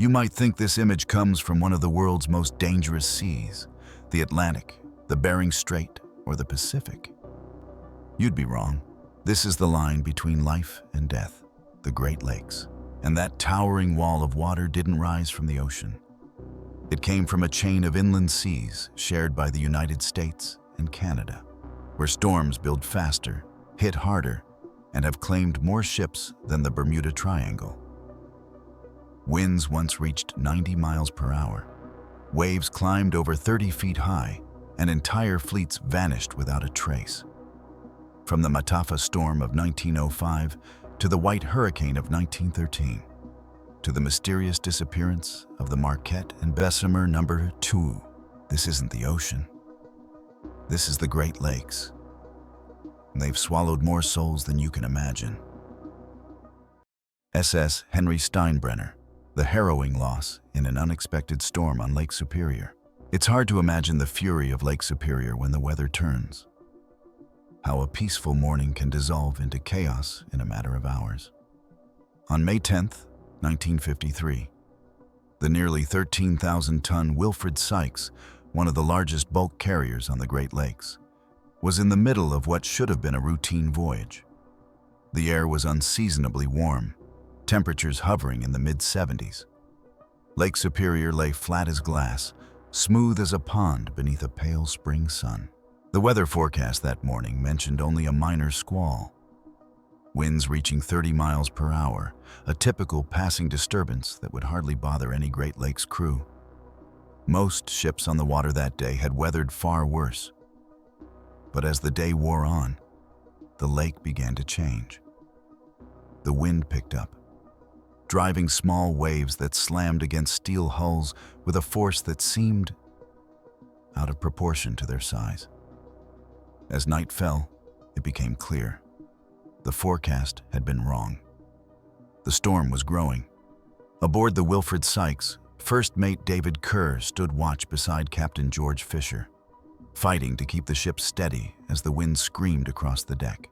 You might think this image comes from one of the world's most dangerous seas, the Atlantic, the Bering Strait, or the Pacific. You'd be wrong. This is the line between life and death, the Great Lakes. And that towering wall of water didn't rise from the ocean. It came from a chain of inland seas shared by the United States and Canada, where storms build faster, hit harder, and have claimed more ships than the Bermuda Triangle. Winds once reached 90 miles per hour. Waves climbed over 30 feet high, and entire fleets vanished without a trace. From the Mataafa storm of 1905 to the White Hurricane of 1913, to the mysterious disappearance of the Marquette and Bessemer No. 2. This isn't the ocean. This is the Great Lakes. They've swallowed more souls than you can imagine. SS Henry Steinbrenner, the Harrowing Loss in an unexpected storm on Lake Superior. It's hard to imagine the fury of Lake Superior when the weather turns. How a peaceful morning can dissolve into chaos in a matter of hours. On May 10th, 1953, the nearly 13,000-ton Wilfred Sykes, one of the largest bulk carriers on the Great Lakes, was in the middle of what should have been a routine voyage. The air was unseasonably warm, temperatures hovering in the mid-70s. Lake Superior lay flat as glass, smooth as a pond beneath a pale spring sun. The weather forecast that morning mentioned only a minor squall. Winds reaching 30 miles per hour, a typical passing disturbance that would hardly bother any Great Lakes crew. Most ships on the water that day had weathered far worse. But as the day wore on, the lake began to change. The wind picked up, driving small waves that slammed against steel hulls with a force that seemed out of proportion to their size. As night fell, it became clear. The forecast had been wrong. The storm was growing. Aboard the Wilfred Sykes, First Mate David Kerr stood watch beside Captain George Fisher, fighting to keep the ship steady as the wind screamed across the deck.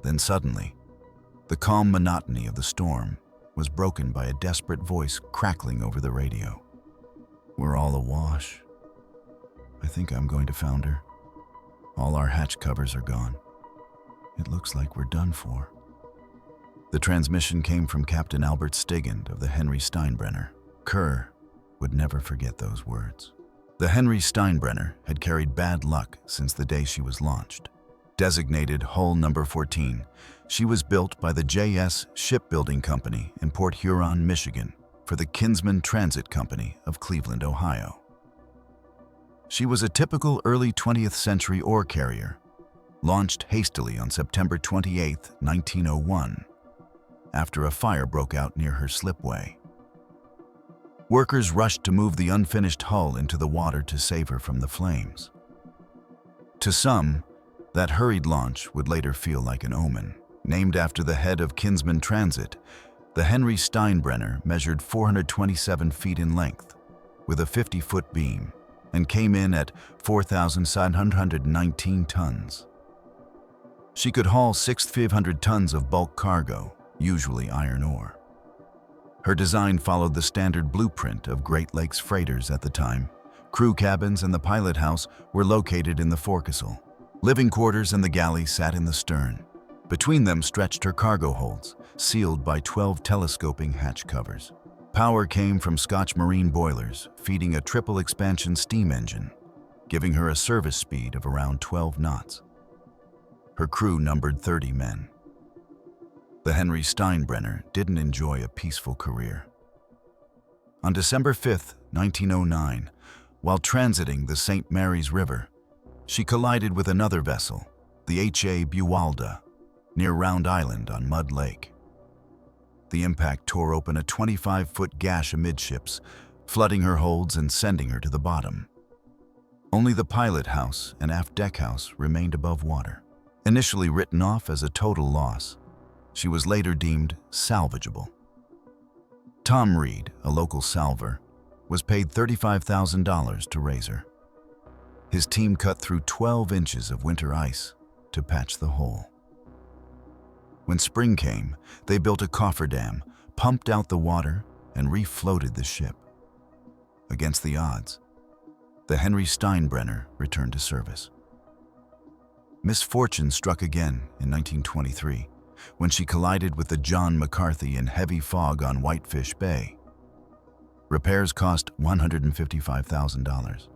Then suddenly, the calm monotony of the storm was broken by a desperate voice crackling over the radio. "We're all awash. I think I'm going to founder. All our hatch covers are gone. It looks like we're done for." The transmission came from Captain Albert Stigand of the Henry Steinbrenner. Kerr would never forget those words. The Henry Steinbrenner had carried bad luck since the day she was launched. Designated Hull No. 14, she was built by the J.S. Shipbuilding Company in Port Huron, Michigan, for the Kinsman Transit Company of Cleveland, Ohio. She was a typical early 20th century ore carrier, launched hastily on September 28, 1901, after a fire broke out near her slipway. Workers rushed to move the unfinished hull into the water to save her from the flames. To some, that hurried launch would later feel like an omen. Named after the head of Kinsman Transit, the Henry Steinbrenner measured 427 feet in length, with a 50-foot beam, and came in at 4,719 tons. She could haul 6,500 tons of bulk cargo, usually iron ore. Her design followed the standard blueprint of Great Lakes freighters at the time. Crew cabins and the pilot house were located in the forecastle. Living quarters and the galley sat in the stern. Between them stretched her cargo holds, sealed by 12 telescoping hatch covers. Power came from Scotch Marine boilers, feeding a triple expansion steam engine, giving her a service speed of around 12 knots. Her crew numbered 30 men. The Henry Steinbrenner didn't enjoy a peaceful career. On December 5, 1909, while transiting the St. Mary's River, she collided with another vessel, the H.A. Buwalda, near Round Island on Mud Lake. The impact tore open a 25-foot gash amidships, flooding her holds and sending her to the bottom. Only the pilot house and aft deck house remained above water. Initially written off as a total loss, she was later deemed salvageable. Tom Reed, a local salver, was paid $35,000 to raise her. His team cut through 12 inches of winter ice to patch the hole. When spring came, they built a cofferdam, pumped out the water, and refloated the ship. Against the odds, the Henry Steinbrenner returned to service. Misfortune struck again in 1923 when she collided with the John McCarthy in heavy fog on Whitefish Bay. Repairs cost $155,000.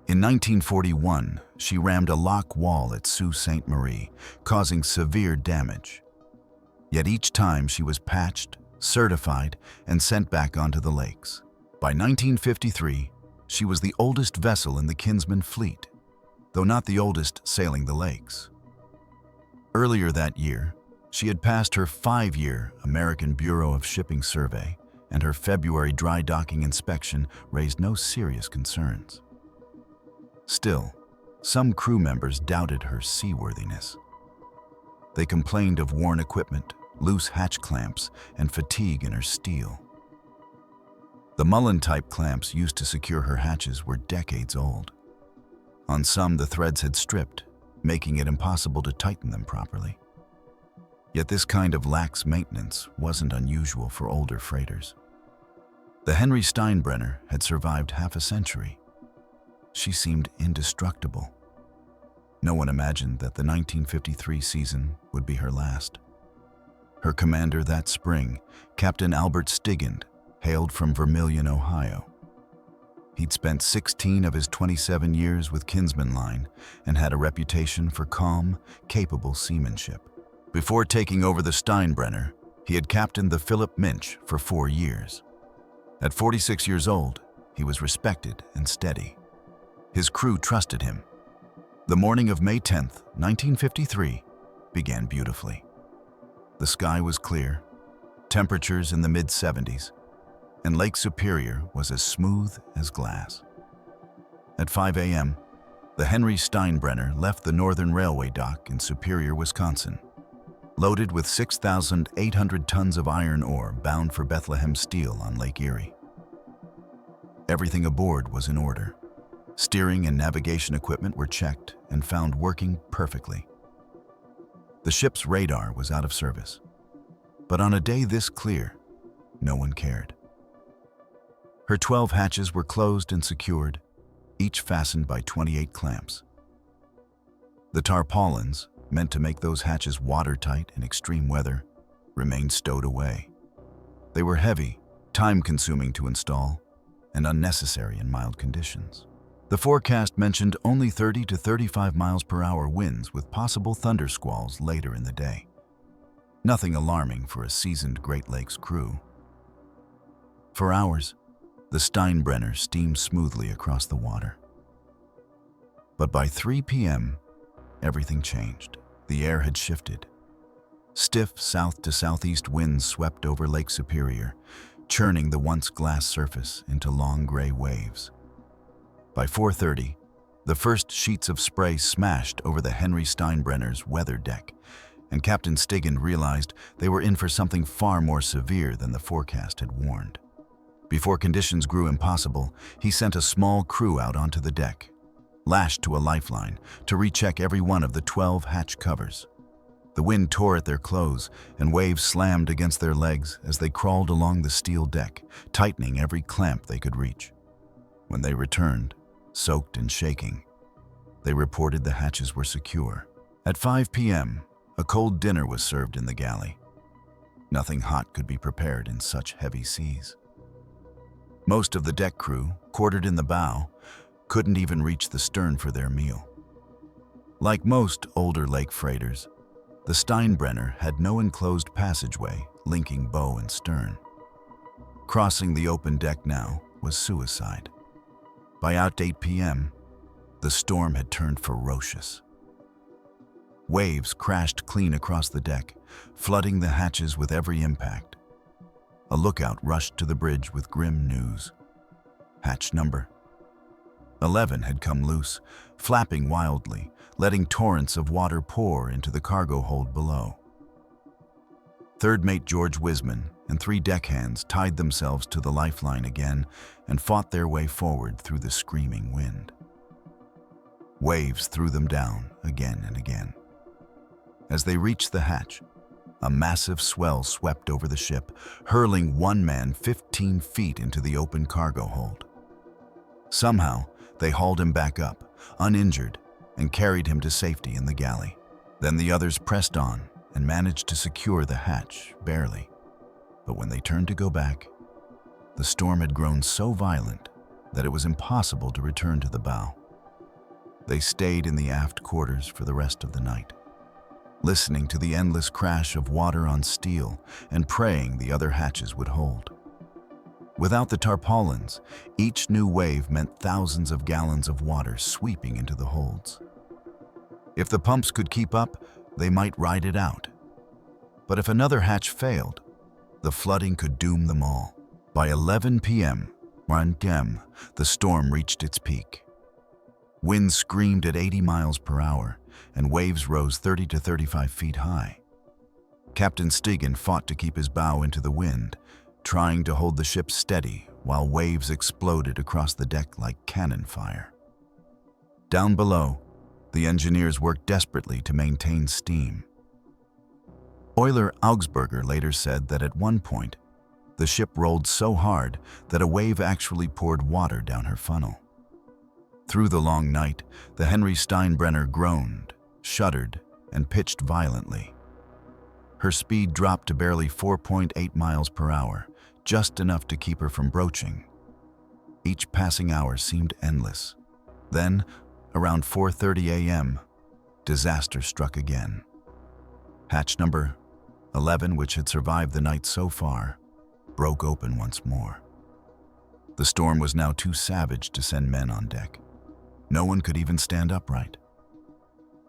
In 1941, she rammed a lock wall at Sault Ste. Marie, causing severe damage. Yet each time she was patched, certified, and sent back onto the lakes. By 1953, she was the oldest vessel in the Kinsman fleet, though not the oldest sailing the lakes. Earlier that year, she had passed her 5-year American Bureau of Shipping survey, and her February dry docking inspection raised no serious concerns. Still, some crew members doubted her seaworthiness. They complained of worn equipment, loose hatch clamps, and fatigue in her steel. The Mullen-type clamps used to secure her hatches were decades old. On some, the threads had stripped, making it impossible to tighten them properly. Yet this kind of lax maintenance wasn't unusual for older freighters. The Henry Steinbrenner had survived half a century. She seemed indestructible. No one imagined that the 1953 season would be her last. Her commander that spring, Captain Albert Stigand, hailed from Vermilion, Ohio. He'd spent 16 of his 27 years with Kinsman Line and had a reputation for calm, capable seamanship. Before taking over the Steinbrenner, he had captained the Philip Minch for 4 years. At 46 years old, he was respected and steady. His crew trusted him. The morning of May 10, 1953, began beautifully. The sky was clear, temperatures in the mid-70s, and Lake Superior was as smooth as glass. At 5 a.m., the Henry Steinbrenner left the Northern Railway dock in Superior, Wisconsin, loaded with 6,800 tons of iron ore bound for Bethlehem Steel on Lake Erie. Everything aboard was in order. Steering and navigation equipment were checked and found working perfectly. The ship's radar was out of service, but on a day this clear, no one cared. Her 12 hatches were closed and secured, each fastened by 28 clamps. The tarpaulins, meant to make those hatches watertight in extreme weather, remained stowed away. They were heavy, time-consuming to install, and unnecessary in mild conditions. The forecast mentioned only 30 to 35 miles per hour winds with possible thunder squalls later in the day. Nothing alarming for a seasoned Great Lakes crew. For hours, the Steinbrenner steamed smoothly across the water. But by 3 p.m., everything changed. The air had shifted. Stiff south to southeast winds swept over Lake Superior, churning the once glass surface into long gray waves. By 4:30, the first sheets of spray smashed over the Henry Steinbrenner's weather deck, and Captain Stigand realized they were in for something far more severe than the forecast had warned. Before conditions grew impossible, he sent a small crew out onto the deck, lashed to a lifeline, to recheck every one of the 12 hatch covers. The wind tore at their clothes, and waves slammed against their legs as they crawled along the steel deck, tightening every clamp they could reach. When they returned, soaked and shaking, they reported the hatches were secure. At 5 p.m., a cold dinner was served in the galley. Nothing hot could be prepared in such heavy seas. Most of the deck crew, quartered in the bow, couldn't even reach the stern for their meal. Like most older lake freighters, the Steinbrenner had no enclosed passageway linking bow and stern. Crossing the open deck now was suicide. By out 8 p.m., the storm had turned ferocious. Waves crashed clean across the deck, flooding the hatches with every impact. A lookout rushed to the bridge with grim news. Hatch number 11 had come loose, flapping wildly, letting torrents of water pour into the cargo hold below. Third mate George Wheelsman and 3 deckhands tied themselves to the lifeline again and fought their way forward through the screaming wind. Waves threw them down again and again. As they reached the hatch, A massive swell swept over the ship, hurling one man 15 feet into the open cargo hold. Somehow, they hauled him back up, uninjured, and carried him to safety in the galley. Then the others pressed on and managed to secure the hatch, barely. But when they turned to go back, the storm had grown so violent that it was impossible to return to the bow. They stayed in the aft quarters for the rest of the night, listening to the endless crash of water on steel and praying the other hatches would hold. Without the tarpaulins, each new wave meant thousands of gallons of water sweeping into the holds. If the pumps could keep up, they might ride it out. But if another hatch failed, the flooding could doom them all. By 11 p.m., the storm reached its peak. Winds screamed at 80 miles per hour, and waves rose 30 to 35 feet high. Captain Steigen fought to keep his bow into the wind, trying to hold the ship steady while waves exploded across the deck like cannon fire. Down below, the engineers worked desperately to maintain steam. Oiler Augsburger later said that at one point, the ship rolled so hard that a wave actually poured water down her funnel. Through the long night, the Henry Steinbrenner groaned, shuddered, and pitched violently. Her speed dropped to barely 4.8 miles per hour, just enough to keep her from broaching. Each passing hour seemed endless. Then, around 4:30 a.m., disaster struck again. Hatch number 11, which had survived the night so far, broke open once more. The storm was now too savage to send men on deck. No one could even stand upright.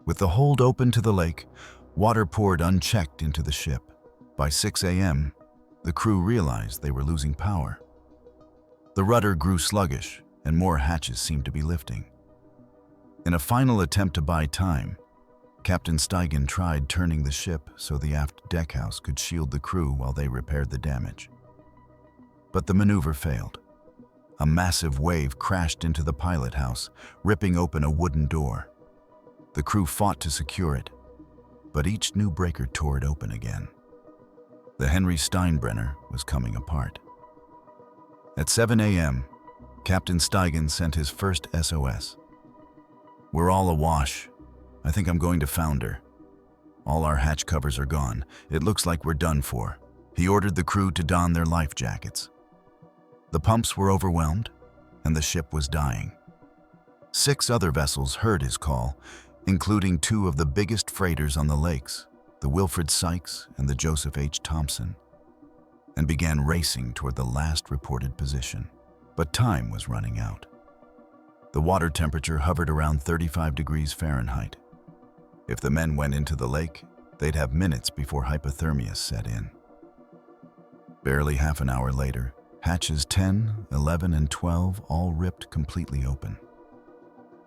With the hold open to the lake, water poured unchecked into the ship. By 6 a.m., the crew realized they were losing power. The rudder grew sluggish, and more hatches seemed to be lifting. In a final attempt to buy time, Captain Steigen tried turning the ship so the aft deckhouse could shield the crew while they repaired the damage. But the maneuver failed. A massive wave crashed into the pilot house, ripping open a wooden door. The crew fought to secure it, but each new breaker tore it open again. The Henry Steinbrenner was coming apart. At 7 a.m., Captain Steigen sent his first SOS. "We're all awash. I think I'm going to founder. All our hatch covers are gone. It looks like we're done for." He ordered the crew to don their life jackets. The pumps were overwhelmed, and the ship was dying. 6 other vessels heard his call, including 2 of the biggest freighters on the lakes, the Wilfred Sykes and the Joseph H. Thompson, and began racing toward the last reported position. But time was running out. The water temperature hovered around 35 degrees Fahrenheit. If the men went into the lake, they'd have minutes before hypothermia set in. Barely half an hour later, hatches 10, 11, and 12 all ripped completely open.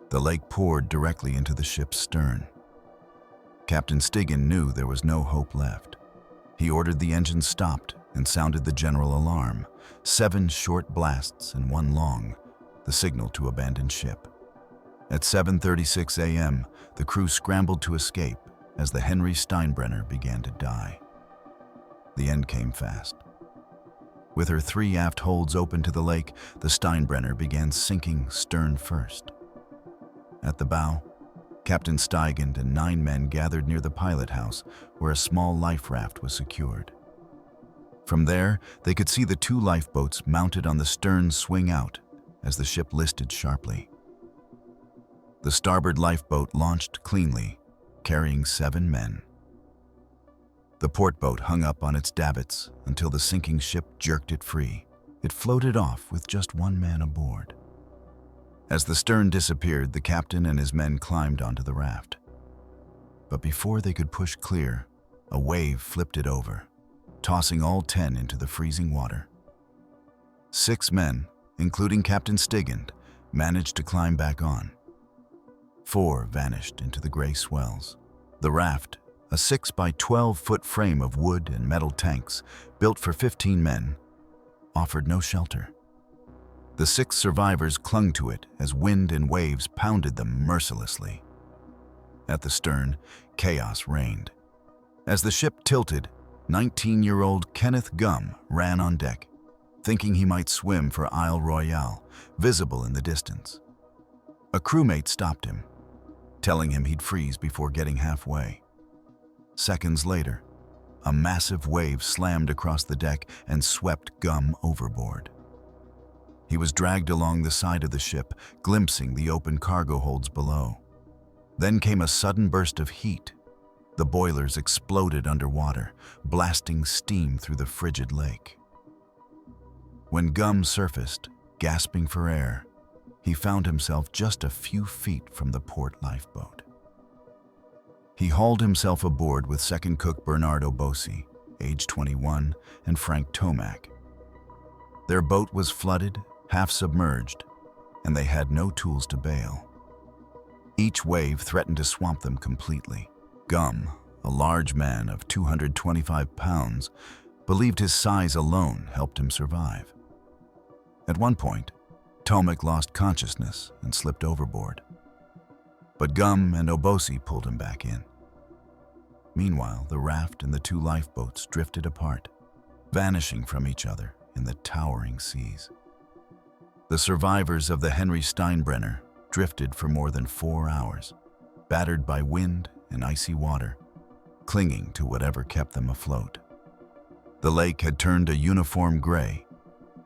The lake poured directly into the ship's stern. Captain Steigen knew there was no hope left. He ordered the engines stopped and sounded the general alarm, 7 short blasts and 1 long, the signal to abandon ship. At 7:36 a.m., the crew scrambled to escape as the Henry Steinbrenner began to die. The end came fast. With her 3 aft holds open to the lake, the Steinbrenner began sinking stern first. At the bow, Captain Steigen and 9 men gathered near the pilot house where a small life raft was secured. From there, they could see the 2 lifeboats mounted on the stern swing out as the ship listed sharply. The starboard lifeboat launched cleanly, carrying 7 men. The port boat hung up on its davits until the sinking ship jerked it free. It floated off with just 1 man aboard. As the stern disappeared, the captain and his men climbed onto the raft. But before they could push clear, a wave flipped it over, tossing all 10 into the freezing water. 6 men, including Captain Steigen, managed to climb back on. 4 vanished into the gray swells. The raft, a 6 by 12-foot frame of wood and metal tanks built for 15 men, offered no shelter. The 6 survivors clung to it as wind and waves pounded them mercilessly. At the stern, chaos reigned. As the ship tilted, 19-year-old Kenneth Gum ran on deck, thinking he might swim for Isle Royale, visible in the distance. A crewmate stopped him, telling him he'd freeze before getting halfway. Seconds later, a massive wave slammed across the deck and swept Gum overboard. He was dragged along the side of the ship, glimpsing the open cargo holds below. Then came a sudden burst of heat. The boilers exploded underwater, blasting steam through the frigid lake. When Gum surfaced, gasping for air, he found himself just a few feet from the port lifeboat. He hauled himself aboard with second cook Bernardo Bossi, age 21, and Frank Tomac. Their boat was flooded, half submerged, and they had no tools to bail. Each wave threatened to swamp them completely. Gum, a large man of 225 pounds, believed his size alone helped him survive. At one point, Tomac lost consciousness and slipped overboard. But Gum and Obosi pulled him back in. Meanwhile, the raft and the two lifeboats drifted apart, vanishing from each other in the towering seas. The survivors of the Henry Steinbrenner drifted for more than 4 hours, battered by wind and icy water, clinging to whatever kept them afloat. The lake had turned a uniform gray,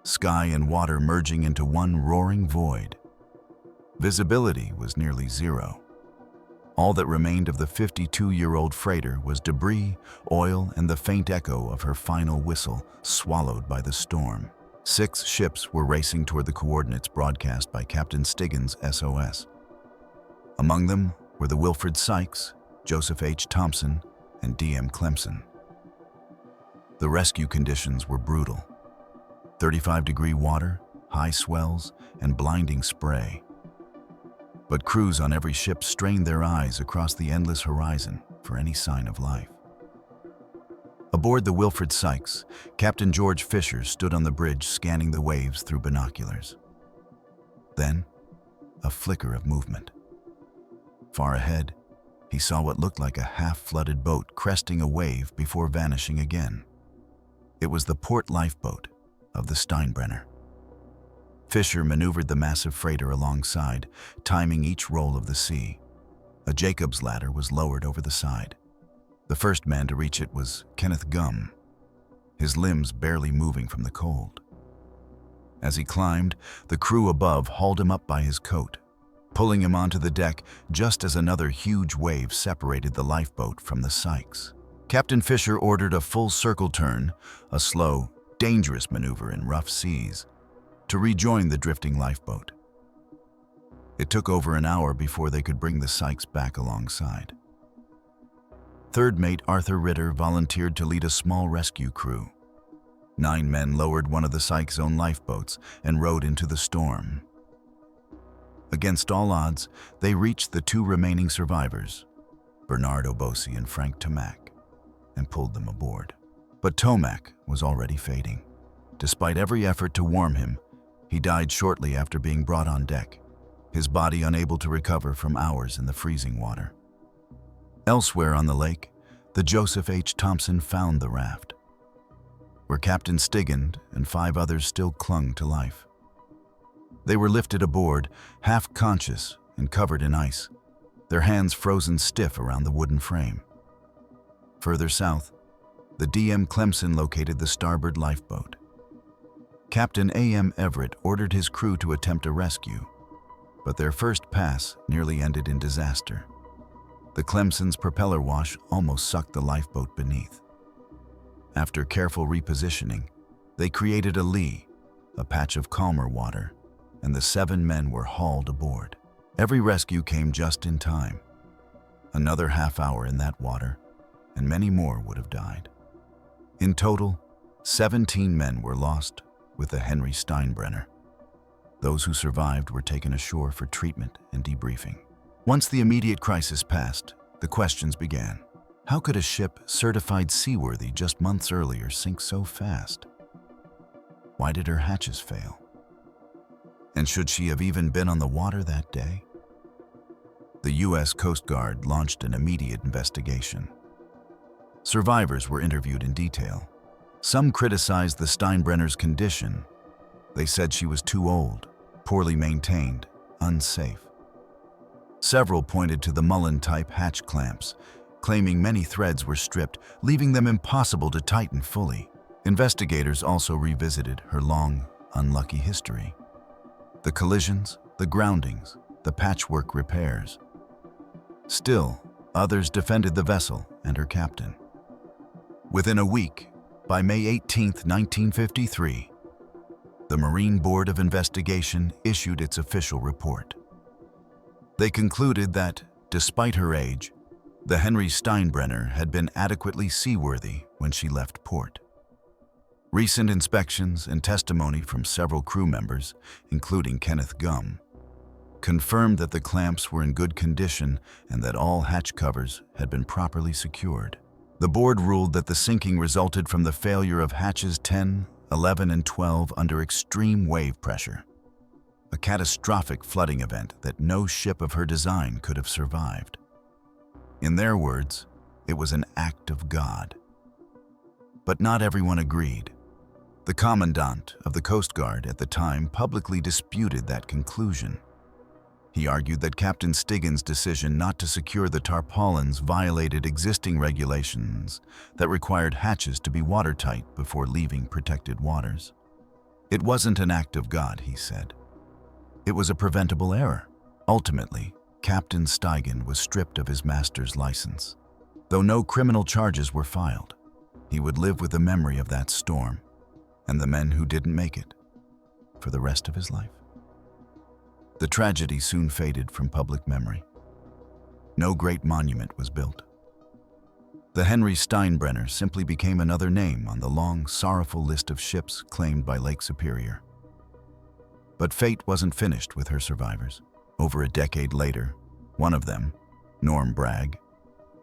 sky and water merging into one roaring void. Visibility was nearly zero. All that remained of the 52-year-old freighter was debris, oil, and the faint echo of her final whistle, swallowed by the storm. 6 ships were racing toward the coordinates broadcast by Captain Stigans' SOS. Among them were the Wilfred Sykes, Joseph H. Thompson, and D.M. Clemson. The rescue conditions were brutal. 35-degree water, high swells, and blinding spray. But crews on every ship strained their eyes across the endless horizon for any sign of life. Aboard the Wilfred Sykes, Captain George Fisher stood on the bridge scanning the waves through binoculars. Then, a flicker of movement. Far ahead, he saw what looked like a half-flooded boat cresting a wave before vanishing again. It was the port lifeboat of the Steinbrenner. Fisher maneuvered the massive freighter alongside, timing each roll of the sea. A Jacob's ladder was lowered over the side. The first man to reach it was Kenneth Gum, his limbs barely moving from the cold. As he climbed, the crew above hauled him up by his coat, pulling him onto the deck just as another huge wave separated the lifeboat from the Sykes. Captain Fisher ordered a full circle turn, a slow, dangerous maneuver in rough seas, to rejoin the drifting lifeboat. It took over an hour before they could bring the Sykes back alongside. Third mate Arthur Ritter volunteered to lead a small rescue crew. 9 men lowered one of the Sykes' own lifeboats and rowed into the storm. Against all odds, they reached the 2 remaining survivors, Bernardo Bossi and Frank Tomac, and pulled them aboard. But Tomac was already fading. Despite every effort to warm him, he died shortly after being brought on deck, his body unable to recover from hours in the freezing water. Elsewhere on the lake, the Joseph H. Thompson found the raft, where Captain Stigand and 5 others still clung to life. They were lifted aboard, half conscious and covered in ice, their hands frozen stiff around the wooden frame. Further south, the D.M. Clemson located the starboard lifeboat. Captain A.M. Everett ordered his crew to attempt a rescue, but their first pass nearly ended in disaster. The Clemson's propeller wash almost sucked the lifeboat beneath. After careful repositioning, they created a lee, a patch of calmer water, and the 7 men were hauled aboard. Every rescue came just in time. Another half hour in that water, and many more would have died. In total, 17 men were lost with the Henry Steinbrenner. Those who survived were taken ashore for treatment and debriefing. Once the immediate crisis passed, the questions began. How could a ship certified seaworthy just months earlier sink so fast? Why did her hatches fail? And should she have even been on the water that day? The U.S. Coast Guard launched an immediate investigation. Survivors were interviewed in detail. Some criticized the Steinbrenner's condition. They said she was too old, poorly maintained, unsafe. Several pointed to the Mullen-type hatch clamps, claiming many threads were stripped, leaving them impossible to tighten fully. Investigators also revisited her long, unlucky history. The collisions, the groundings, the patchwork repairs. Still, others defended the vessel and her captain. Within a week, by May 18, 1953, the Marine Board of Investigation issued its official report. They concluded that, despite her age, the Henry Steinbrenner had been adequately seaworthy when she left port. Recent inspections and testimony from several crew members, including Kenneth Gum, confirmed that the clamps were in good condition and that all hatch covers had been properly secured. The board ruled that the sinking resulted from the failure of hatches 10, 11, and 12 under extreme wave pressure, a catastrophic flooding event that no ship of her design could have survived. In their words, it was an act of God. But not everyone agreed. The commandant of the Coast Guard at the time publicly disputed that conclusion. He argued that Captain Stiggin's decision not to secure the tarpaulins violated existing regulations that required hatches to be watertight before leaving protected waters. It wasn't an act of God, he said. It was a preventable error. Ultimately, Captain Stigen was stripped of his master's license. Though no criminal charges were filed, he would live with the memory of that storm and the men who didn't make it for the rest of his life. The tragedy soon faded from public memory. No great monument was built. The Henry Steinbrenner simply became another name on the long, sorrowful list of ships claimed by Lake Superior. But fate wasn't finished with her survivors. Over a decade later, one of them, Norm Bragg,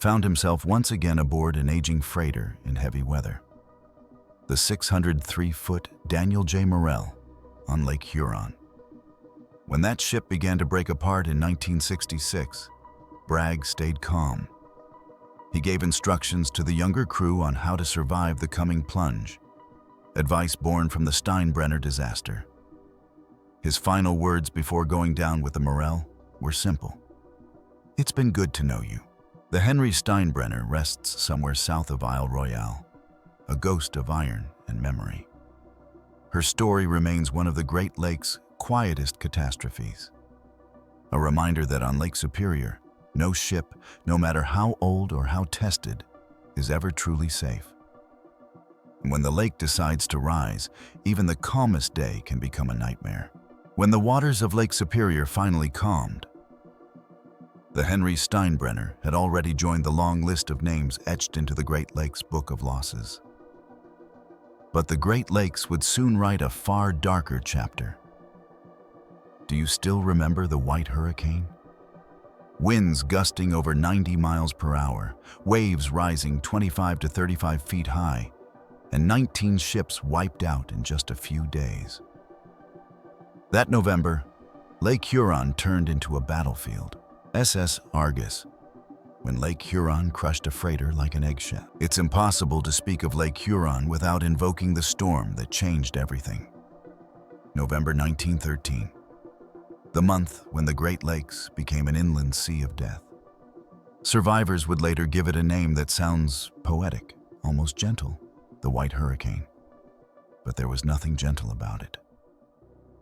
found himself once again aboard an aging freighter in heavy weather. The 603-foot Daniel J. Morrell on Lake Huron. When that ship began to break apart in 1966, Bragg stayed calm. He gave instructions to the younger crew on how to survive the coming plunge, advice born from the Steinbrenner disaster. His final words before going down with the Morrell were simple. "It's been good to know you." The Henry Steinbrenner rests somewhere south of Isle Royale, a ghost of iron and memory. Her story remains one of the Great Lakes' quietest catastrophes. A reminder that on Lake Superior, no ship, no matter how old or how tested, is ever truly safe. And when the lake decides to rise, even the calmest day can become a nightmare. When the waters of Lake Superior finally calmed, the Henry Steinbrenner had already joined the long list of names etched into the Great Lakes Book of Losses. But the Great Lakes would soon write a far darker chapter. Do you still remember the White Hurricane? Winds gusting over 90 miles per hour, waves rising 25 to 35 feet high, and 19 ships wiped out in just a few days. That November, Lake Huron turned into a battlefield. SS Argus, when Lake Huron crushed a freighter like an eggshell. It's impossible to speak of Lake Huron without invoking the storm that changed everything. November 1913, the month when the Great Lakes became an inland sea of death. Survivors would later give it a name that sounds poetic, almost gentle, the White Hurricane. But there was nothing gentle about it.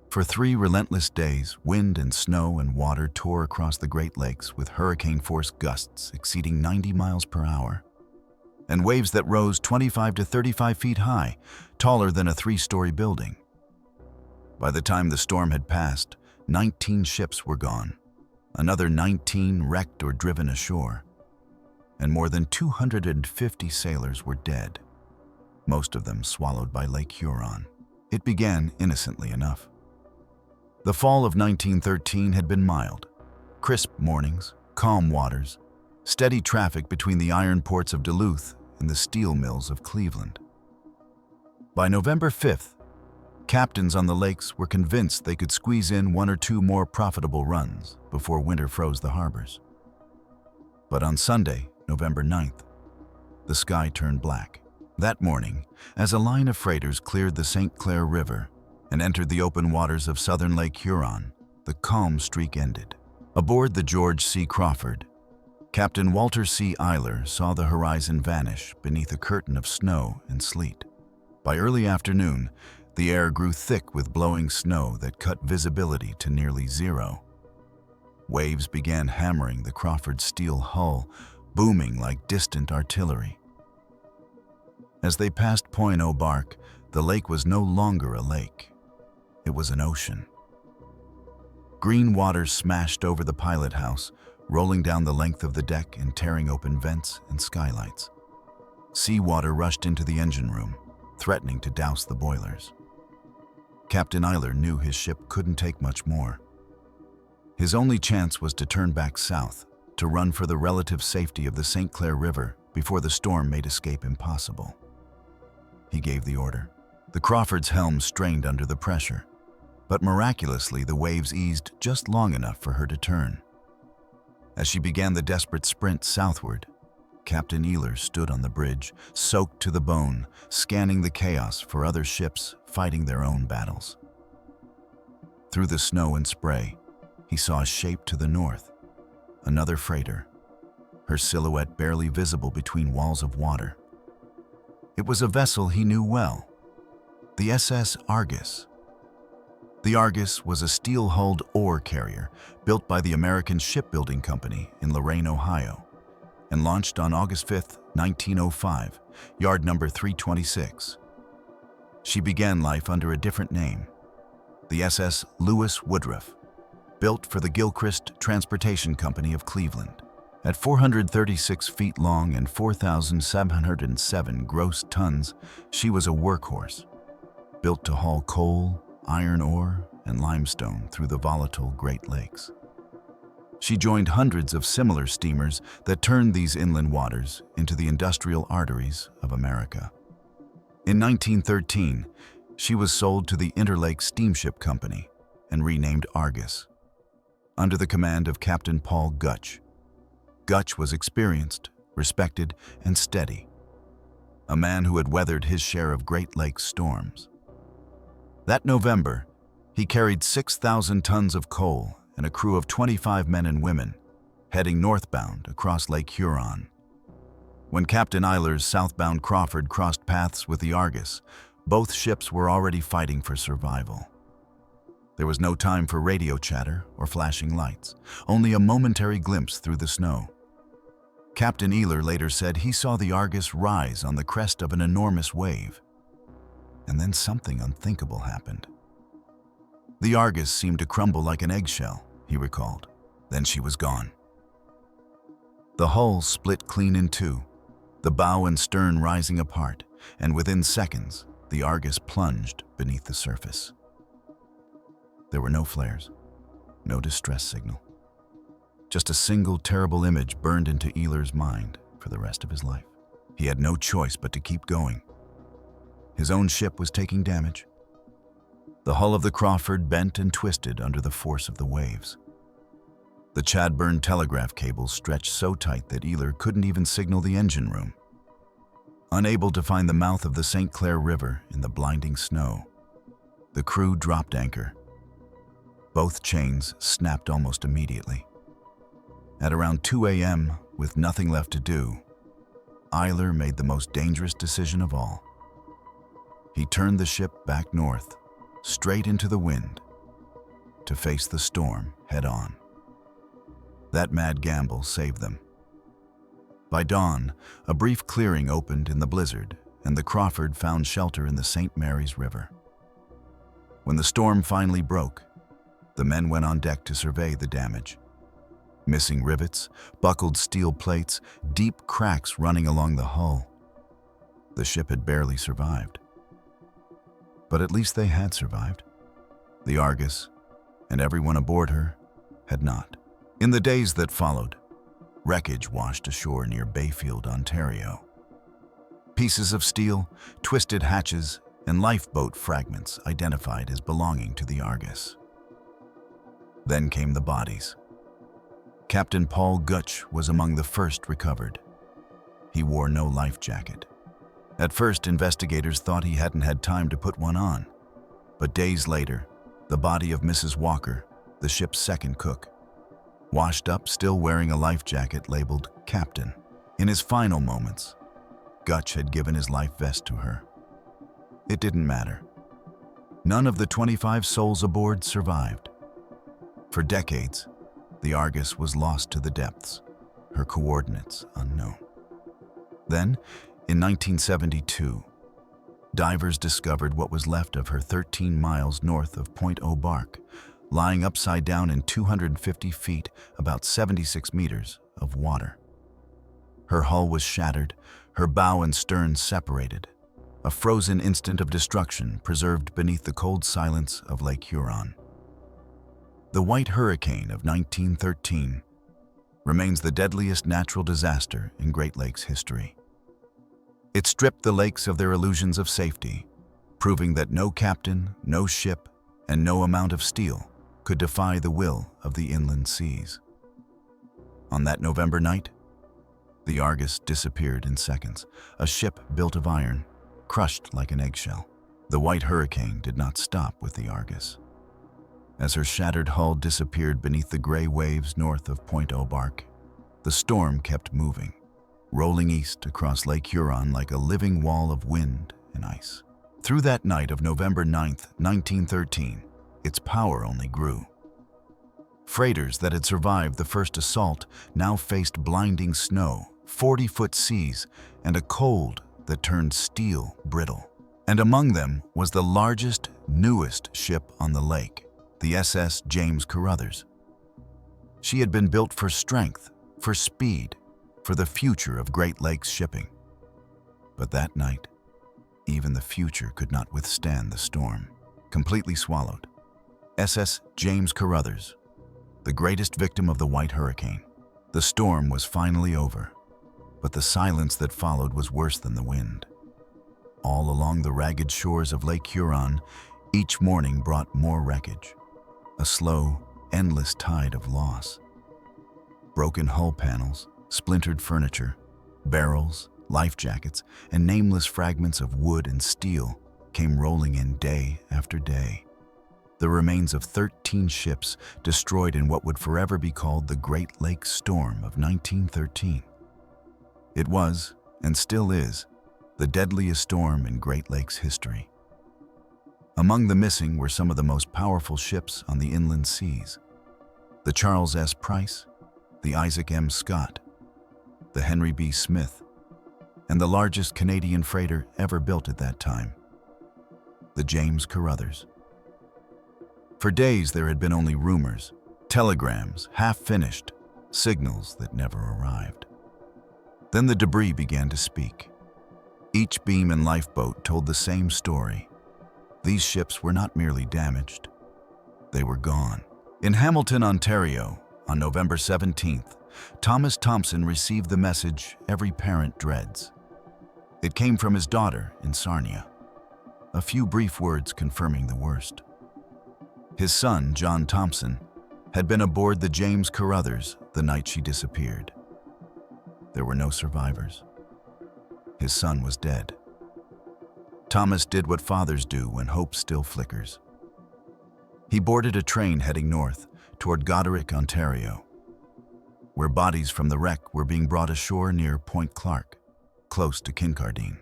For 3 relentless days, wind and snow and water tore across the Great Lakes with hurricane-force gusts exceeding 90 miles per hour, and waves that rose 25 to 35 feet high, taller than a 3-story building. By the time the storm had passed, 19 ships were gone, another 19 wrecked or driven ashore, and more than 250 sailors were dead, most of them swallowed by Lake Huron. It began innocently enough. The fall of 1913 had been mild. Crisp mornings, calm waters, steady traffic between the iron ports of Duluth and the steel mills of Cleveland. By November 5th, captains on the lakes were convinced they could squeeze in 1 or 2 more profitable runs before winter froze the harbors. But on Sunday, November 9th, the sky turned black. That morning, as a line of freighters cleared the St. Clair River and entered the open waters of southern Lake Huron, the calm streak ended. Aboard the George C. Crawford, Captain Walter C. Eiler saw the horizon vanish beneath a curtain of snow and sleet. By early afternoon, the air grew thick with blowing snow that cut visibility to nearly zero. Waves began hammering the Crawford's steel hull, booming like distant artillery. As they passed Point O'Bark, the lake was no longer a lake. It was an ocean. Green waters smashed over the pilot house, rolling down the length of the deck and tearing open vents and skylights. Seawater rushed into the engine room, threatening to douse the boilers. Captain Eiler knew his ship couldn't take much more. His only chance was to turn back south, to run for the relative safety of the St. Clair River before the storm made escape impossible. He gave the order. The Crawford's helm strained under the pressure, but miraculously the waves eased just long enough for her to turn. As she began the desperate sprint southward, Captain Eiler stood on the bridge, soaked to the bone, scanning the chaos for other ships fighting their own battles. Through the snow and spray, he saw a shape to the north, another freighter, her silhouette barely visible between walls of water. It was a vessel he knew well, the SS Argus. The Argus was a steel-hulled ore carrier built by the American Shipbuilding Company in Lorain, Ohio, and launched on August 5, 1905, yard number 326. She began life under a different name, the SS Lewis Woodruff, built for the Gilchrist Transportation Company of Cleveland. At 436 feet long and 4,707 gross tons, she was a workhorse, built to haul coal, iron ore, and limestone through the volatile Great Lakes. She joined hundreds of similar steamers that turned these inland waters into the industrial arteries of America. In 1913, she was sold to the Interlake Steamship Company and renamed Argus, under the command of Captain Paul Gutch. Gutch was experienced, respected, and steady, a man who had weathered his share of Great Lakes storms. That November, he carried 6,000 tons of coal and a crew of 25 men and women, heading northbound across Lake Huron. When Captain Eiler's southbound Crawford crossed paths with the Argus, both ships were already fighting for survival. There was no time for radio chatter or flashing lights, only a momentary glimpse through the snow. Captain Eiler later said he saw the Argus rise on the crest of an enormous wave. And then something unthinkable happened. The Argus seemed to crumble like an eggshell, he recalled. Then she was gone. The hull split clean in two, the bow and stern rising apart, and within seconds, the Argus plunged beneath the surface. There were no flares, no distress signal. Just a single terrible image burned into Eiler's mind for the rest of his life. He had no choice but to keep going. His own ship was taking damage. The hull of the Crawford bent and twisted under the force of the waves. The Chadbourn telegraph cables stretched so tight that Eiler couldn't even signal the engine room. Unable to find the mouth of the St. Clair River in the blinding snow, the crew dropped anchor. Both chains snapped almost immediately. At around 2 a.m., with nothing left to do, Eiler made the most dangerous decision of all. He turned the ship back north, straight into the wind, to face the storm head-on. That mad gamble saved them. By dawn, a brief clearing opened in the blizzard, and the Crawford found shelter in the St. Mary's River. When the storm finally broke, the men went on deck to survey the damage. Missing rivets, buckled steel plates, deep cracks running along the hull. The ship had barely survived. But at least they had survived. The Argus, and everyone aboard her, had not. In the days that followed, wreckage washed ashore near Bayfield, Ontario. Pieces of steel, twisted hatches, and lifeboat fragments identified as belonging to the Argus. Then came the bodies. Captain Paul Gutch was among the first recovered. He wore no life jacket. At first, investigators thought he hadn't had time to put one on. But days later, the body of Mrs. Walker, the ship's second cook, washed up still wearing a life jacket labeled Captain. In his final moments, Gutch had given his life vest to her. It didn't matter. None of the 25 souls aboard survived. For decades, the Argus was lost to the depths, her coordinates unknown. Then, in 1972, divers discovered what was left of her 13 miles north of Point O'Bark, lying upside down in 250 feet, about 76 meters, of water. Her hull was shattered, her bow and stern separated, a frozen instant of destruction preserved beneath the cold silence of Lake Huron. The White Hurricane of 1913 remains the deadliest natural disaster in Great Lakes history. It stripped the lakes of their illusions of safety, proving that no captain, no ship, and no amount of steel could defy the will of the inland seas. On that November night, the Argus disappeared in seconds, a ship built of iron, crushed like an eggshell. The White Hurricane did not stop with the Argus. As her shattered hull disappeared beneath the gray waves north of Point O'Bark, the storm kept moving, rolling east across Lake Huron like a living wall of wind and ice. Through that night of November 9th, 1913, its power only grew. Freighters that had survived the first assault now faced blinding snow, 40-foot seas, and a cold that turned steel brittle. And among them was the largest, newest ship on the lake, the SS James Carruthers. She had been built for strength, for speed, for the future of Great Lakes shipping. But that night, even the future could not withstand the storm. Completely swallowed, SS James Carruthers, the greatest victim of the White Hurricane. The storm was finally over, but the silence that followed was worse than the wind. All along the ragged shores of Lake Huron, each morning brought more wreckage, a slow, endless tide of loss. Broken hull panels, splintered furniture, barrels, life jackets, and nameless fragments of wood and steel came rolling in day after day. The remains of 13 ships destroyed in what would forever be called the Great Lakes Storm of 1913. It was, and still is, the deadliest storm in Great Lakes history. Among the missing were some of the most powerful ships on the inland seas: the Charles S. Price, the Isaac M. Scott, the Henry B. Smith, and the largest Canadian freighter ever built at that time, the James Carruthers. For days there had been only rumors, telegrams, half-finished, signals that never arrived. Then the debris began to speak. Each beam and lifeboat told the same story. These ships were not merely damaged, they were gone. In Hamilton, Ontario, on November 17th, Thomas Thompson received the message every parent dreads. It came from his daughter in Sarnia, a few brief words confirming the worst. His son, John Thompson, had been aboard the James Carruthers the night she disappeared. There were no survivors. His son was dead. Thomas did what fathers do when hope still flickers. He boarded a train heading north toward Goderic, Ontario, where bodies from the wreck were being brought ashore near Point Clark, close to Kincardine.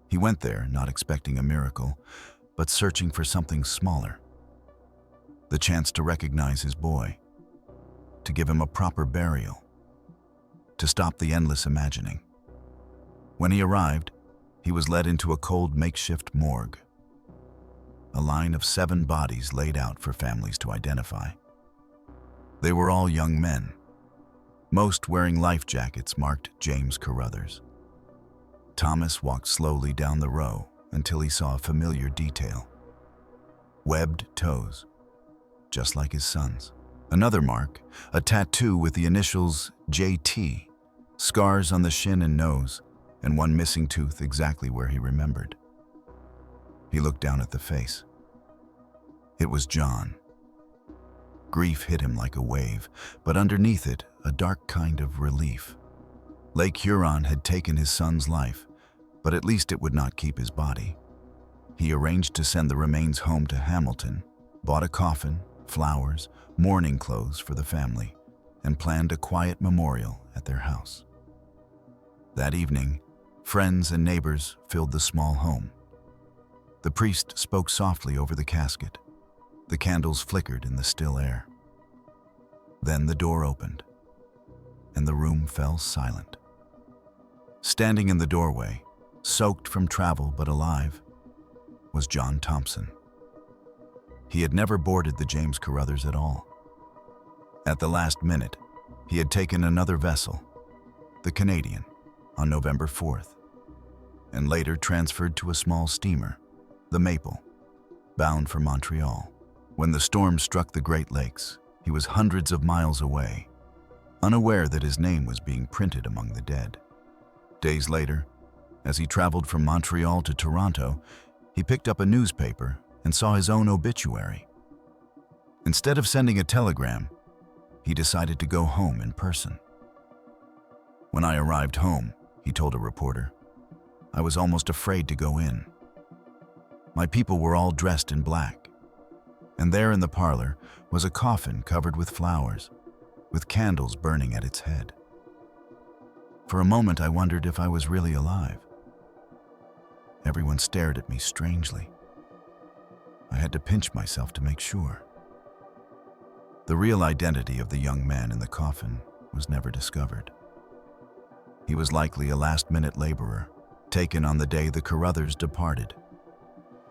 He went there not expecting a miracle, but searching for something smaller. The chance to recognize his boy, to give him a proper burial, to stop the endless imagining. When he arrived, he was led into a cold makeshift morgue. A line of 7 bodies laid out for families to identify. They were all young men, most wearing life jackets marked James Carruthers. Thomas walked slowly down the row until he saw a familiar detail: webbed toes, just like his son's. Another mark, a tattoo with the initials JT, scars on the shin and nose, and one missing tooth exactly where he remembered. He looked down at the face. It was John. Grief hit him like a wave, but underneath it, a dark kind of relief. Lake Huron had taken his son's life, but at least it would not keep his body. He arranged to send the remains home to Hamilton, bought a coffin, flowers, mourning clothes for the family, and planned a quiet memorial at their house. That evening, friends and neighbors filled the small home. The priest spoke softly over the casket. The candles flickered in the still air. Then the door opened, and the room fell silent. Standing in the doorway, soaked from travel but alive, was John Thompson. He had never boarded the James Carruthers at all. At the last minute, he had taken another vessel, the Canadian, on November 4th, and later transferred to a small steamer, the Maple, bound for Montreal. When the storm struck the Great Lakes, he was hundreds of miles away, unaware that his name was being printed among the dead. Days later, as he traveled from Montreal to Toronto, he picked up a newspaper and saw his own obituary. Instead of sending a telegram, he decided to go home in person. "When I arrived home," he told a reporter, "I was almost afraid to go in. My people were all dressed in black, and there in the parlor was a coffin covered with flowers, with candles burning at its head. For a moment I wondered if I was really alive. Everyone stared at me strangely. I had to pinch myself to make sure." The real identity of the young man in the coffin was never discovered. He was likely a last-minute laborer, taken on the day the Carruthers departed.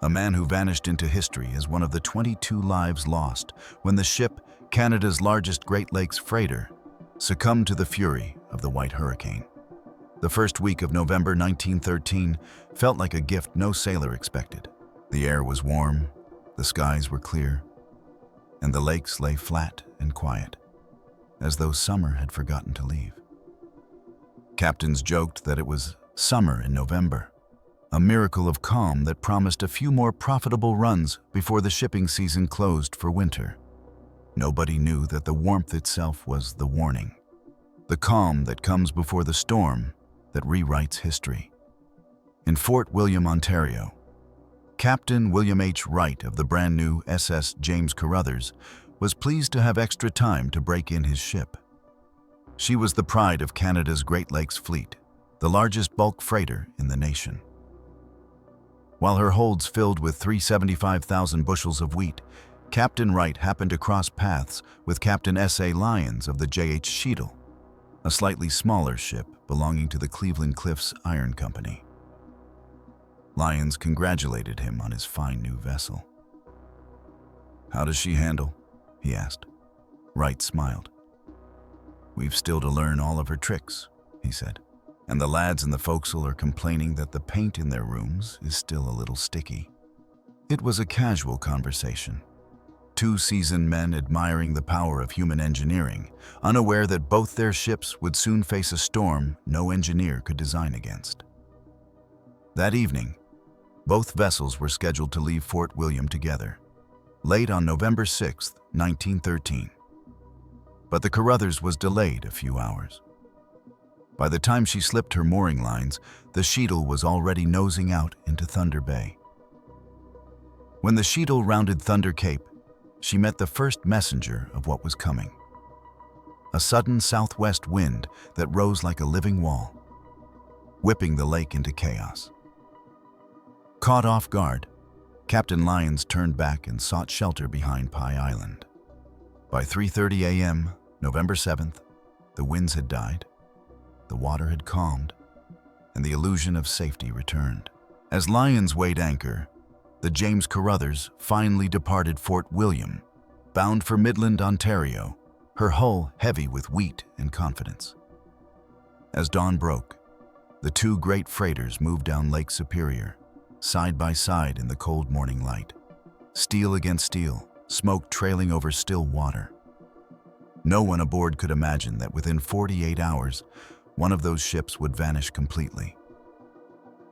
A man who vanished into history as one of the 22 lives lost when the ship, Canada's largest Great Lakes freighter, succumbed to the fury of the White Hurricane. The first week of November 1913 felt like a gift no sailor expected. The air was warm, the skies were clear, and the lakes lay flat and quiet, as though summer had forgotten to leave. Captains joked that it was summer in November, a miracle of calm that promised a few more profitable runs before the shipping season closed for winter. Nobody knew that the warmth itself was the warning, the calm that comes before the storm that rewrites history. In Fort William, Ontario, Captain William H. Wright of the brand new SS James Carruthers was pleased to have extra time to break in his ship. She was the pride of Canada's Great Lakes fleet, the largest bulk freighter in the nation. While her holds filled with 375,000 bushels of wheat, Captain Wright happened to cross paths with Captain S.A. Lyons of the J.H. Sheetal, a slightly smaller ship belonging to the Cleveland Cliffs Iron Company. Lyons congratulated him on his fine new vessel. "How does she handle?" he asked. Wright smiled. "We've still to learn all of her tricks," he said, "and the lads in the forecastle are complaining that the paint in their rooms is still a little sticky." It was a casual conversation. Two seasoned men admiring the power of human engineering, unaware that both their ships would soon face a storm no engineer could design against. That evening, both vessels were scheduled to leave Fort William together, late on November 6, 1913. But the Carruthers was delayed a few hours. By the time she slipped her mooring lines, the Sheetal was already nosing out into Thunder Bay. When the Sheetal rounded Thunder Cape, she met the first messenger of what was coming. A sudden southwest wind that rose like a living wall, whipping the lake into chaos. Caught off guard, Captain Lyons turned back and sought shelter behind Pie Island. By 3:30 a.m., November 7th, the winds had died, the water had calmed, and the illusion of safety returned. As Lyons weighed anchor, the James Carruthers finally departed Fort William, bound for Midland, Ontario, her hull heavy with wheat and confidence. As dawn broke, the two great freighters moved down Lake Superior, side by side in the cold morning light, steel against steel, smoke trailing over still water. No one aboard could imagine that within 48 hours, one of those ships would vanish completely.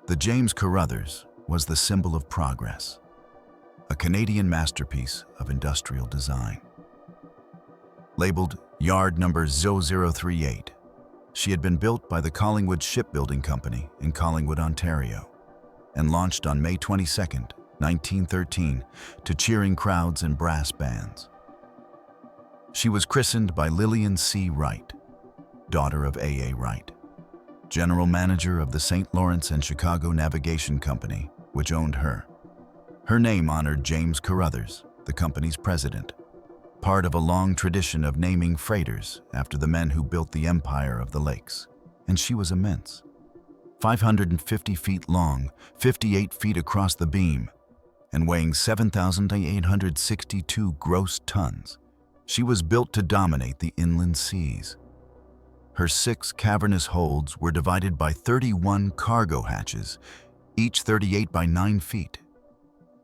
The James Carruthers was the symbol of progress, a Canadian masterpiece of industrial design. Labeled Yard Number 0038, She had been built by the Collingwood Shipbuilding Company in Collingwood, Ontario, and launched on May 22, 1913, to cheering crowds and brass bands. She was christened by Lillian C. Wright, daughter of A.A. Wright, general manager of the St. Lawrence and Chicago Navigation Company, which owned her. Her name honored James Carruthers, the company's president, part of a long tradition of naming freighters after the men who built the empire of the lakes, and she was immense. 550 feet long, 58 feet across the beam, and weighing 7,862 gross tons, she was built to dominate the inland seas. Her 6 cavernous holds were divided by 31 cargo hatches, each 38 by 9 feet.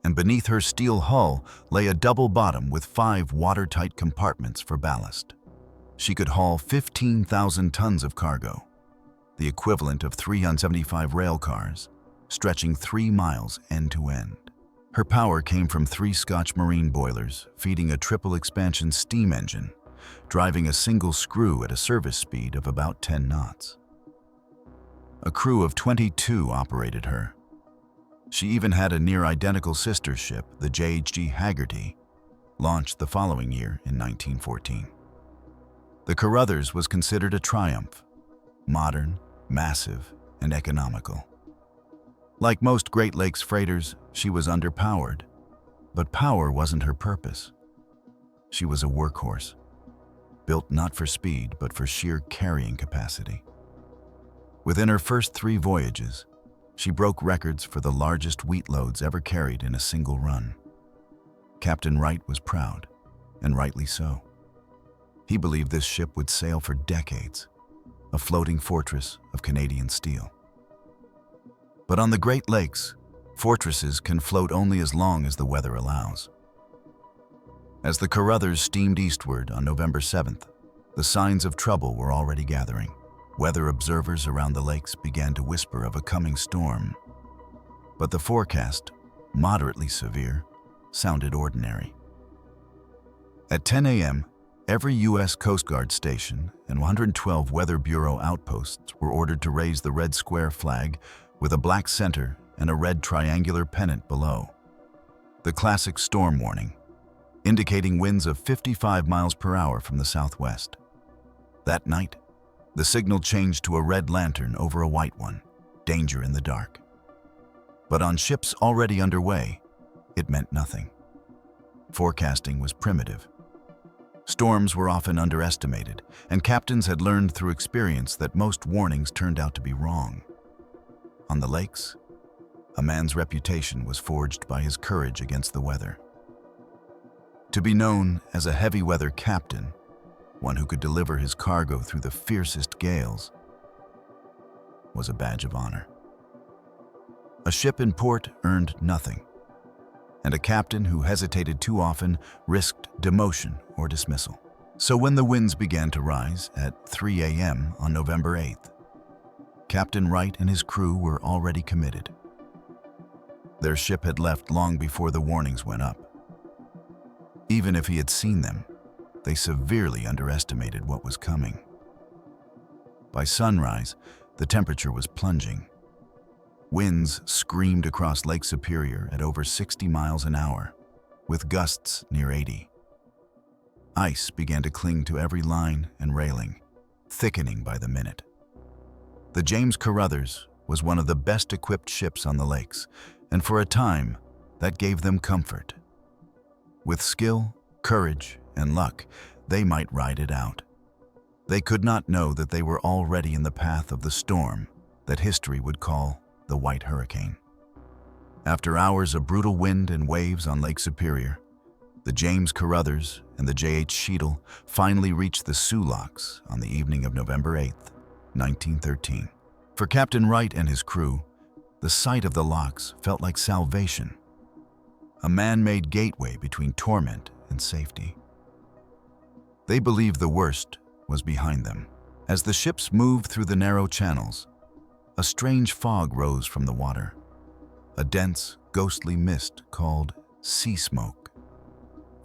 And beneath her steel hull lay a double bottom with 5 watertight compartments for ballast. She could haul 15,000 tons of cargo, the equivalent of 375 rail cars, stretching 3 miles end to end. Her power came from 3 Scotch marine boilers feeding a triple expansion steam engine, driving a single screw at a service speed of about 10 knots. A crew of 22 operated her. She even had a near-identical sister ship, the J.H.G. Haggerty, launched the following year in 1914. The Carruthers was considered a triumph, modern, massive, and economical. Like most Great Lakes freighters, she was underpowered, but power wasn't her purpose. She was a workhorse, built not for speed, but for sheer carrying capacity. Within her first 3 voyages, she broke records for the largest wheat loads ever carried in a single run. Captain Wright was proud, and rightly so. He believed this ship would sail for decades, a floating fortress of Canadian steel. But on the Great Lakes, fortresses can float only as long as the weather allows. As the Carruthers steamed eastward on November 7th, the signs of trouble were already gathering. Weather observers around the lakes began to whisper of a coming storm, but the forecast, moderately severe, sounded ordinary. At 10 a.m., every U.S. Coast Guard station and 112 Weather Bureau outposts were ordered to raise the red square flag with a black center and a red triangular pennant below. The classic storm warning, indicating winds of 55 miles per hour from the southwest. That night, the signal changed to a red lantern over a white one, danger in the dark. But on ships already underway, it meant nothing. Forecasting was primitive. Storms were often underestimated, and captains had learned through experience that most warnings turned out to be wrong. On the lakes, a man's reputation was forged by his courage against the weather. To be known as a heavy weather captain, one who could deliver his cargo through the fiercest gales, was a badge of honor. A ship in port earned nothing, and a captain who hesitated too often risked demotion or dismissal. So when the winds began to rise at 3 a.m. on November 8th, Captain Wright and his crew were already committed. Their ship had left long before the warnings went up. Even if he had seen them, they severely underestimated what was coming. By sunrise, the temperature was plunging. Winds screamed across Lake Superior at over 60 miles an hour, with gusts near 80. Ice began to cling to every line and railing, thickening by the minute. The James Carruthers was one of the best-equipped ships on the lakes, and for a time, that gave them comfort. With skill, courage, and luck, they might ride it out. They could not know that they were already in the path of the storm that history would call the White Hurricane. After hours of brutal wind and waves on Lake Superior, the James Carruthers and the J.H. Cheadle finally reached the Soo Locks on the evening of November 8th, 1913. For Captain Wright and his crew, the sight of the locks felt like salvation, a man-made gateway between torment and safety. They believed the worst was behind them. As the ships moved through the narrow channels, a strange fog rose from the water, a dense, ghostly mist called sea smoke,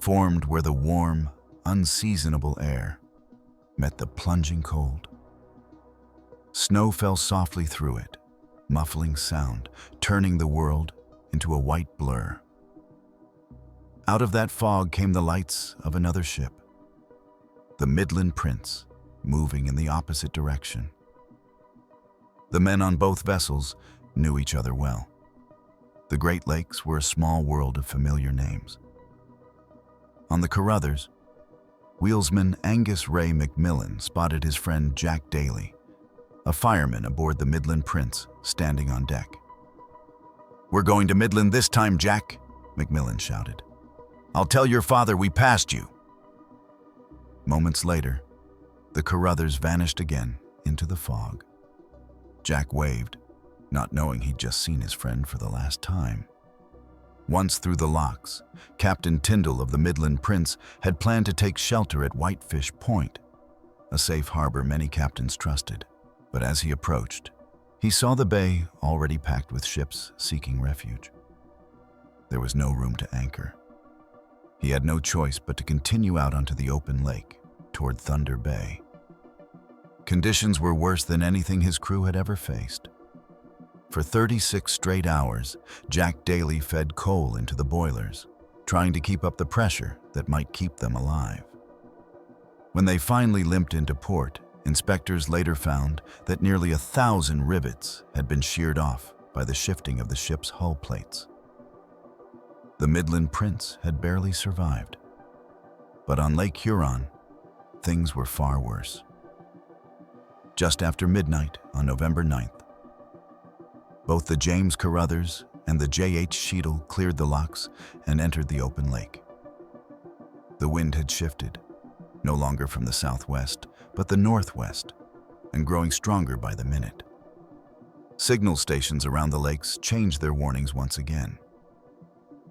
formed where the warm, unseasonable air met the plunging cold. Snow fell softly through it, muffling sound, turning the world into a white blur. Out of that fog came the lights of another ship, the Midland Prince, moving in the opposite direction. The men on both vessels knew each other well. The Great Lakes were a small world of familiar names. On the Carruthers, Wheelsman Angus Ray McMillan spotted his friend Jack Daly, a fireman aboard the Midland Prince, standing on deck. "We're going to Midland this time, Jack," McMillan shouted. "I'll tell your father we passed you." Moments later, the Carruthers vanished again into the fog. Jack waved, not knowing he'd just seen his friend for the last time. Once through the locks, Captain Tyndall of the Midland Prince had planned to take shelter at Whitefish Point, a safe harbor many captains trusted. But as he approached, he saw the bay already packed with ships seeking refuge. There was no room to anchor. He had no choice but to continue out onto the open lake toward Thunder Bay. Conditions were worse than anything his crew had ever faced. For 36 straight hours, Jack Daly fed coal into the boilers, trying to keep up the pressure that might keep them alive. When they finally limped into port, inspectors later found that nearly 1,000 rivets had been sheared off by the shifting of the ship's hull plates. The Midland Prince had barely survived. But on Lake Huron, things were far worse. Just after midnight on November 9th, both the James Carruthers and the J.H. Cheadle cleared the locks and entered the open lake. The wind had shifted, no longer from the southwest, but the northwest, and growing stronger by the minute. Signal stations around the lakes changed their warnings once again.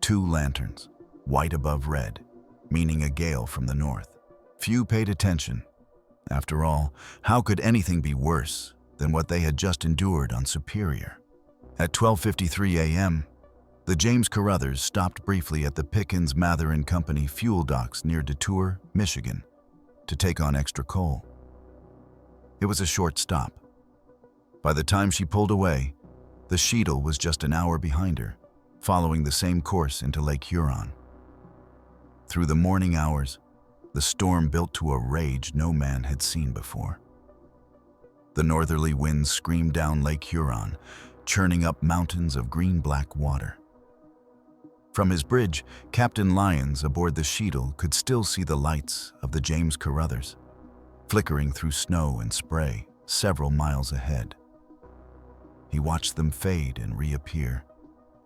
2 lanterns, white above red, meaning a gale from the north. Few paid attention. After all, how could anything be worse than what they had just endured on Superior? At 12:53 a.m., the James Carruthers stopped briefly at the Pickens Mather and Company fuel docks near Detour, Michigan, to take on extra coal. It was a short stop. By the time she pulled away, the Cheadle was just an hour behind her, following the same course into Lake Huron. Through the morning hours, the storm built to a rage no man had seen before. The northerly winds screamed down Lake Huron, churning up mountains of green-black water. From his bridge, Captain Lyons aboard the Cheadle could still see the lights of the James Carruthers, flickering through snow and spray several miles ahead. He watched them fade and reappear,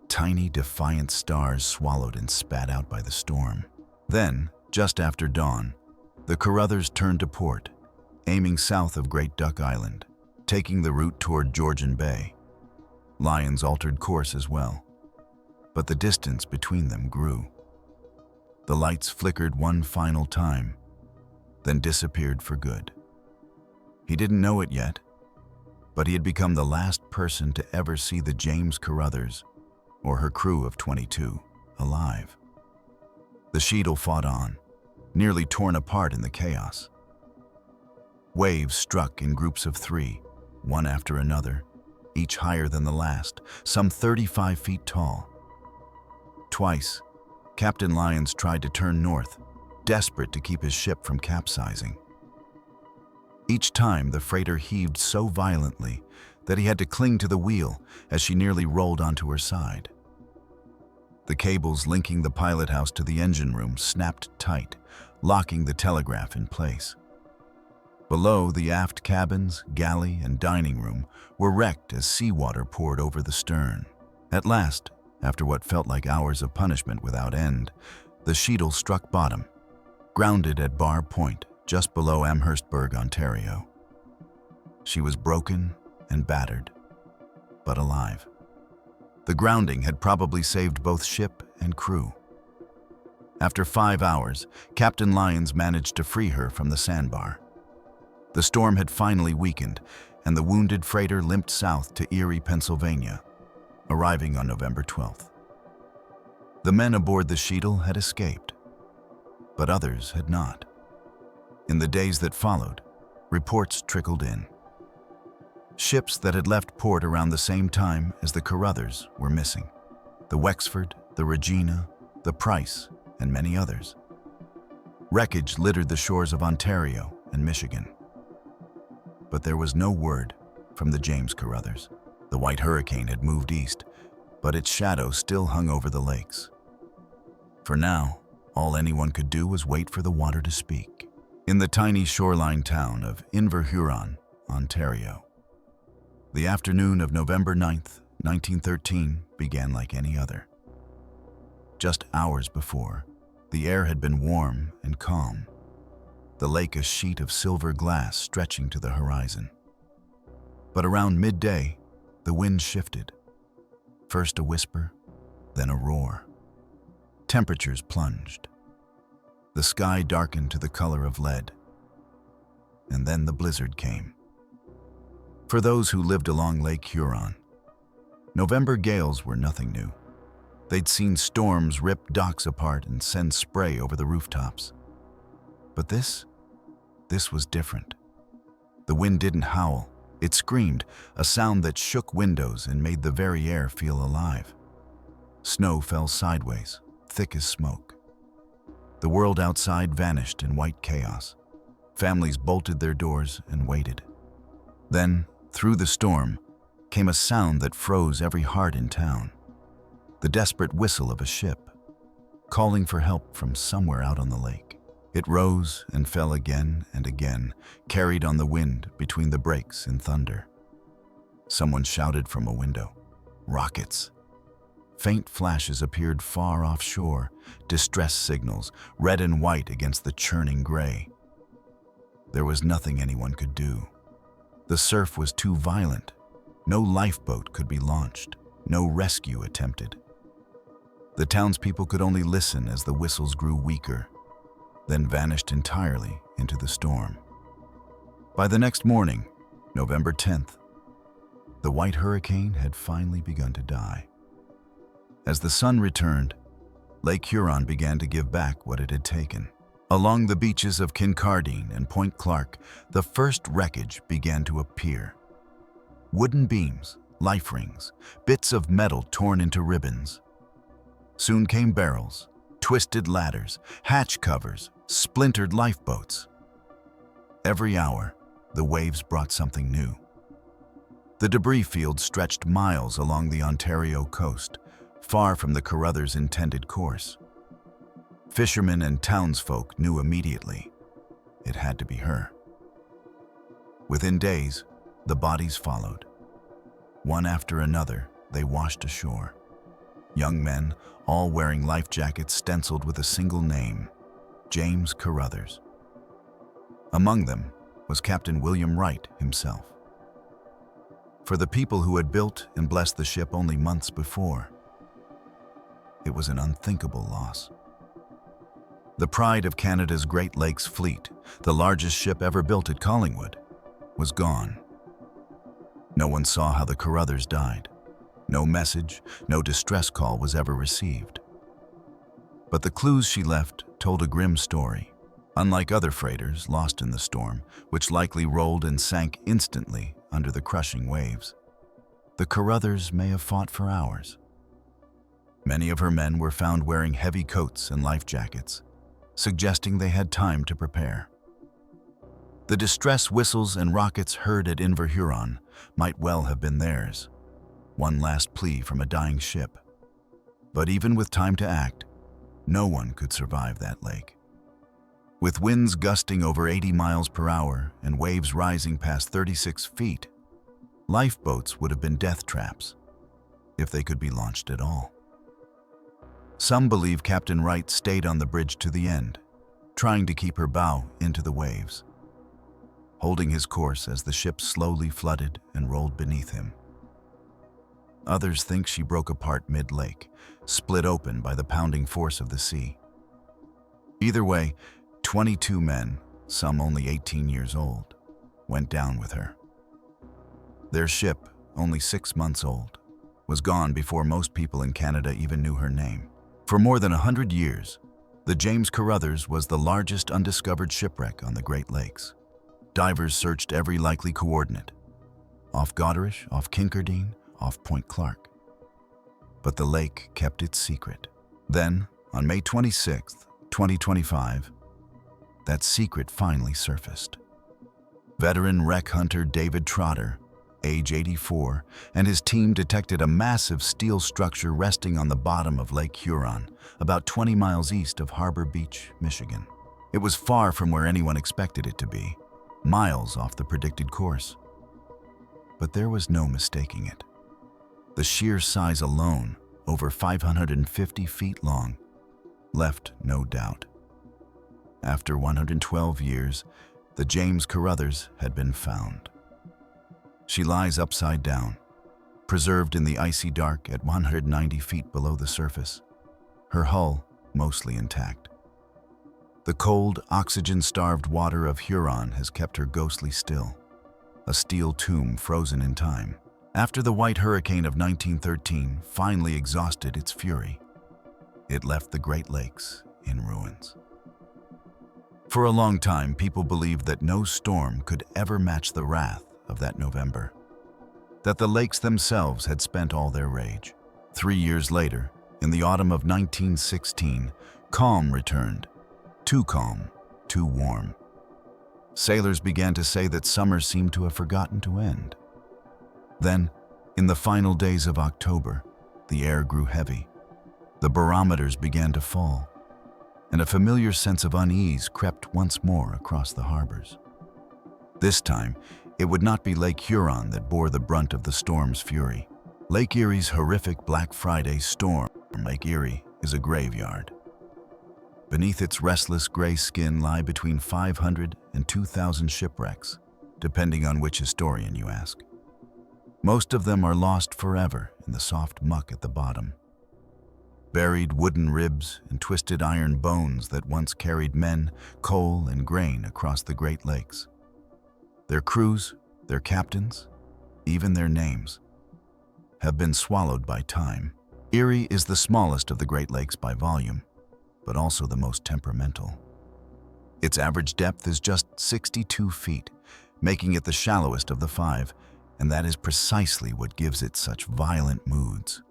tiny defiant stars swallowed and spat out by the storm. Then, just after dawn, the Carruthers turned to port, aiming south of Great Duck Island, taking the route toward Georgian Bay. Lyons altered course as well, but the distance between them grew. The lights flickered one final time, then disappeared for good. He didn't know it yet, but he had become the last person to ever see the James Carruthers, or her crew of 22, alive. The Cheadle fought on, nearly torn apart in the chaos. Waves struck in groups of 3, one after another, each higher than the last, some 35 feet tall. Twice, Captain Lyons tried to turn north, desperate to keep his ship from capsizing. Each time, the freighter heaved so violently that he had to cling to the wheel as she nearly rolled onto her side. The cables linking the pilot house to the engine room snapped tight, locking the telegraph in place. Below, the aft cabins, galley, and dining room were wrecked as seawater poured over the stern. At last, after what felt like hours of punishment without end, the Cheadle struck bottom, grounded at Bar Point, just below Amherstburg, Ontario. She was broken and battered, but alive. The grounding had probably saved both ship and crew. After 5 hours, Captain Lyons managed to free her from the sandbar. The storm had finally weakened, and the wounded freighter limped south to Erie, Pennsylvania, arriving on November 12th. The men aboard the Cheadle had escaped, but others had not. In the days that followed, reports trickled in. Ships that had left port around the same time as the Carruthers were missing. The Wexford, the Regina, the Price, and many others. Wreckage littered the shores of Ontario and Michigan. But there was no word from the James Carruthers. The White Hurricane had moved east, but its shadow still hung over the lakes. For now, all anyone could do was wait for the water to speak. In the tiny shoreline town of Huron, Ontario, the afternoon of November 9th, 1913 began like any other. Just hours before, the air had been warm and calm, the lake a sheet of silver glass stretching to the horizon. But around midday, the wind shifted. First a whisper, then a roar. Temperatures plunged. The sky darkened to the color of lead. And then the blizzard came. For those who lived along Lake Huron, November gales were nothing new. They'd seen storms rip docks apart and send spray over the rooftops. But this was different. The wind didn't howl. It screamed, a sound that shook windows and made the very air feel alive. Snow fell sideways, thick as smoke. The world outside vanished in white chaos. Families bolted their doors and waited. Then, through the storm, came a sound that froze every heart in town. The desperate whistle of a ship, calling for help from somewhere out on the lake. It rose and fell again and again, carried on the wind between the breaks in thunder. Someone shouted from a window, "Rockets!" Faint flashes appeared far offshore, distress signals, red and white against the churning gray. There was nothing anyone could do. The surf was too violent. No lifeboat could be launched, no rescue attempted. The townspeople could only listen as the whistles grew weaker, then vanished entirely into the storm. By the next morning, November 10th, the White Hurricane had finally begun to die. As the sun returned, Lake Huron began to give back what it had taken. Along the beaches of Kincardine and Point Clark, the first wreckage began to appear. Wooden beams, life rings, bits of metal torn into ribbons. Soon came barrels, twisted ladders, hatch covers, splintered lifeboats. Every hour, the waves brought something new. The debris field stretched miles along the Ontario coast, far from the Carruthers' intended course. Fishermen and townsfolk knew immediately it had to be her. Within days, the bodies followed. One after another, they washed ashore. Young men, all wearing life jackets stenciled with a single name, James Carruthers. Among them was Captain William Wright himself. For the people who had built and blessed the ship only months before, it was an unthinkable loss. The pride of Canada's Great Lakes Fleet, the largest ship ever built at Collingwood, was gone. No one saw how the Carruthers died. No message, no distress call was ever received. But the clues she left told a grim story. Unlike other freighters lost in the storm, which likely rolled and sank instantly under the crushing waves, the Carruthers may have fought for hours. Many of her men were found wearing heavy coats and life jackets, suggesting they had time to prepare. The distress whistles and rockets heard at Huron might well have been theirs, one last plea from a dying ship. But even with time to act, no one could survive that lake. With winds gusting over 80 miles per hour and waves rising past 36 feet, lifeboats would have been death traps, if they could be launched at all. Some believe Captain Wright stayed on the bridge to the end, trying to keep her bow into the waves, holding his course as the ship slowly flooded and rolled beneath him. Others think she broke apart mid-lake, split open by the pounding force of the sea. Either way, 22 men, some only 18 years old, went down with her. Their ship, only 6 months old, was gone before most people in Canada even knew her name. For more than 100 years, the James Carruthers was the largest undiscovered shipwreck on the Great Lakes. Divers searched every likely coordinate. off Godderish, off Kincardine, off Point Clark. But the lake kept its secret. Then, on May 26, 2025, that secret finally surfaced. Veteran wreck hunter David Trotter, age 84, and his team detected a massive steel structure resting on the bottom of Lake Huron, about 20 miles east of Harbor Beach, Michigan. It was far from where anyone expected it to be, miles off the predicted course. But there was no mistaking it. The sheer size alone, over 550 feet long, left no doubt. After 112 years, the James Carruthers had been found. She lies upside down, preserved in the icy dark at 190 feet below the surface, her hull mostly intact. The cold, oxygen-starved water of Huron has kept her ghostly still, a steel tomb frozen in time. After the white hurricane of 1913 finally exhausted its fury, it left the Great Lakes in ruins. For a long time, people believed that no storm could ever match the wrath of that November, that the lakes themselves had spent all their rage. 3 years later, in the autumn of 1916, calm returned. Too calm, too warm. Sailors began to say that summer seemed to have forgotten to end. Then, in the final days of October, the air grew heavy. The barometers began to fall, and a familiar sense of unease crept once more across the harbors. This time, it would not be Lake Huron that bore the brunt of the storm's fury. Lake Erie's horrific Black Friday storm, Lake Erie, is a graveyard. Beneath its restless gray skin lie between 500 and 2,000 shipwrecks, depending on which historian you ask. Most of them are lost forever in the soft muck at the bottom. Buried wooden ribs and twisted iron bones that once carried men, coal, and grain across the Great Lakes. Their crews, their captains, even their names, have been swallowed by time. Erie is the smallest of the Great Lakes by volume, but also the most temperamental. Its average depth is just 62 feet, making it the shallowest of the 5, and that is precisely what gives it such violent moods.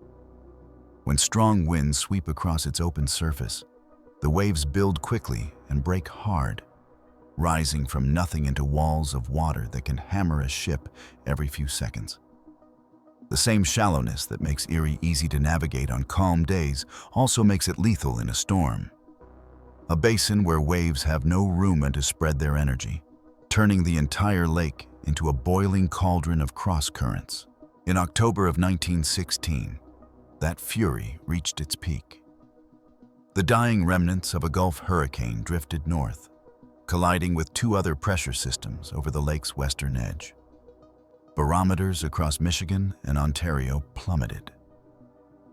When strong winds sweep across its open surface, the waves build quickly and break hard, rising from nothing into walls of water that can hammer a ship every few seconds. The same shallowness that makes Erie easy to navigate on calm days also makes it lethal in a storm. A basin where waves have no room to spread their energy, turning the entire lake into a boiling cauldron of cross-currents. In October of 1916, that fury reached its peak. The dying remnants of a Gulf hurricane drifted north, colliding with 2 other pressure systems over the lake's western edge. Barometers across Michigan and Ontario plummeted.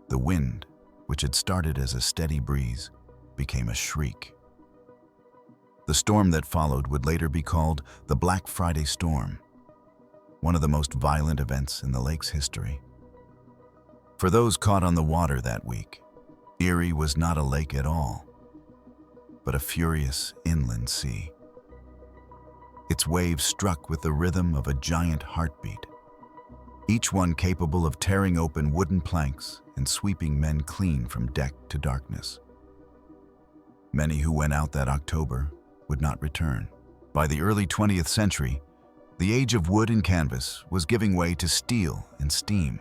The wind, which had started as a steady breeze, became a shriek. The storm that followed would later be called the Black Friday Storm, one of the most violent events in the lake's history. For those caught on the water that week, Erie was not a lake at all, but a furious inland sea. Its waves struck with the rhythm of a giant heartbeat, each one capable of tearing open wooden planks and sweeping men clean from deck to darkness. Many who went out that October would not return. By the early 20th century, the age of wood and canvas was giving way to steel and steam.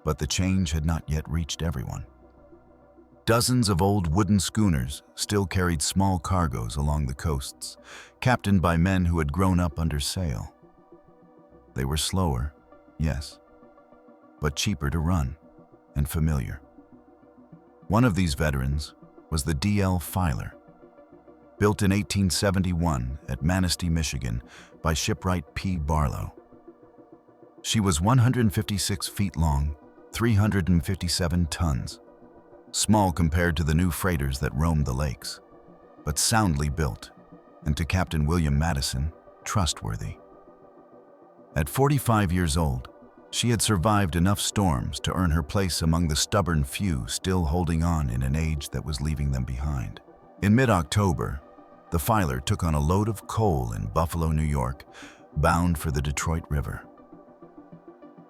But the change had not yet reached everyone. Dozens of old wooden schooners still carried small cargoes along the coasts, captained by men who had grown up under sail. They were slower, yes, but cheaper to run and familiar. One of these veterans was the D.L. Filer, built in 1871 at Manistee, Michigan by shipwright P. Barlow. She was 156 feet long, 357 tons, small compared to the new freighters that roamed the lakes, but soundly built, and to Captain William Madison, trustworthy. At 45 years old, she had survived enough storms to earn her place among the stubborn few still holding on in an age that was leaving them behind. In mid-October, the Filer took on a load of coal in Buffalo, New York, bound for the Detroit River.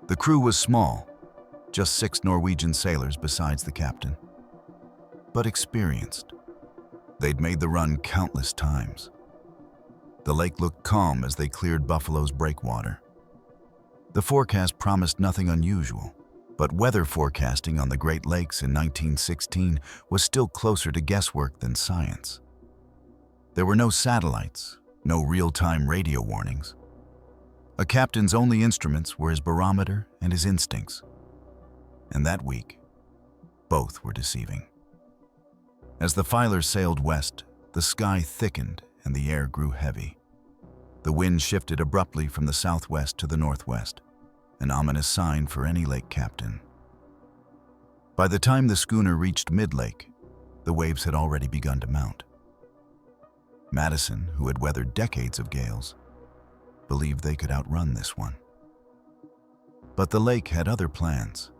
The crew was small, just 6 Norwegian sailors besides the captain, but experienced. They'd made the run countless times. The lake looked calm as they cleared Buffalo's breakwater. The forecast promised nothing unusual, but weather forecasting on the Great Lakes in 1916 was still closer to guesswork than science. There were no satellites, no real-time radio warnings. A captain's only instruments were his barometer and his instincts. And that week, both were deceiving. As the Filer sailed west, the sky thickened and the air grew heavy. The wind shifted abruptly from the southwest to the northwest, an ominous sign for any lake captain. By the time the schooner reached mid-lake, the waves had already begun to mount. Madison, who had weathered decades of gales, believed they could outrun this one. But the lake had other plans.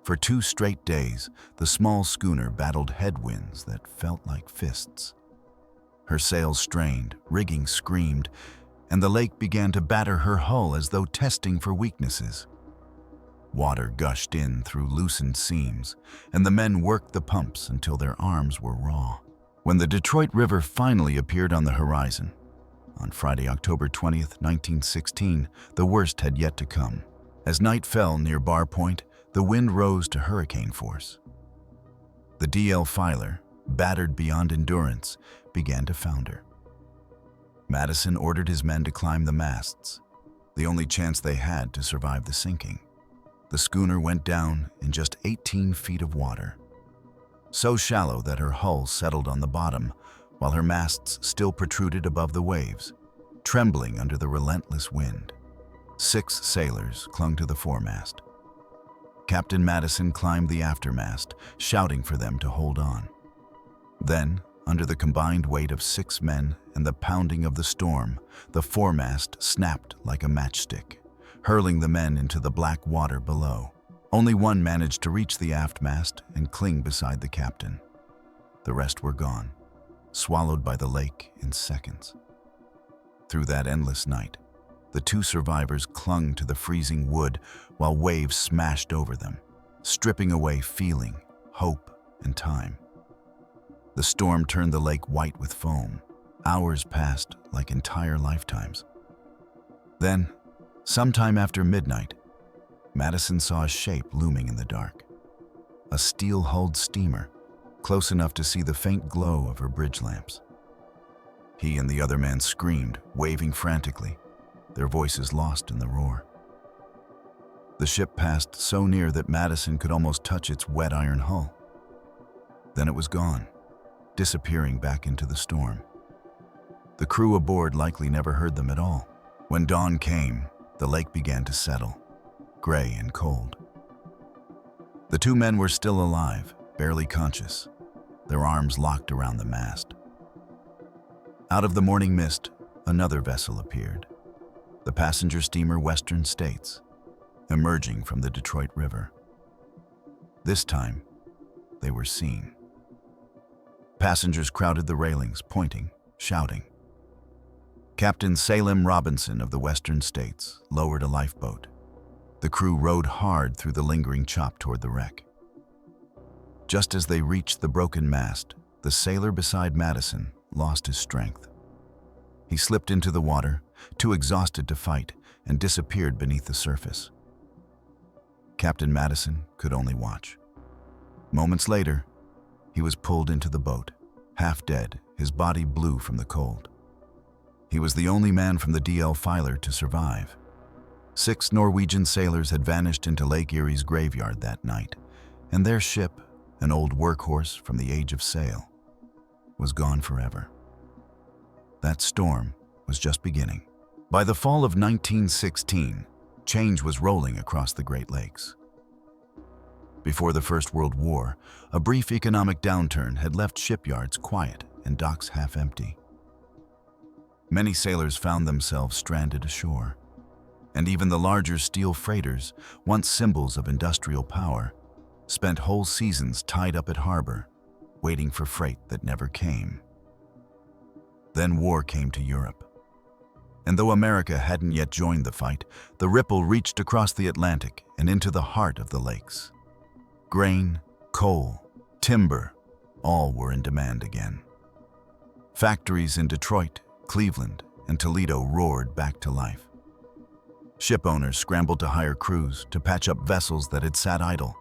For 2 straight days, the small schooner battled headwinds that felt like fists. Her sails strained, rigging screamed, and the lake began to batter her hull as though testing for weaknesses. Water gushed in through loosened seams, and the men worked the pumps until their arms were raw. When the Detroit River finally appeared on the horizon, on Friday, October 20th, 1916, the worst had yet to come. As night fell near Bar Point, the wind rose to hurricane force. The DL Filer, battered beyond endurance, began to founder. Madison ordered his men to climb the masts, the only chance they had to survive the sinking. The schooner went down in just 18 feet of water, so shallow that her hull settled on the bottom, while her masts still protruded above the waves, trembling under the relentless wind. 6 sailors clung to the foremast. Captain Madison climbed the aftermast, shouting for them to hold on. Then, under the combined weight of 6 men and the pounding of the storm, the foremast snapped like a matchstick, hurling the men into the black water below. Only one managed to reach the aft mast and cling beside the captain. The rest were gone, swallowed by the lake in seconds. Through that endless night, the 2 survivors clung to the freezing wood while waves smashed over them, stripping away feeling, hope, and time. The storm turned the lake white with foam. Hours passed like entire lifetimes. Then, sometime after midnight, Madison saw a shape looming in the dark. A steel-hulled steamer, close enough to see the faint glow of her bridge lamps. He and the other man screamed, waving frantically, their voices lost in the roar. The ship passed so near that Madison could almost touch its wet iron hull. Then it was gone, disappearing back into the storm. The crew aboard likely never heard them at all. When dawn came, the lake began to settle, gray and cold. The 2 men were still alive, barely conscious, their arms locked around the mast. Out of the morning mist, another vessel appeared, the passenger steamer Western States, emerging from the Detroit River. This time, they were seen. Passengers crowded the railings, pointing, shouting. Captain Salem Robinson of the Western States lowered a lifeboat. The crew rowed hard through the lingering chop toward the wreck. Just as they reached the broken mast, the sailor beside Madison lost his strength. He slipped into the water, too exhausted to fight, and disappeared beneath the surface. Captain Madison could only watch. Moments later, he was pulled into the boat, half dead, his body blue from the cold. He was the only man from the DL Filer to survive. 6 Norwegian sailors had vanished into Lake Erie's graveyard that night, and their ship, an old workhorse from the age of sail, was gone forever. That storm was just beginning. By the fall of 1916, change was rolling across the Great Lakes. Before the First World War, a brief economic downturn had left shipyards quiet and docks half empty. Many sailors found themselves stranded ashore, and even the larger steel freighters, once symbols of industrial power, spent whole seasons tied up at harbor, waiting for freight that never came. Then war came to Europe, And though America hadn't yet joined the fight, the ripple reached across the Atlantic and into the heart of the lakes. Grain, coal, timber, all were in demand again. Factories in Detroit, Cleveland, and Toledo roared back to life. Ship owners scrambled to hire crews to patch up vessels that had sat idle,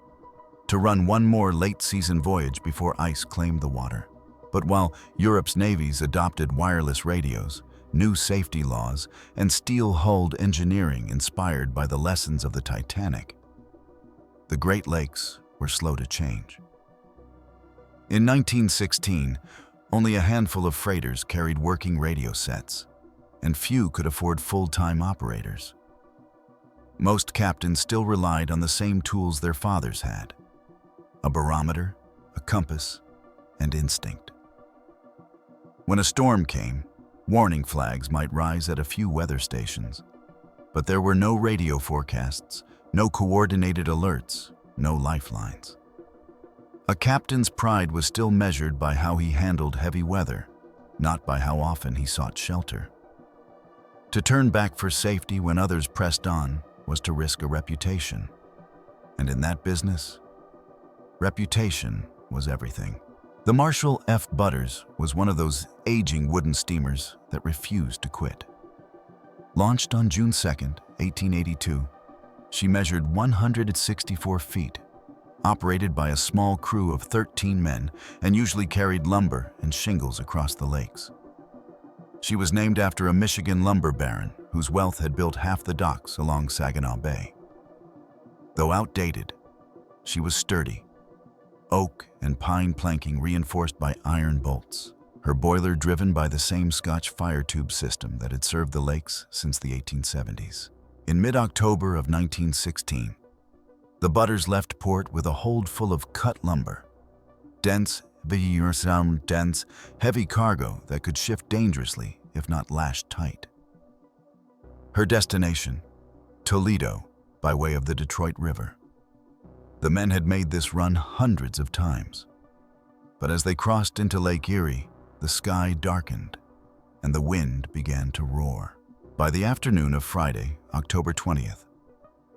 to run one more late-season voyage before ice claimed the water. But while Europe's navies adopted wireless radios, new safety laws, and steel-hulled engineering inspired by the lessons of the Titanic, the Great Lakes were slow to change. In 1916, only a handful of freighters carried working radio sets, and few could afford full-time operators. Most captains still relied on the same tools their fathers had: a barometer, a compass, and instinct. When a storm came, warning flags might rise at a few weather stations, but there were no radio forecasts, no coordinated alerts, no lifelines. A captain's pride was still measured by how he handled heavy weather, not by how often he sought shelter. To turn back for safety when others pressed on was to risk a reputation. And in that business, reputation was everything. The Marshall F. Butters was one of those aging wooden steamers that refused to quit. Launched on June 2, 1882, she measured 164 feet, operated by a small crew of 13 men, and usually carried lumber and shingles across the lakes. She was named after a Michigan lumber baron whose wealth had built half the docks along Saginaw Bay. Though outdated, she was sturdy, oak and pine planking reinforced by iron bolts, her boiler driven by the same Scotch fire tube system that had served the lakes since the 1870s. In mid-October of 1916, the Butters left port with a hold full of cut lumber, dense, heavy cargo that could shift dangerously if not lashed tight. Her destination, Toledo, by way of the Detroit River. The men had made this run hundreds of times, but as they crossed into Lake Erie, the sky darkened and the wind began to roar. By the afternoon of Friday, October 20th,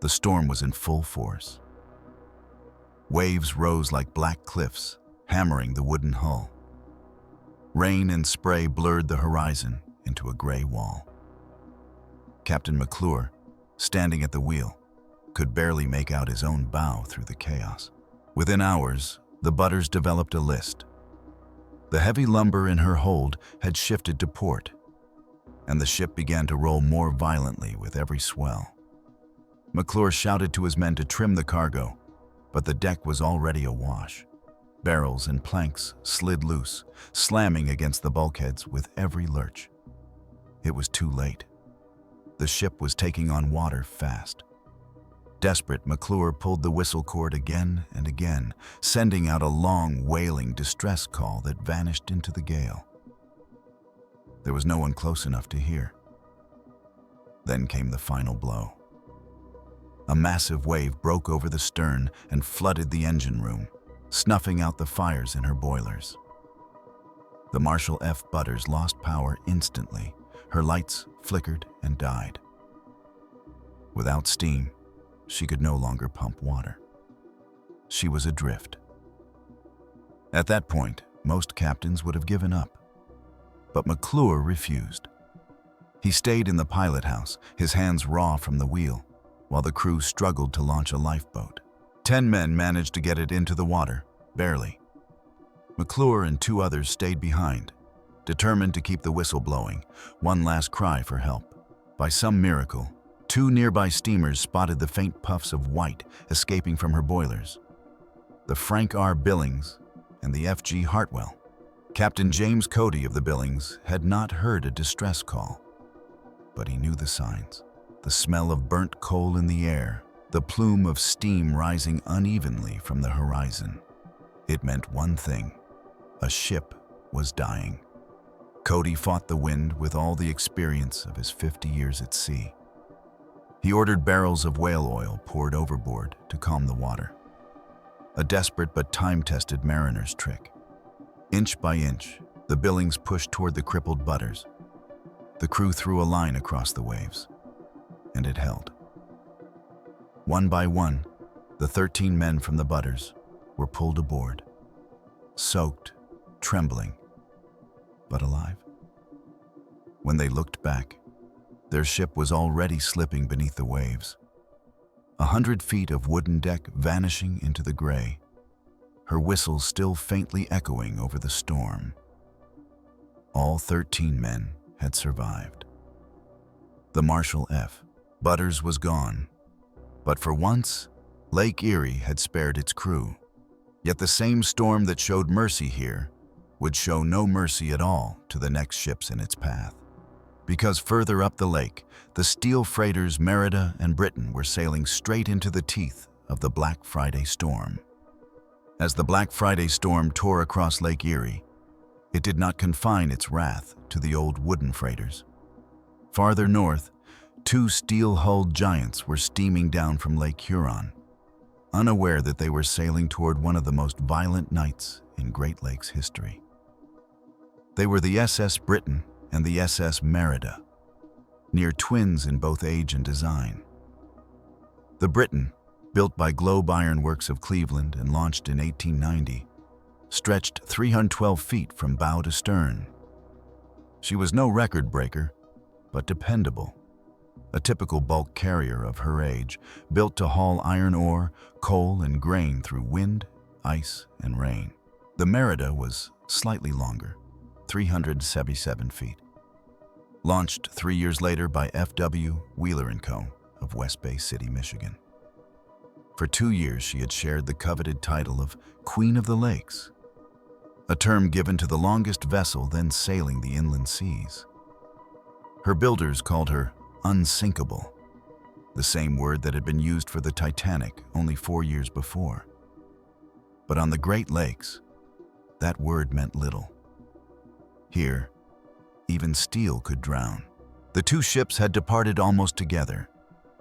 the storm was in full force. Waves rose like black cliffs, hammering the wooden hull. Rain and spray blurred the horizon into a gray wall. Captain McClure, standing at the wheel, could barely make out his own bow through the chaos. Within hours, the Butters developed a list. The heavy lumber in her hold had shifted to port, and the ship began to roll more violently with every swell. McClure shouted to his men to trim the cargo, but the deck was already awash. Barrels and planks slid loose, slamming against the bulkheads with every lurch. It was too late. The ship was taking on water fast. Desperate, McClure pulled the whistle cord again and again, sending out a long, wailing distress call that vanished into the gale. There was no one close enough to hear. Then came the final blow. A massive wave broke over the stern and flooded the engine room, snuffing out the fires in her boilers. The Marshall F. Butters lost power instantly. Her lights flickered and died. Without steam, she could no longer pump water. She was adrift. At that point, most captains would have given up. But McClure refused. He stayed in the pilot house, his hands raw from the wheel, while the crew struggled to launch a lifeboat. 10 men managed to get it into the water, barely. McClure and 2 others stayed behind, determined to keep the whistle blowing, one last cry for help. By some miracle, 2 nearby steamers spotted the faint puffs of white escaping from her boilers. The Frank R. Billings and the F.G. Hartwell. Captain James Cody of the Billings had not heard a distress call, but he knew the signs. The smell of burnt coal in the air, the plume of steam rising unevenly from the horizon. It meant one thing: a ship was dying. Cody fought the wind with all the experience of his 50 years at sea. He ordered barrels of whale oil poured overboard to calm the water. A desperate but time-tested mariner's trick. Inch by inch, the Billings pushed toward the crippled Butters. The crew threw a line across the waves, and it held. One by one, the 13 men from the Butters were pulled aboard, soaked, trembling, but alive. When they looked back, their ship was already slipping beneath the waves. 100 feet of wooden deck vanishing into the gray, her whistle still faintly echoing over the storm. All 13 men had survived. The Marshal F. Butters was gone, but for once, Lake Erie had spared its crew. Yet the same storm that showed mercy here would show no mercy at all to the next ships in its path. Because further up the lake, the steel freighters Merida and Britain were sailing straight into the teeth of the Black Friday storm. As the Black Friday storm tore across Lake Erie, it did not confine its wrath to the old wooden freighters. Farther north, 2 steel-hulled giants were steaming down from Lake Huron, unaware that they were sailing toward one of the most violent nights in Great Lakes history. They were the SS Britain and the SS Merida, near twins in both age and design. The Britain, built by Globe Iron Works of Cleveland and launched in 1890, stretched 312 feet from bow to stern. She was no record breaker, but dependable, a typical bulk carrier of her age, built to haul iron ore, coal, and grain through wind, ice, and rain. The Merida was slightly longer, 377 feet. Launched 3 years later by F.W. Wheeler & Co. of West Bay City, Michigan. For 2 years, she had shared the coveted title of Queen of the Lakes, a term given to the longest vessel then sailing the inland seas. Her builders called her unsinkable, the same word that had been used for the Titanic only 4 years before. But on the Great Lakes, that word meant little. Here, even steel could drown. The 2 ships had departed almost together,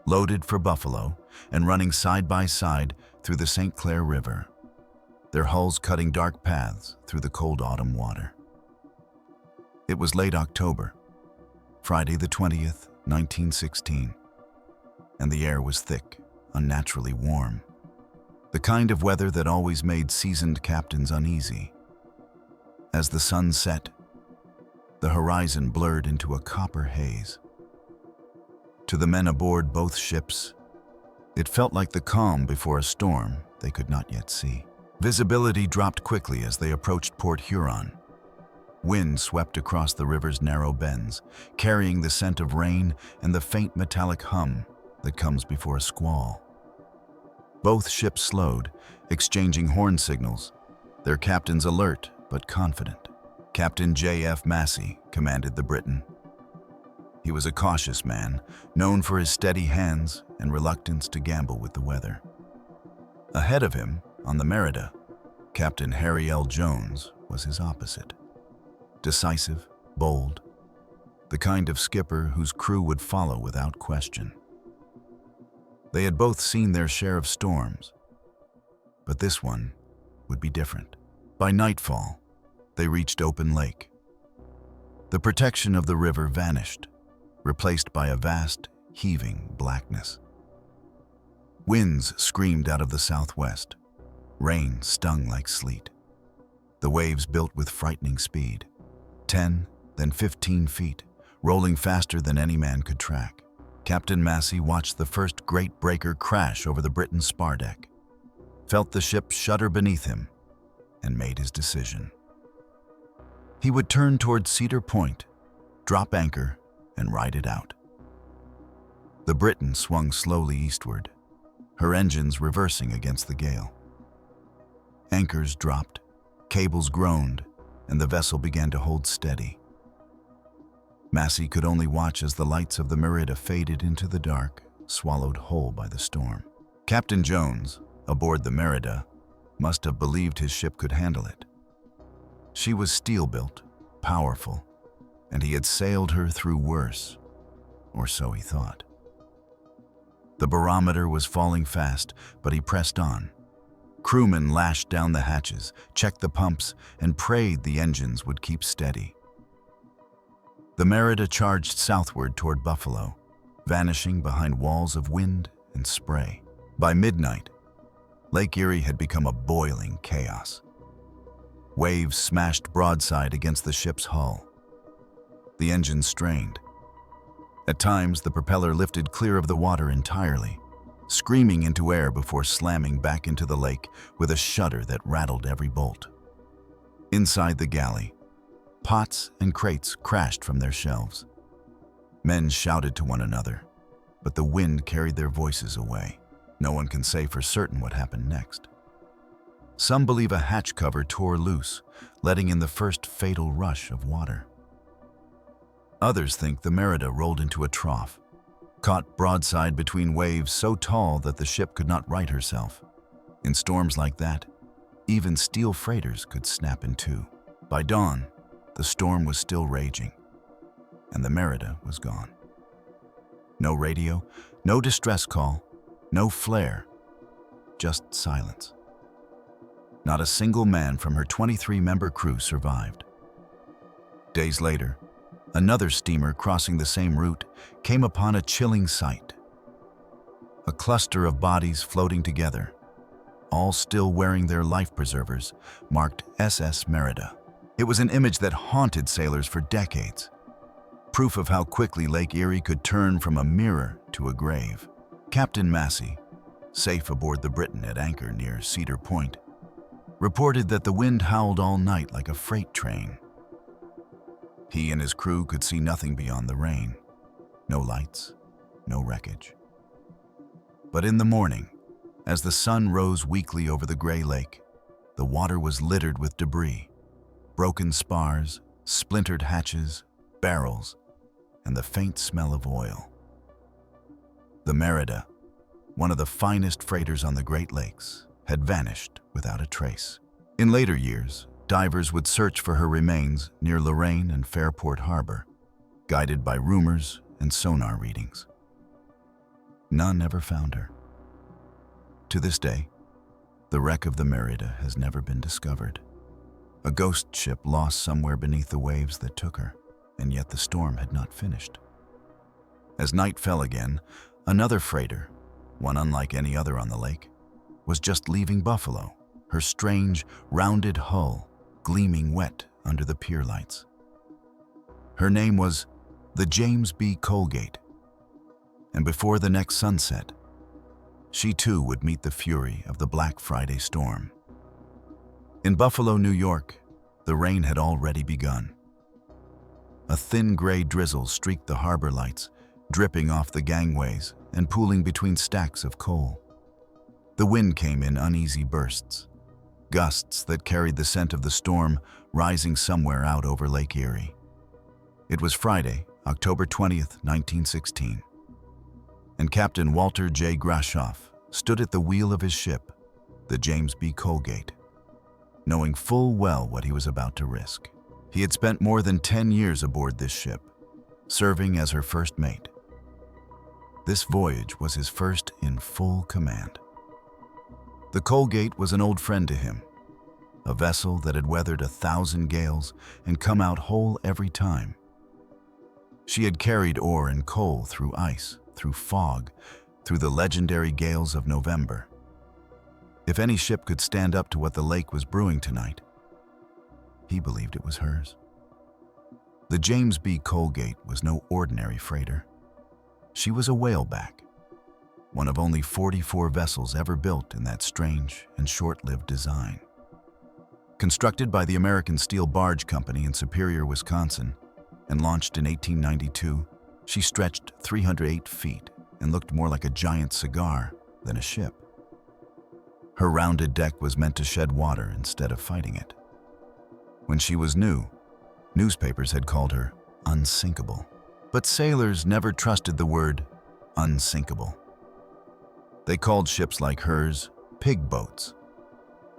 loaded for Buffalo and running side by side through the St. Clair River, their hulls cutting dark paths through the cold autumn water. It was late October, Friday the 20th, 1916, and the air was thick, unnaturally warm, the kind of weather that always made seasoned captains uneasy. As the sun set, the horizon blurred into a copper haze. To the men aboard both ships, it felt like the calm before a storm they could not yet see. Visibility dropped quickly as they approached Port Huron. Wind swept across the river's narrow bends, carrying the scent of rain and the faint metallic hum that comes before a squall. Both ships slowed, exchanging horn signals, their captains alert but confident. Captain J.F. Massey commanded the Britain. He was a cautious man, known for his steady hands and reluctance to gamble with the weather. Ahead of him, on the Merida, Captain Harry L. Jones was his opposite. Decisive, bold, the kind of skipper whose crew would follow without question. They had both seen their share of storms, but this one would be different. By nightfall, they reached open lake. The protection of the river vanished, replaced by a vast, heaving blackness. Winds screamed out of the southwest. Rain stung like sleet. The waves built with frightening speed, 10, then 15 feet, rolling faster than any man could track. Captain Massey watched the first great breaker crash over the Britain's spar deck, felt the ship shudder beneath him, and made his decision. He would turn toward Cedar Point, drop anchor, and ride it out. The Britain swung slowly eastward, her engines reversing against the gale. Anchors dropped, cables groaned, and the vessel began to hold steady. Massey could only watch as the lights of the Merida faded into the dark, swallowed whole by the storm. Captain Jones, aboard the Merida, must have believed his ship could handle it. She was steel-built, powerful, and he had sailed her through worse, or so he thought. The barometer was falling fast, but he pressed on. Crewmen lashed down the hatches, checked the pumps, and prayed the engines would keep steady. The Merida charged southward toward Buffalo, vanishing behind walls of wind and spray. By midnight, Lake Erie had become a boiling chaos. Waves smashed broadside against the ship's hull. The engine strained. At times, the propeller lifted clear of the water entirely, screaming into air before slamming back into the lake with a shudder that rattled every bolt. Inside the galley, pots and crates crashed from their shelves. Men shouted to one another, but the wind carried their voices away. No one can say for certain what happened next. Some believe a hatch cover tore loose, letting in the first fatal rush of water. Others think the Merida rolled into a trough, caught broadside between waves so tall that the ship could not right herself. In storms like that, even steel freighters could snap in two. By dawn, the storm was still raging, and the Merida was gone. No radio, no distress call, no flare, just silence. Not a single man from her 23-member crew survived. Days later, another steamer crossing the same route came upon a chilling sight. A cluster of bodies floating together, all still wearing their life preservers, marked SS Merida. It was an image that haunted sailors for decades, proof of how quickly Lake Erie could turn from a mirror to a grave. Captain Massey, safe aboard the Britain at anchor near Cedar Point, reported that the wind howled all night like a freight train. He and his crew could see nothing beyond the rain. No lights, no wreckage. But in the morning, as the sun rose weakly over the gray lake, the water was littered with debris, broken spars, splintered hatches, barrels, and the faint smell of oil. The Merida, one of the finest freighters on the Great Lakes, had vanished without a trace. In later years, divers would search for her remains near Lorraine and Fairport Harbor, guided by rumors and sonar readings. None ever found her. To this day, the wreck of the Merida has never been discovered. A ghost ship lost somewhere beneath the waves that took her, and yet the storm had not finished. As night fell again, another freighter, one unlike any other on the lake, was just leaving Buffalo, her strange, rounded hull gleaming wet under the pier lights. Her name was the James B. Colgate, and before the next sunset, she too would meet the fury of the Black Friday storm. In Buffalo, New York, the rain had already begun. A thin gray drizzle streaked the harbor lights, dripping off the gangways and pooling between stacks of coal. The wind came in uneasy bursts, gusts that carried the scent of the storm rising somewhere out over Lake Erie. It was Friday, October 20th, 1916, and Captain Walter J. Grashoff stood at the wheel of his ship, the James B. Colgate, knowing full well what he was about to risk. He had spent more than 10 years aboard this ship, serving as her first mate. This voyage was his first in full command. The Colgate was an old friend to him, a vessel that had weathered 1,000 gales and come out whole every time. She had carried ore and coal through ice, through fog, through the legendary gales of November. If any ship could stand up to what the lake was brewing tonight, he believed it was hers. The James B. Colgate was no ordinary freighter. She was a whaleback, one of only 44 vessels ever built in that strange and short-lived design. Constructed by the American Steel Barge Company in Superior, Wisconsin, and launched in 1892, she stretched 308 feet and looked more like a giant cigar than a ship. Her rounded deck was meant to shed water instead of fighting it. When she was new, newspapers had called her unsinkable. But sailors never trusted the word unsinkable. They called ships like hers pig boats,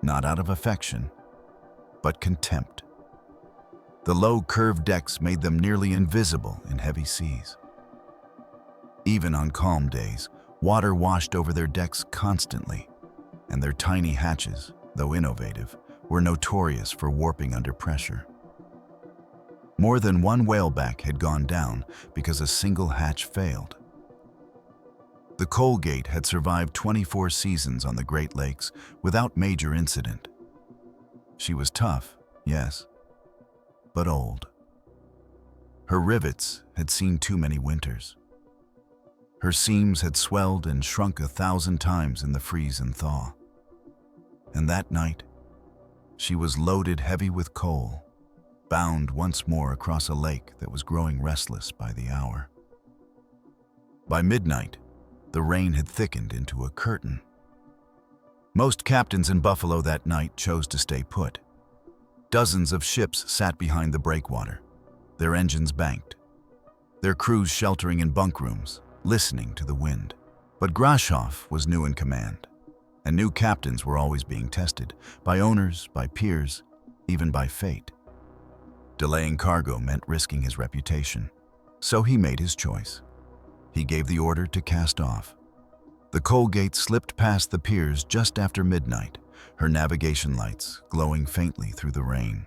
not out of affection, but contempt. The low curved decks made them nearly invisible in heavy seas. Even on calm days, water washed over their decks constantly, and their tiny hatches, though innovative, were notorious for warping under pressure. More than one whaleback had gone down because a single hatch failed. The Colgate had survived 24 seasons on the Great Lakes without major incident. She was tough, yes, but old. Her rivets had seen too many winters. Her seams had swelled and shrunk 1,000 times in the freeze and thaw. And that night, she was loaded heavy with coal, bound once more across a lake that was growing restless by the hour. By midnight, the rain had thickened into a curtain. Most captains in Buffalo that night chose to stay put. Dozens of ships sat behind the breakwater, their engines banked, their crews sheltering in bunk rooms, listening to the wind. But Grashoff was new in command, and new captains were always being tested, by owners, by peers, even by fate. Delaying cargo meant risking his reputation, so he made his choice. He gave the order to cast off. The Colgate slipped past the piers just after midnight, her navigation lights glowing faintly through the rain.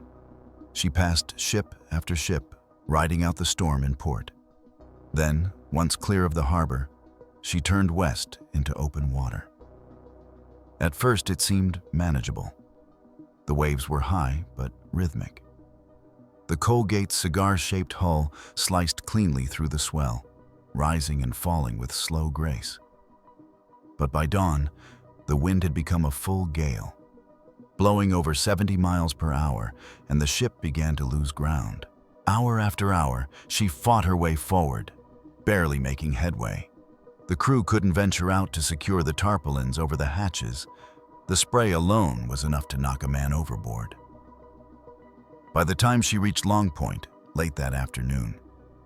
She passed ship after ship, riding out the storm in port. Then, once clear of the harbor, she turned west into open water. At first it seemed manageable. The waves were high but rhythmic. The Colgate's cigar-shaped hull sliced cleanly through the swell, rising and falling with slow grace. But by dawn, the wind had become a full gale, blowing over 70 miles per hour, and the ship began to lose ground. Hour after hour, she fought her way forward, barely making headway. The crew couldn't venture out to secure the tarpaulins over the hatches. The spray alone was enough to knock a man overboard. By the time she reached Long Point, late that afternoon,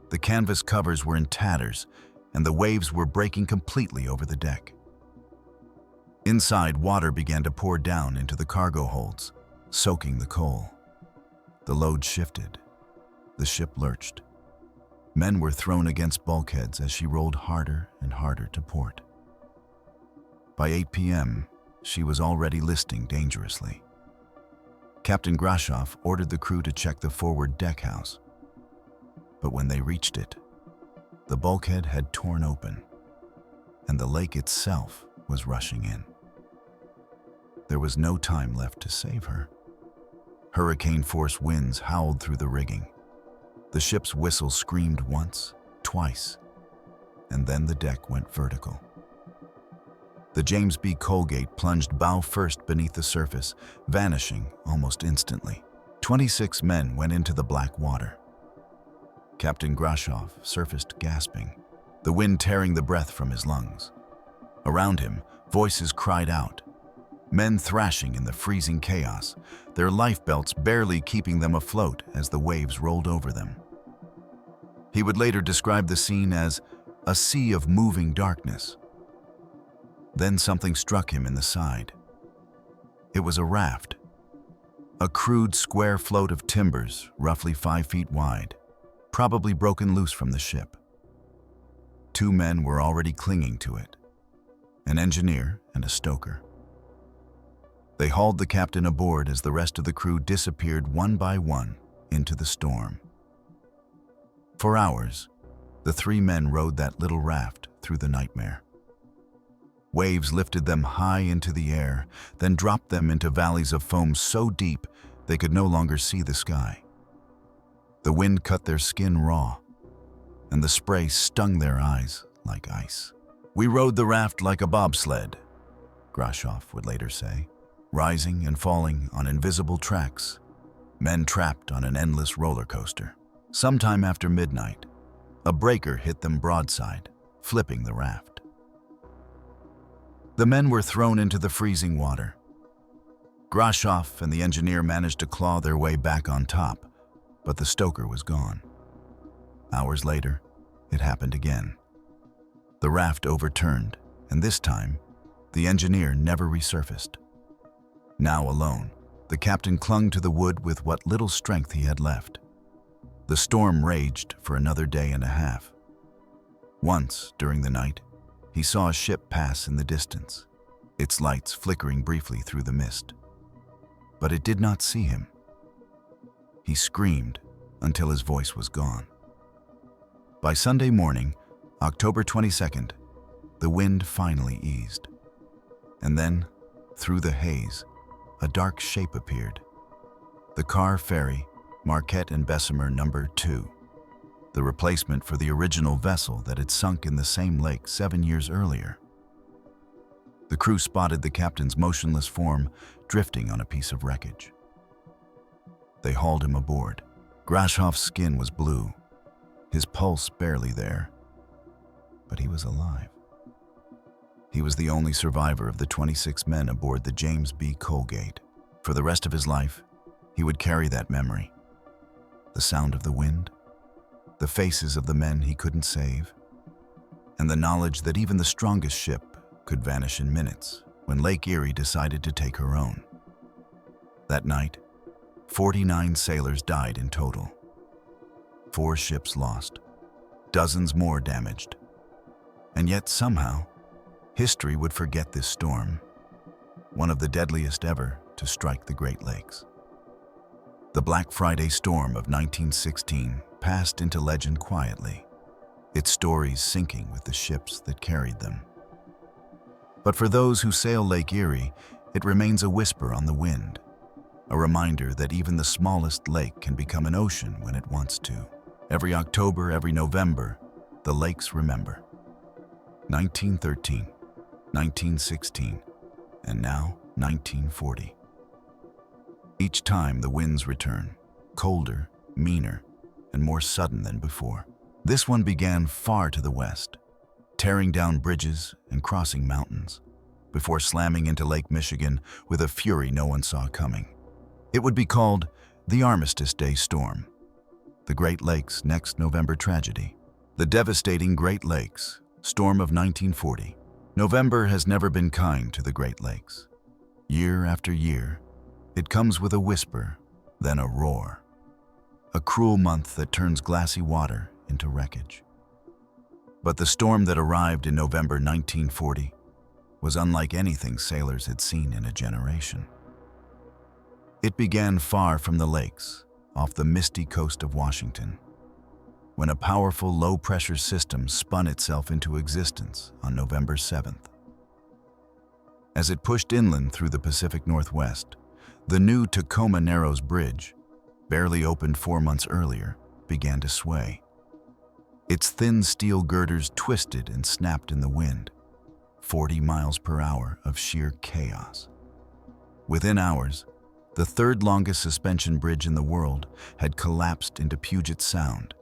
the canvas covers were in tatters, and the waves were breaking completely over the deck. Inside, water began to pour down into the cargo holds, soaking the coal. The load shifted. The ship lurched. Men were thrown against bulkheads as she rolled harder and harder to port. By 8 p.m., she was already listing dangerously. Captain Grashoff ordered the crew to check the forward deck house. But when they reached it, the bulkhead had torn open, and the lake itself was rushing in. There was no time left to save her. Hurricane-force winds howled through the rigging. The ship's whistle screamed once, twice, and then the deck went vertical. The James B. Colgate plunged bow first beneath the surface, vanishing almost instantly. 26 men went into the black water. Captain Grashoff surfaced gasping, the wind tearing the breath from his lungs. Around him, voices cried out, men thrashing in the freezing chaos, their lifebelts barely keeping them afloat as the waves rolled over them. He would later describe the scene as a sea of moving darkness. Then something struck him in the side. It was a raft, a crude square float of timbers roughly 5 feet wide, probably broken loose from the ship. 2 men were already clinging to it, an engineer and a stoker. They hauled the captain aboard as the rest of the crew disappeared one by one into the storm. For hours, the 3 men rowed that little raft through the nightmare. Waves lifted them high into the air, then dropped them into valleys of foam so deep they could no longer see the sky. The wind cut their skin raw, and the spray stung their eyes like ice. "We rode the raft like a bobsled," Grashoff would later say, rising and falling on invisible tracks, men trapped on an endless roller coaster. Sometime after midnight, a breaker hit them broadside, flipping the raft. The men were thrown into the freezing water. Grashoff and the engineer managed to claw their way back on top, but the stoker was gone. Hours later, it happened again. The raft overturned, and this time, the engineer never resurfaced. Now alone, the captain clung to the wood with what little strength he had left. The storm raged for another day and a half. Once, during the night, he saw a ship pass in the distance, its lights flickering briefly through the mist. But it did not see him. He screamed, until his voice was gone. By Sunday morning, October 22nd, the wind finally eased. And then, through the haze, a dark shape appeared. The car ferry, Marquette and Bessemer No. 2, the replacement for the original vessel that had sunk in the same lake 7 years earlier. The crew spotted the captain's motionless form drifting on a piece of wreckage. They hauled him aboard. Grashhoff's skin was blue, his pulse barely there, but he was alive. He was the only survivor of the 26 men aboard the James B. Colgate. For the rest of his life, he would carry that memory. The sound of the wind, the faces of the men he couldn't save, and the knowledge that even the strongest ship could vanish in minutes when Lake Erie decided to take her own. That night, 49 sailors died in total. 4 ships lost, dozens more damaged. And yet somehow, history would forget this storm, one of the deadliest ever to strike the Great Lakes. The Black Friday storm of 1916 passed into legend quietly, its stories sinking with the ships that carried them. But for those who sail Lake Erie, it remains a whisper on the wind, a reminder that even the smallest lake can become an ocean when it wants to. Every October, every November, the lakes remember. 1913, 1916, and now 1940. Each time the winds return, colder, meaner, and more sudden than before. This one began far to the west, tearing down bridges and crossing mountains, before slamming into Lake Michigan with a fury no one saw coming. It would be called the Armistice Day Storm, the Great Lakes' next November tragedy. The devastating Great Lakes Storm of 1940. November has never been kind to the Great Lakes. Year after year, it comes with a whisper, then a roar. A cruel month that turns glassy water into wreckage. But the storm that arrived in November 1940 was unlike anything sailors had seen in a generation. It began far from the lakes, off the misty coast of Washington, when a powerful low-pressure system spun itself into existence on November 7th. As it pushed inland through the Pacific Northwest, the new Tacoma Narrows Bridge, barely opened 4 months earlier, began to sway. Its thin steel girders twisted and snapped in the wind, 40 miles per hour of sheer chaos. Within hours, the third longest suspension bridge in the world had collapsed into Puget Sound,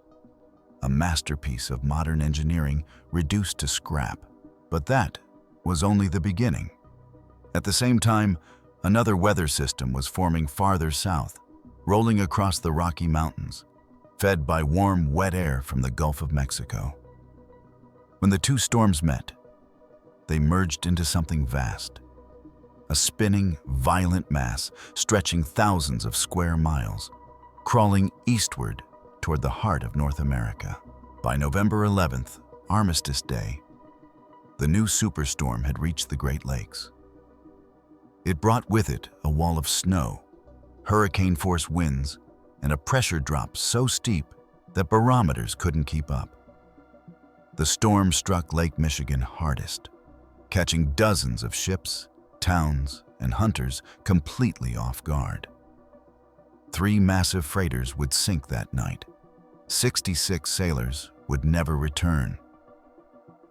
a masterpiece of modern engineering reduced to scrap. But that was only the beginning. At the same time, another weather system was forming farther south, rolling across the Rocky Mountains, fed by warm, wet air from the Gulf of Mexico. When the two storms met, they merged into something vast, a spinning, violent mass stretching thousands of square miles, crawling eastward toward the heart of North America. By November 11th, Armistice Day, the new superstorm had reached the Great Lakes. It brought with it a wall of snow, hurricane-force winds, and a pressure drop so steep that barometers couldn't keep up. The storm struck Lake Michigan hardest, catching dozens of ships, towns, and hunters completely off guard. 3 massive freighters would sink that night. 66 sailors would never return.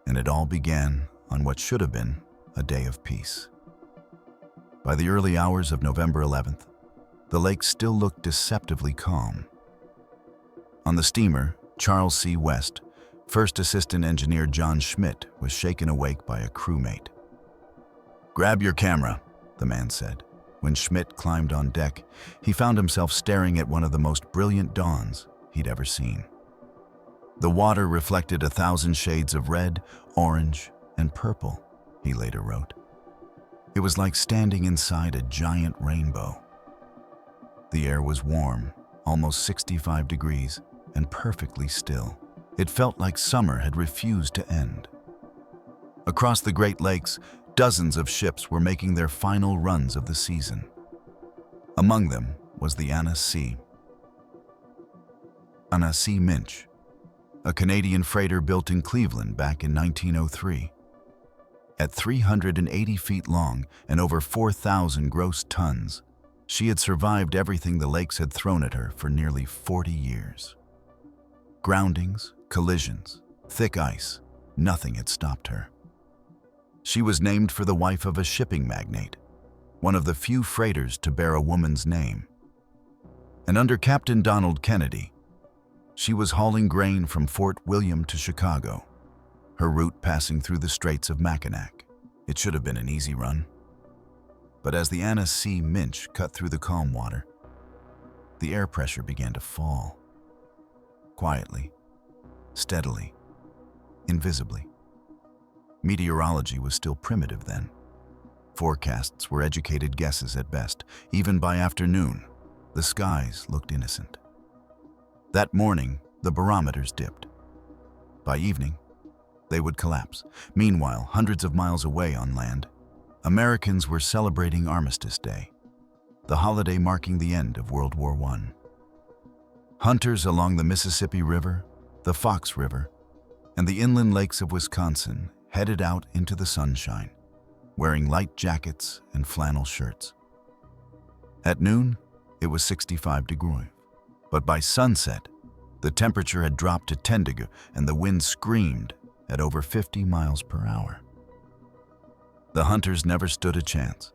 And it all began on what should have been a day of peace. By the early hours of November 11th, the lake still looked deceptively calm. On the steamer, Charles C. West, First Assistant Engineer John Schmidt was shaken awake by a crewmate. "Grab your camera," the man said. When Schmidt climbed on deck, he found himself staring at one of the most brilliant dawns he'd ever seen. The water reflected 1,000 shades of red, orange, and purple, he later wrote. It was like standing inside a giant rainbow. The air was warm, almost 65 degrees, and perfectly still. It felt like summer had refused to end. Across the Great Lakes, dozens of ships were making their final runs of the season. Among them was the Anna C. Annecy Minch, a Canadian freighter built in Cleveland back in 1903. At 380 feet long and over 4,000 gross tons, she had survived everything the lakes had thrown at her for nearly 40 years. Groundings, collisions, thick ice, nothing had stopped her. She was named for the wife of a shipping magnate, one of the few freighters to bear a woman's name. And under Captain Donald Kennedy, she was hauling grain from Fort William to Chicago, her route passing through the Straits of Mackinac. It should have been an easy run. But as the Annecy Minch cut through the calm water, the air pressure began to fall. Quietly, steadily, invisibly. Meteorology was still primitive then. Forecasts were educated guesses at best. Even by afternoon, the skies looked innocent. That morning, the barometers dipped. By evening, they would collapse. Meanwhile, hundreds of miles away on land, Americans were celebrating Armistice Day, the holiday marking the end of World War I. Hunters along the Mississippi River, the Fox River, and the inland lakes of Wisconsin headed out into the sunshine, wearing light jackets and flannel shirts. At noon, it was 65 degrees, but by sunset, the temperature had dropped to 10 degrees and the wind screamed at over 50 miles per hour. The hunters never stood a chance.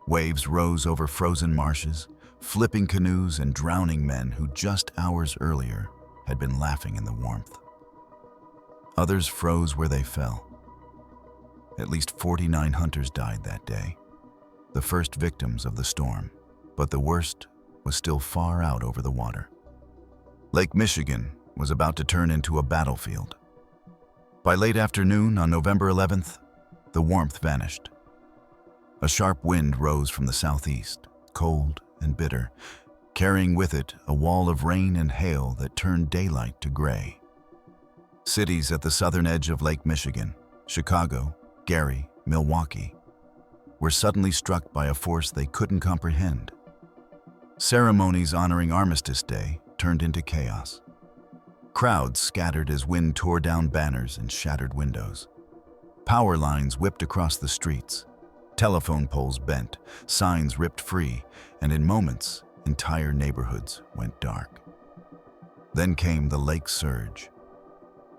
Waves rose over frozen marshes, flipping canoes and drowning men who just hours earlier had been laughing in the warmth. Others froze where they fell. At least 49 hunters died that day, the first victims of the storm, but the worst was still far out over the water. Lake Michigan was about to turn into a battlefield. By late afternoon on November 11th, the warmth vanished. A sharp wind rose from the southeast, cold and bitter, carrying with it a wall of rain and hail that turned daylight to gray. Cities at the southern edge of Lake Michigan, Chicago, Gary, Milwaukee, were suddenly struck by a force they couldn't comprehend. Ceremonies honoring Armistice Day turned into chaos. Crowds scattered as wind tore down banners and shattered windows. Power lines whipped across the streets. Telephone poles bent, signs ripped free, and in moments, entire neighborhoods went dark. Then came the lake surge.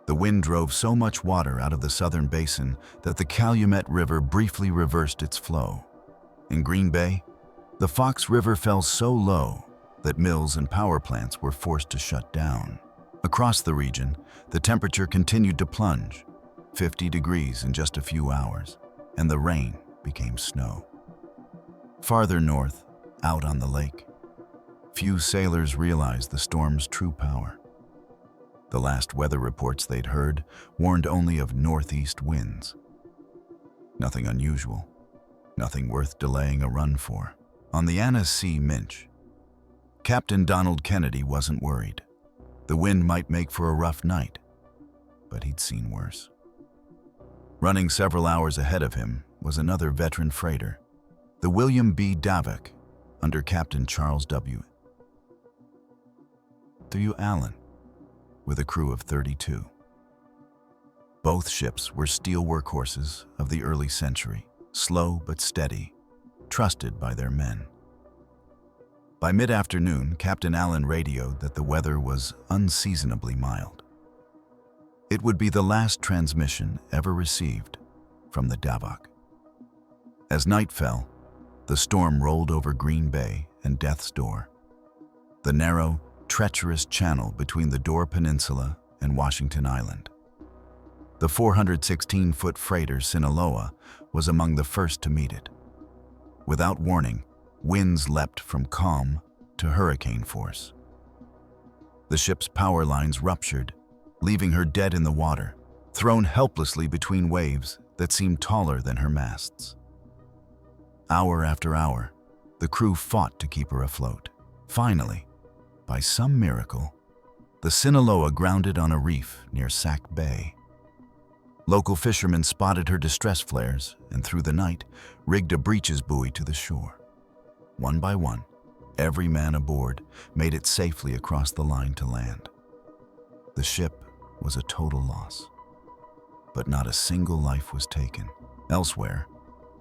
The wind drove so much water out of the southern basin that the Calumet River briefly reversed its flow. In Green Bay, the Fox River fell so low that mills and power plants were forced to shut down. Across the region, the temperature continued to plunge, 50 degrees in just a few hours, and the rain became snow. Farther north, out on the lake, few sailors realized the storm's true power. The last weather reports they'd heard warned only of northeast winds. Nothing unusual, nothing worth delaying a run for. On the Annecy Minch, Captain Donald Kennedy wasn't worried. The wind might make for a rough night, but he'd seen worse. Running several hours ahead of him was another veteran freighter, the William B. Davik, under Captain Charles W. Allen, with a crew of 32. Both ships were steel workhorses of the early century, slow but steady, trusted by their men. By mid-afternoon, Captain Allen radioed that the weather was unseasonably mild. It would be the last transmission ever received from the Davik. As night fell, the storm rolled over Green Bay and Death's Door, the narrow, treacherous channel between the Door Peninsula and Washington Island. The 416-foot freighter Sinaloa was among the first to meet it. Without warning, winds leapt from calm to hurricane force. The ship's power lines ruptured, leaving her dead in the water, thrown helplessly between waves that seemed taller than her masts. Hour after hour, the crew fought to keep her afloat. Finally, by some miracle, the Sinaloa grounded on a reef near Sac Bay. Local fishermen spotted her distress flares and through the night rigged a breeches buoy to the shore. One by one, every man aboard made it safely across the line to land. The ship was a total loss, but not a single life was taken. Elsewhere,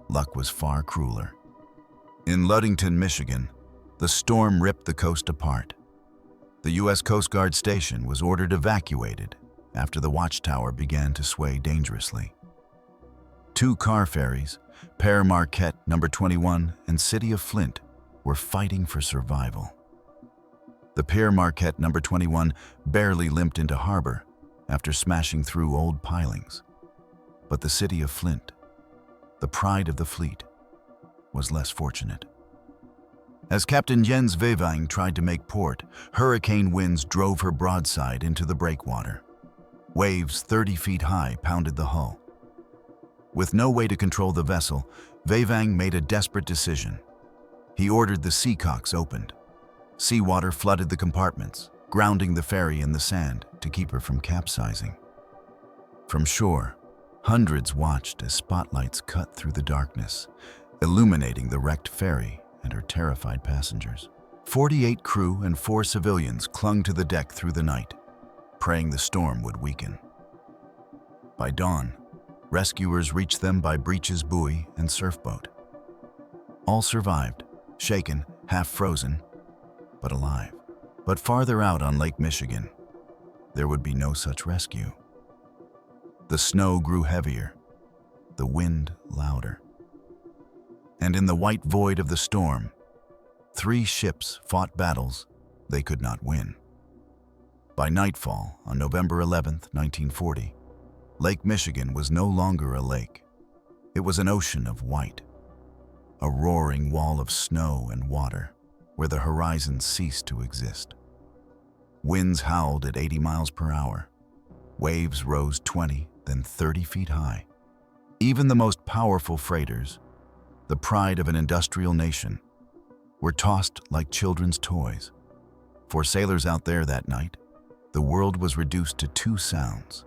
luck was far crueler. In Ludington, Michigan, the storm ripped the coast apart. The U.S. Coast Guard station was ordered evacuated after the watchtower began to sway dangerously. 2 car ferries, Pair Marquette No. 21 and City of Flint, were fighting for survival. The Pair Marquette No. 21 barely limped into harbor after smashing through old pilings. But the City of Flint, the pride of the fleet, was less fortunate. As Captain Jens Vevang tried to make port, hurricane winds drove her broadside into the breakwater. Waves 30 feet high pounded the hull. With no way to control the vessel, Vevang made a desperate decision. He ordered the seacocks opened. Seawater flooded the compartments, grounding the ferry in the sand to keep her from capsizing. From shore, hundreds watched as spotlights cut through the darkness, illuminating the wrecked ferry and her terrified passengers. 48 crew and 4 civilians clung to the deck through the night, praying the storm would weaken. By dawn, rescuers reached them by Breach's buoy and surfboat. All survived, shaken, half frozen, but alive. But farther out on Lake Michigan, there would be no such rescue. The snow grew heavier, the wind louder. And in the white void of the storm, 3 ships fought battles they could not win. By nightfall on November 11, 1940, Lake Michigan was no longer a lake. It was an ocean of white, a roaring wall of snow and water where the horizon ceased to exist. Winds howled at 80 miles per hour. Waves rose 20, then 30 feet high. Even the most powerful freighters, the pride of an industrial nation, were tossed like children's toys. For sailors out there that night, the world was reduced to 2 sounds: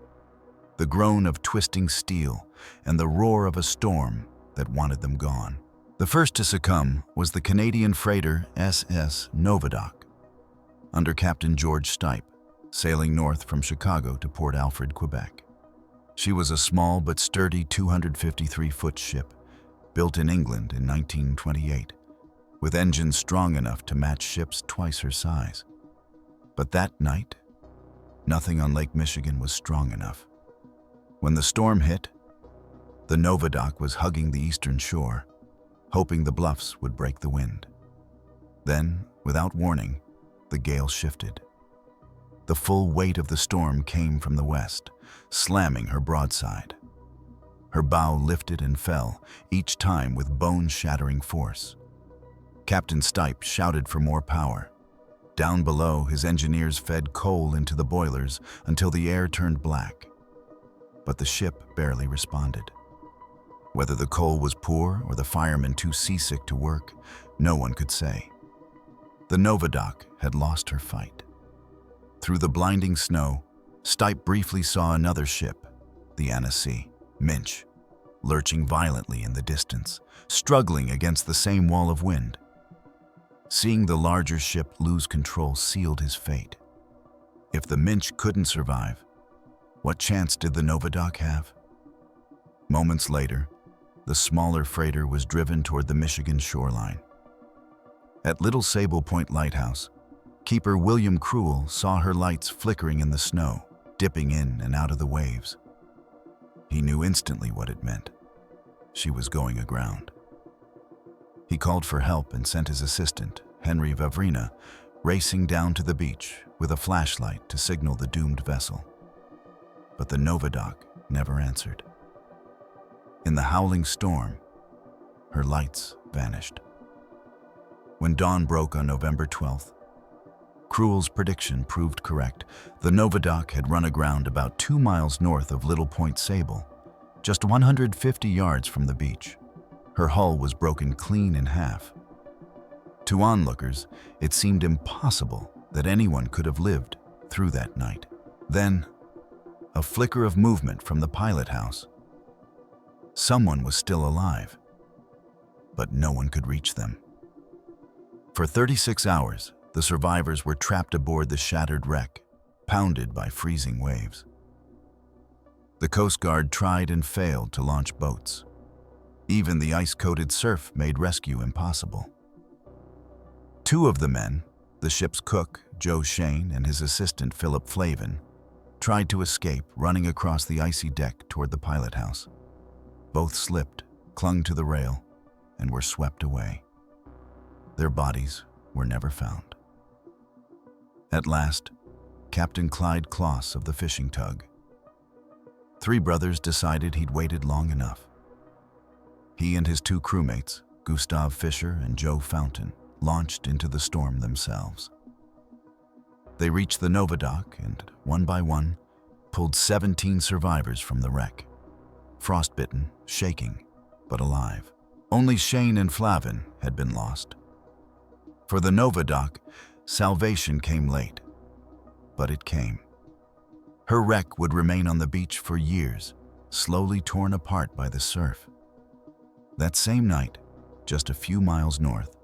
the groan of twisting steel and the roar of a storm that wanted them gone. The first to succumb was the Canadian freighter SS Novadoc, under Captain George Stipe, sailing north from Chicago to Port Alfred, Quebec. She was a small but sturdy 253-foot ship, built in England in 1928, with engines strong enough to match ships twice her size. But that night, nothing on Lake Michigan was strong enough. When the storm hit, the Novadoc was hugging the eastern shore, hoping the bluffs would break the wind. Then, without warning, the gale shifted. The full weight of the storm came from the west, slamming her broadside. Her bow lifted and fell, each time with bone-shattering force. Captain Stipe shouted for more power. Down below, his engineers fed coal into the boilers until the air turned black. But the ship barely responded. Whether the coal was poor or the firemen too seasick to work, no one could say. The Novadoc had lost her fight. Through the blinding snow, Stipe briefly saw another ship, the Annecy, Minch, lurching violently in the distance, struggling against the same wall of wind. Seeing the larger ship lose control sealed his fate. If the Minch couldn't survive, what chance did the Novadoc have? Moments later, the smaller freighter was driven toward the Michigan shoreline. At Little Sable Point Lighthouse, keeper William Cruel saw her lights flickering in the snow, dipping in and out of the waves. He knew instantly what it meant. She was going aground. He called for help and sent his assistant, Henry Vavrina, racing down to the beach with a flashlight to signal the doomed vessel. But the Novadoc never answered. In the howling storm, her lights vanished. When dawn broke on November 12th, Cruel's prediction proved correct. The Novadoc had run aground about 2 miles north of Little Point Sable, just 150 yards from the beach. Her hull was broken clean in half. To onlookers, it seemed impossible that anyone could have lived through that night. Then, a flicker of movement from the pilot house. Someone was still alive, but no one could reach them. For 36 hours, the survivors were trapped aboard the shattered wreck, pounded by freezing waves. The Coast Guard tried and failed to launch boats. Even the ice-coated surf made rescue impossible. Two of the men, the ship's cook, Joe Shane, and his assistant, Philip Flavin, tried to escape, running across the icy deck toward the pilot house. Both slipped, clung to the rail, and were swept away. Their bodies were never found. At last, Captain Clyde Kloss of the fishing tug. Three brothers decided he'd waited long enough. He and his two crewmates, Gustav Fisher and Joe Fountain, launched into the storm themselves. They reached the Novadoc and, one by one, pulled 17 survivors from the wreck, frostbitten, shaking, but alive. Only Shane and Flavin had been lost. For the Novadoc, salvation came late, but it came. Her wreck would remain on the beach for years, slowly torn apart by the surf. That same night, just a few miles north,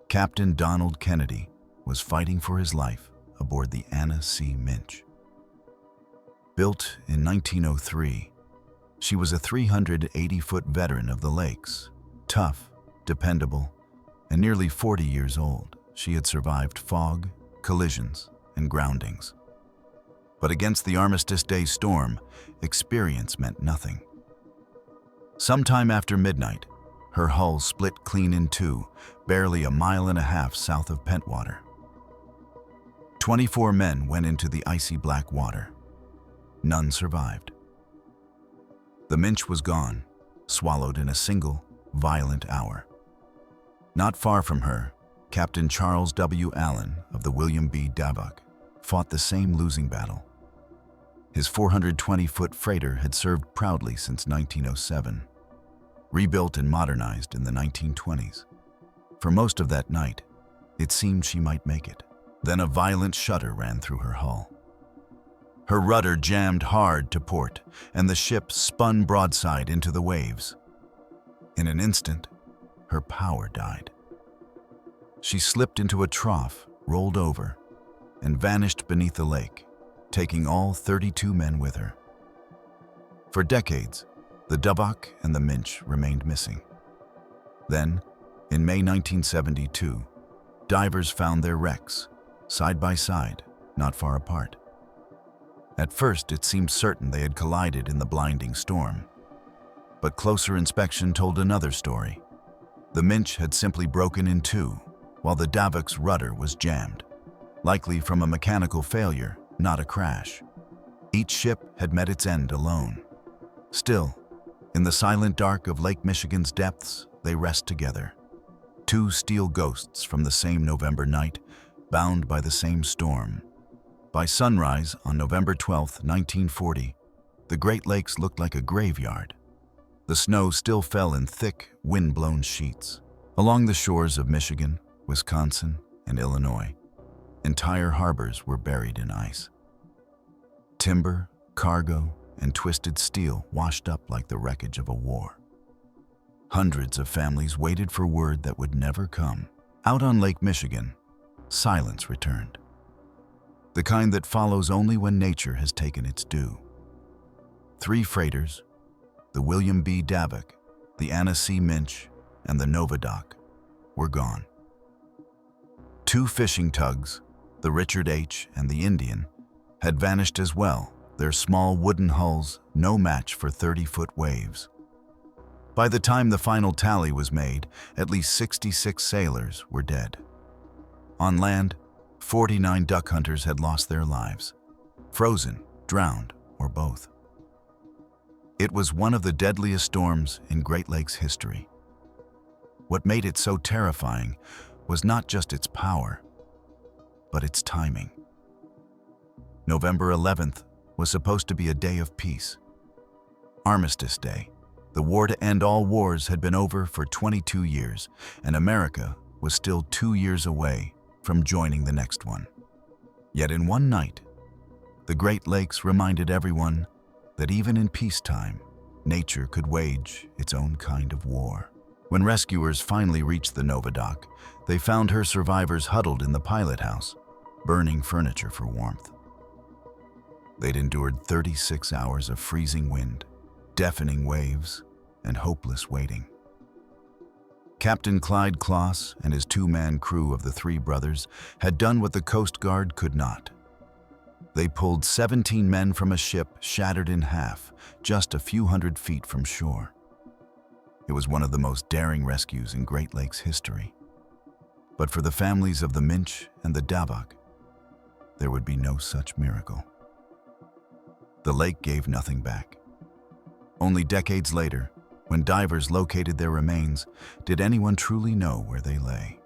Captain Donald Kennedy was fighting for his life aboard the Anna C. Minch. Built in 1903, she was a 380-foot veteran of the lakes, tough, dependable, and nearly 40 years old. She had survived fog, collisions, and groundings. But against the Armistice Day storm, experience meant nothing. Sometime after midnight, her hull split clean in two, barely a mile and a half south of Pentwater. 24 men went into the icy black water. None survived. The Minch was gone, swallowed in a single, violent hour. Not far from her, Captain Charles W. Allen of the William B. Davok fought the same losing battle. His 420-foot freighter had served proudly since 1907, rebuilt and modernized in the 1920s. For most of that night, it seemed she might make it. Then a violent shudder ran through her hull. Her rudder jammed hard to port, and the ship spun broadside into the waves. In an instant, her power died. She slipped into a trough, rolled over, and vanished beneath the lake, taking all 32 men with her. For decades, the Davok and the Minch remained missing. Then, in May 1972, divers found their wrecks, side by side, not far apart. At first, it seemed certain they had collided in the blinding storm. But closer inspection told another story. The Minch had simply broken in two, while the Davok's rudder was jammed, likely from a mechanical failure, not a crash. Each ship had met its end alone. Still, in the silent dark of Lake Michigan's depths, they rest together. Two steel ghosts from the same November night, bound by the same storm. By sunrise on November 12, 1940, the Great Lakes looked like a graveyard. The snow still fell in thick, wind-blown sheets. Along the shores of Michigan, Wisconsin, and Illinois, entire harbors were buried in ice. Timber, cargo, and twisted steel washed up like the wreckage of a war. Hundreds of families waited for word that would never come. Out on Lake Michigan, silence returned. The kind that follows only when nature has taken its due. 3 freighters, the William B. Davok, the Anna C. Minch, and the Novadoc, were gone. 2 fishing tugs, the Richard H. and the Indian, had vanished as well, their small wooden hulls no match for 30-foot waves. By the time the final tally was made, at least 66 sailors were dead. On land, 49 duck hunters had lost their lives, frozen, drowned, or both. It was one of the deadliest storms in Great Lakes history. What made it so terrifying was not just its power, but its timing. November 11th was supposed to be a day of peace. Armistice Day. The war to end all wars had been over for 22 years, and America was still 2 years away from joining the next one. Yet in one night, the Great Lakes reminded everyone that even in peacetime, nature could wage its own kind of war. When rescuers finally reached the Novadoc, they found her survivors huddled in the pilot house, burning furniture for warmth. They'd endured 36 hours of freezing wind, deafening waves, and hopeless waiting. Captain Clyde Kloss and his two-man crew of the Three Brothers had done what the Coast Guard could not. They pulled 17 men from a ship shattered in half, just a few hundred feet from shore. It was one of the most daring rescues in Great Lakes history. But for the families of the Minch and the Davak, there would be no such miracle. The lake gave nothing back. Only decades later, when divers located their remains, did anyone truly know where they lay.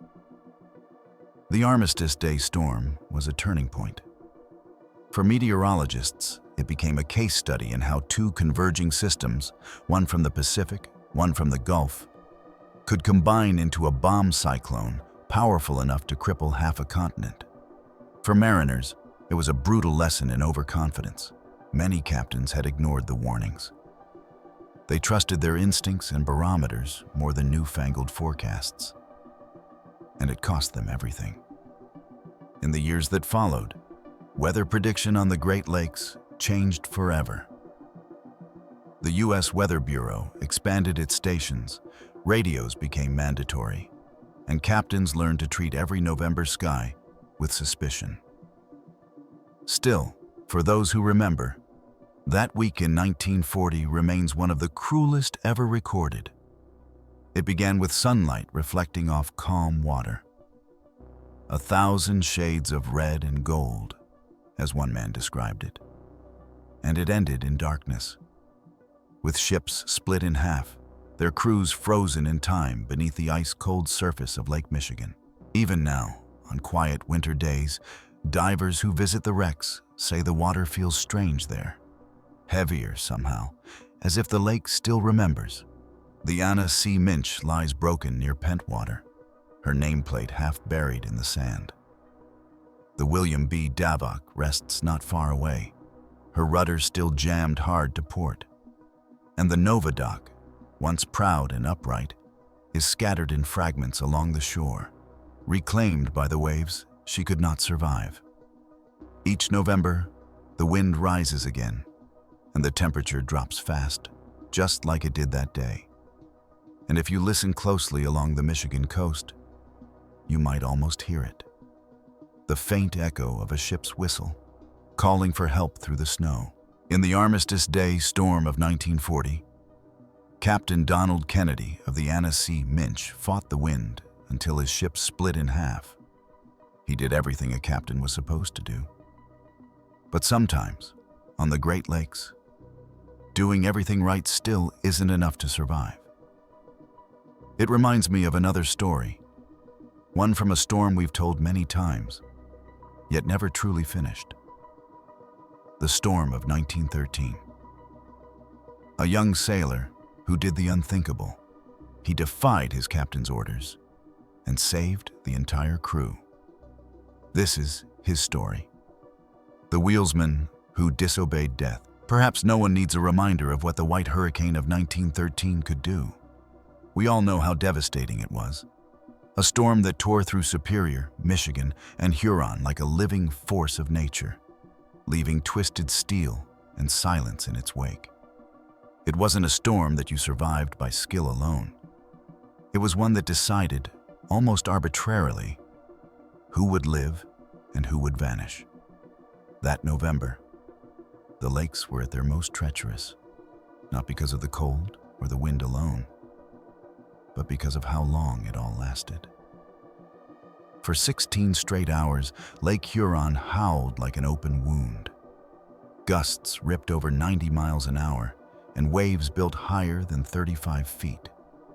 The Armistice Day storm was a turning point. For meteorologists, it became a case study in how two converging systems, one from the Pacific, one from the Gulf, could combine into a bomb cyclone powerful enough to cripple half a continent. For mariners, it was a brutal lesson in overconfidence. Many captains had ignored the warnings. They trusted their instincts and barometers more than newfangled forecasts. And it cost them everything. In the years that followed, weather prediction on the Great Lakes changed forever. The U.S. Weather Bureau expanded its stations, radios became mandatory, and captains learned to treat every November sky with suspicion. Still, for those who remember, that week in 1940 remains one of the cruelest ever recorded. It began with sunlight reflecting off calm water. 1,000 shades of red and gold, as one man described it. And it ended in darkness, with ships split in half, their crews frozen in time beneath the ice-cold surface of Lake Michigan. Even now, on quiet winter days, divers who visit the wrecks say the water feels strange there. Heavier somehow, as if the lake still remembers. The Anna C. Minch lies broken near Pentwater, her nameplate half buried in the sand. The William B. Davak rests not far away, her rudder still jammed hard to port. And the Novadoc, once proud and upright, is scattered in fragments along the shore. Reclaimed by the waves, she could not survive. Each November, the wind rises again, and the temperature drops fast, just like it did that day. And if you listen closely along the Michigan coast, you might almost hear it. The faint echo of a ship's whistle, calling for help through the snow. In the Armistice Day storm of 1940, Captain Donald Kennedy of the Anna C. Minch fought the wind until his ship split in half. He did everything a captain was supposed to do. But sometimes, on the Great Lakes, doing everything right still isn't enough to survive. It reminds me of another story, one from a storm we've told many times, yet never truly finished. The storm of 1913. A young sailor who did the unthinkable. He defied his captain's orders and saved the entire crew. This is his story. The wheelsman who disobeyed death. Perhaps no one needs a reminder of what the White Hurricane of 1913 could do. We all know how devastating it was. A storm that tore through Superior, Michigan, and Huron like a living force of nature, leaving twisted steel and silence in its wake. It wasn't a storm that you survived by skill alone. It was one that decided, almost arbitrarily, who would live and who would vanish. That November, the lakes were at their most treacherous, not because of the cold or the wind alone, but because of how long it all lasted. For 16 straight hours, Lake Huron howled like an open wound. Gusts ripped over 90 miles an hour, and waves built higher than 35 feet,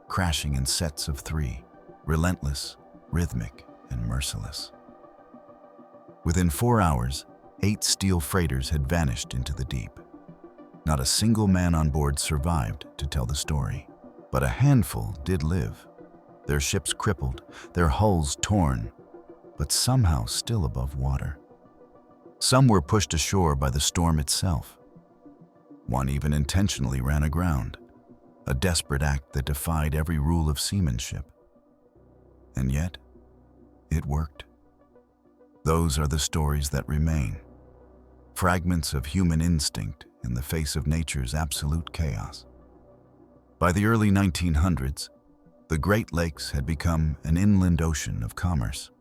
crashing in sets of 3, relentless, rhythmic, and merciless. Within 4 hours, 8 steel freighters had vanished into the deep. Not a single man on board survived to tell the story, but a handful did live, their ships crippled, their hulls torn, but somehow still above water. Some were pushed ashore by the storm itself. One even intentionally ran aground, a desperate act that defied every rule of seamanship. And yet, it worked. Those are the stories that remain. fragments of human instinct in the face of nature's absolute chaos. By the early 1900s, the Great Lakes had become an inland ocean of commerce.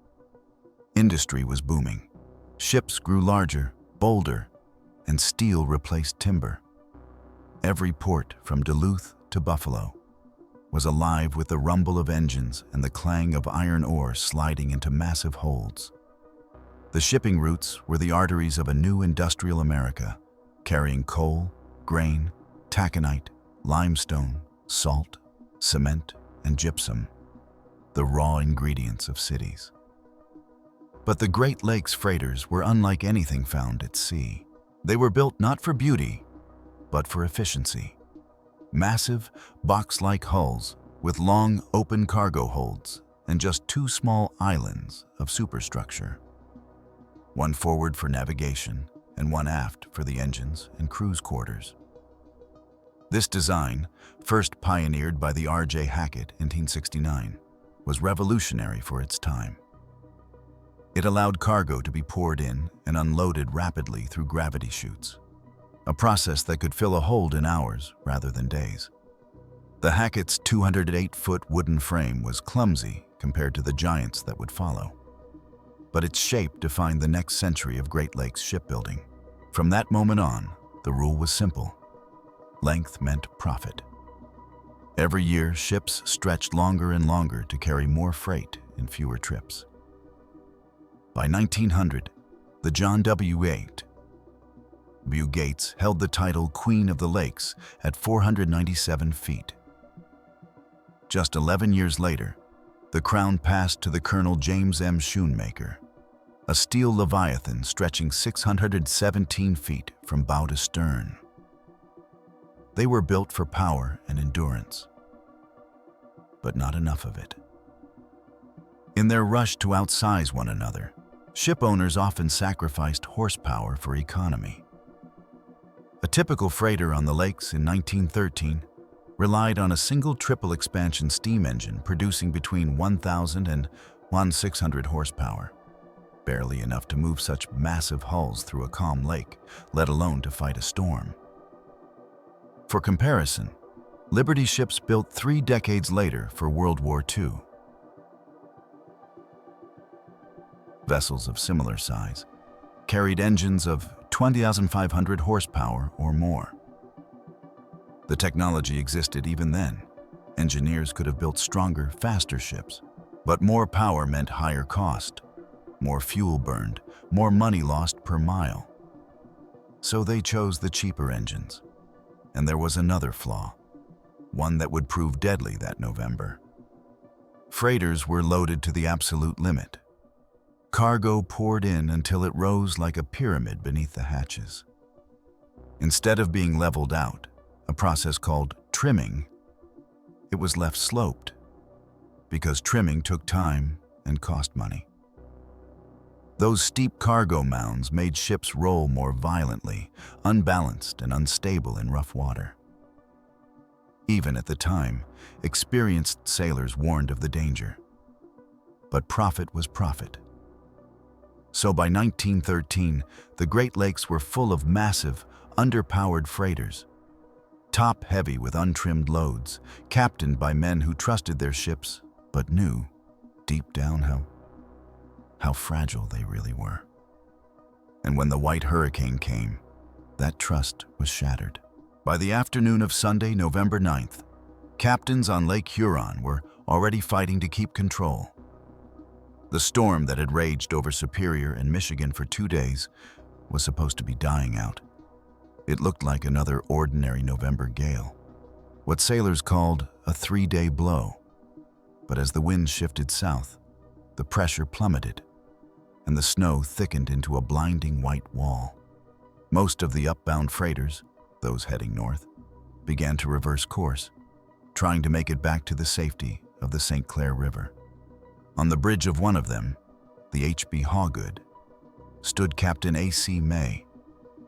Industry was booming. Ships grew larger, bolder, and steel replaced timber. Every port, from Duluth to Buffalo, was alive with the rumble of engines and the clang of iron ore sliding into massive holds. The shipping routes were the arteries of a new industrial America, carrying coal, grain, taconite, limestone, salt, cement, and gypsum, the raw ingredients of cities. But the Great Lakes freighters were unlike anything found at sea. They were built not for beauty, but for efficiency. Massive, box-like hulls with long, open cargo holds and just two small islands of superstructure. One forward for navigation and one aft for the engines and crew's quarters. This design, first pioneered by the R.J. Hackett in 1869, was revolutionary for its time. It allowed cargo to be poured in and unloaded rapidly through gravity chutes, a process that could fill a hold in hours rather than days. The Hackett's 208-foot wooden frame was clumsy compared to the giants that would follow. But its shape defined the next century of Great Lakes shipbuilding. From that moment on, the rule was simple. Length meant profit. Every year, ships stretched longer and longer to carry more freight in fewer trips. By 1900, the John W. Gates held the title Queen of the Lakes at 497 feet. Just 11 years later, the crown passed to the Colonel James M. Schoonmaker, a steel leviathan stretching 617 feet from bow to stern. They were built for power and endurance, but not enough of it. In their rush to outsize one another, ship owners often sacrificed horsepower for economy. A typical freighter on the lakes in 1913 relied on a single triple expansion steam engine producing between 1,000 and 1,600 horsepower, barely enough to move such massive hulls through a calm lake, let alone to fight a storm. For comparison, Liberty ships built 3 decades later for World War II. Vessels of similar size carried engines of 20,500 horsepower or more. The technology existed even then. Engineers could have built stronger, faster ships, but more power meant higher cost, more fuel burned, more money lost per mile. So they chose the cheaper engines. And there was another flaw, one that would prove deadly that November. Freighters were loaded to the absolute limit. Cargo poured in until it rose like a pyramid beneath the hatches. Instead of being leveled out, a process called trimming, it was left sloped, because trimming took time and cost money. Those steep cargo mounds made ships roll more violently, unbalanced and unstable in rough water. Even at the time, experienced sailors warned of the danger. But profit was profit. So by 1913, the Great Lakes were full of massive, underpowered freighters, top-heavy with untrimmed loads, captained by men who trusted their ships, but knew, deep down, how fragile they really were. And when the white hurricane came, that trust was shattered. By the afternoon of Sunday, November 9th, captains on Lake Huron were already fighting to keep control. The storm that had raged over Superior and Michigan for 2 days was supposed to be dying out. It looked like another ordinary November gale, what sailors called a 3-day blow. But as the wind shifted south, the pressure plummeted, and the snow thickened into a blinding white wall. Most of the upbound freighters, those heading north, began to reverse course, trying to make it back to the safety of the St. Clair River. On the bridge of one of them, the H.B. Hawgood, stood Captain A.C. May,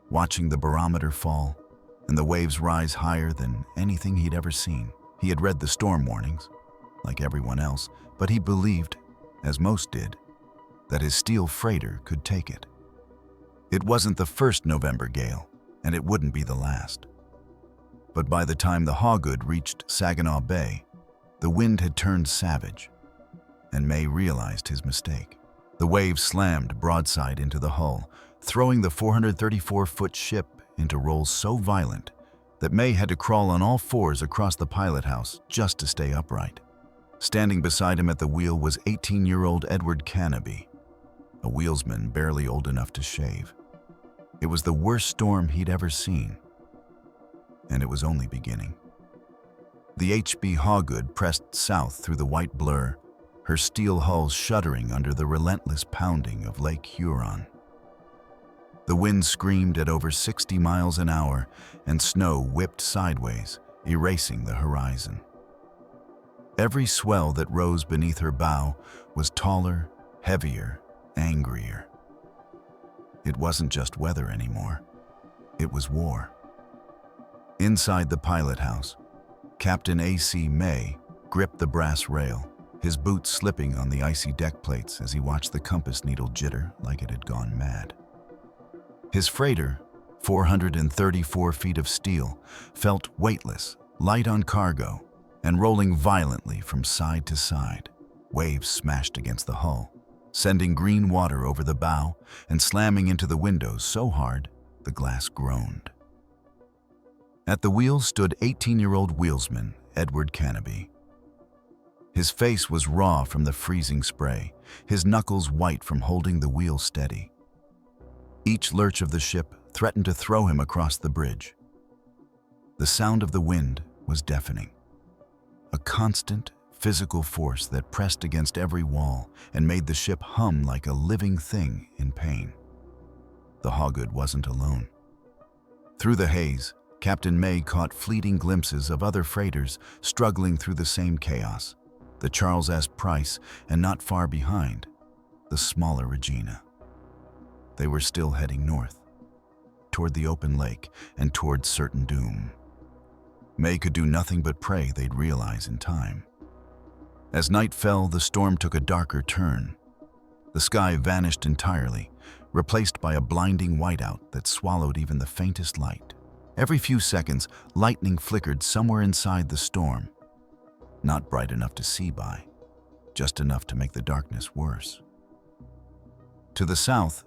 watching the barometer fall and the waves rise higher than anything he'd ever seen. He had read the storm warnings, like everyone else, but he believed, as most did, that his steel freighter could take it. It wasn't the first November gale, and it wouldn't be the last. But by the time the Hawgood reached Saginaw Bay, the wind had turned savage, and May realized his mistake. The waves slammed broadside into the hull, throwing the 434-foot ship into rolls so violent that May had to crawl on all fours across the pilot house just to stay upright. Standing beside him at the wheel was 18-year-old Edward Cannaby, a wheelsman barely old enough to shave. It was the worst storm he'd ever seen, and it was only beginning. The HB Hawgood pressed south through the white blur, her steel hull shuddering under the relentless pounding of Lake Huron. The wind screamed at over 60 miles an hour, and snow whipped sideways, erasing the horizon. Every swell that rose beneath her bow was taller, heavier, angrier. It wasn't just weather anymore. It was war. Inside the pilot house, Captain A.C. May gripped the brass rail, his boots slipping on the icy deck plates as he watched the compass needle jitter like it had gone mad. His freighter, 434 feet of steel, felt weightless, light on cargo, and rolling violently from side to side. Waves smashed against the hull, sending green water over the bow and slamming into the windows so hard the glass groaned. At the wheel stood 18-year-old wheelsman Edward Cannaby. His face was raw from the freezing spray, his knuckles white from holding the wheel steady. Each lurch of the ship threatened to throw him across the bridge. The sound of the wind was deafening, a constant, physical force that pressed against every wall and made the ship hum like a living thing in pain. The Hawgood wasn't alone. Through the haze, Captain May caught fleeting glimpses of other freighters struggling through the same chaos. The Charles S. Price, and not far behind, the smaller Regina. They were still heading north, toward the open lake and toward certain doom. May could do nothing but pray they'd realize in time. As night fell, the storm took a darker turn. The sky vanished entirely, replaced by a blinding whiteout that swallowed even the faintest light. Every few seconds, lightning flickered somewhere inside the storm. Not bright enough to see by, just enough to make the darkness worse. To the south,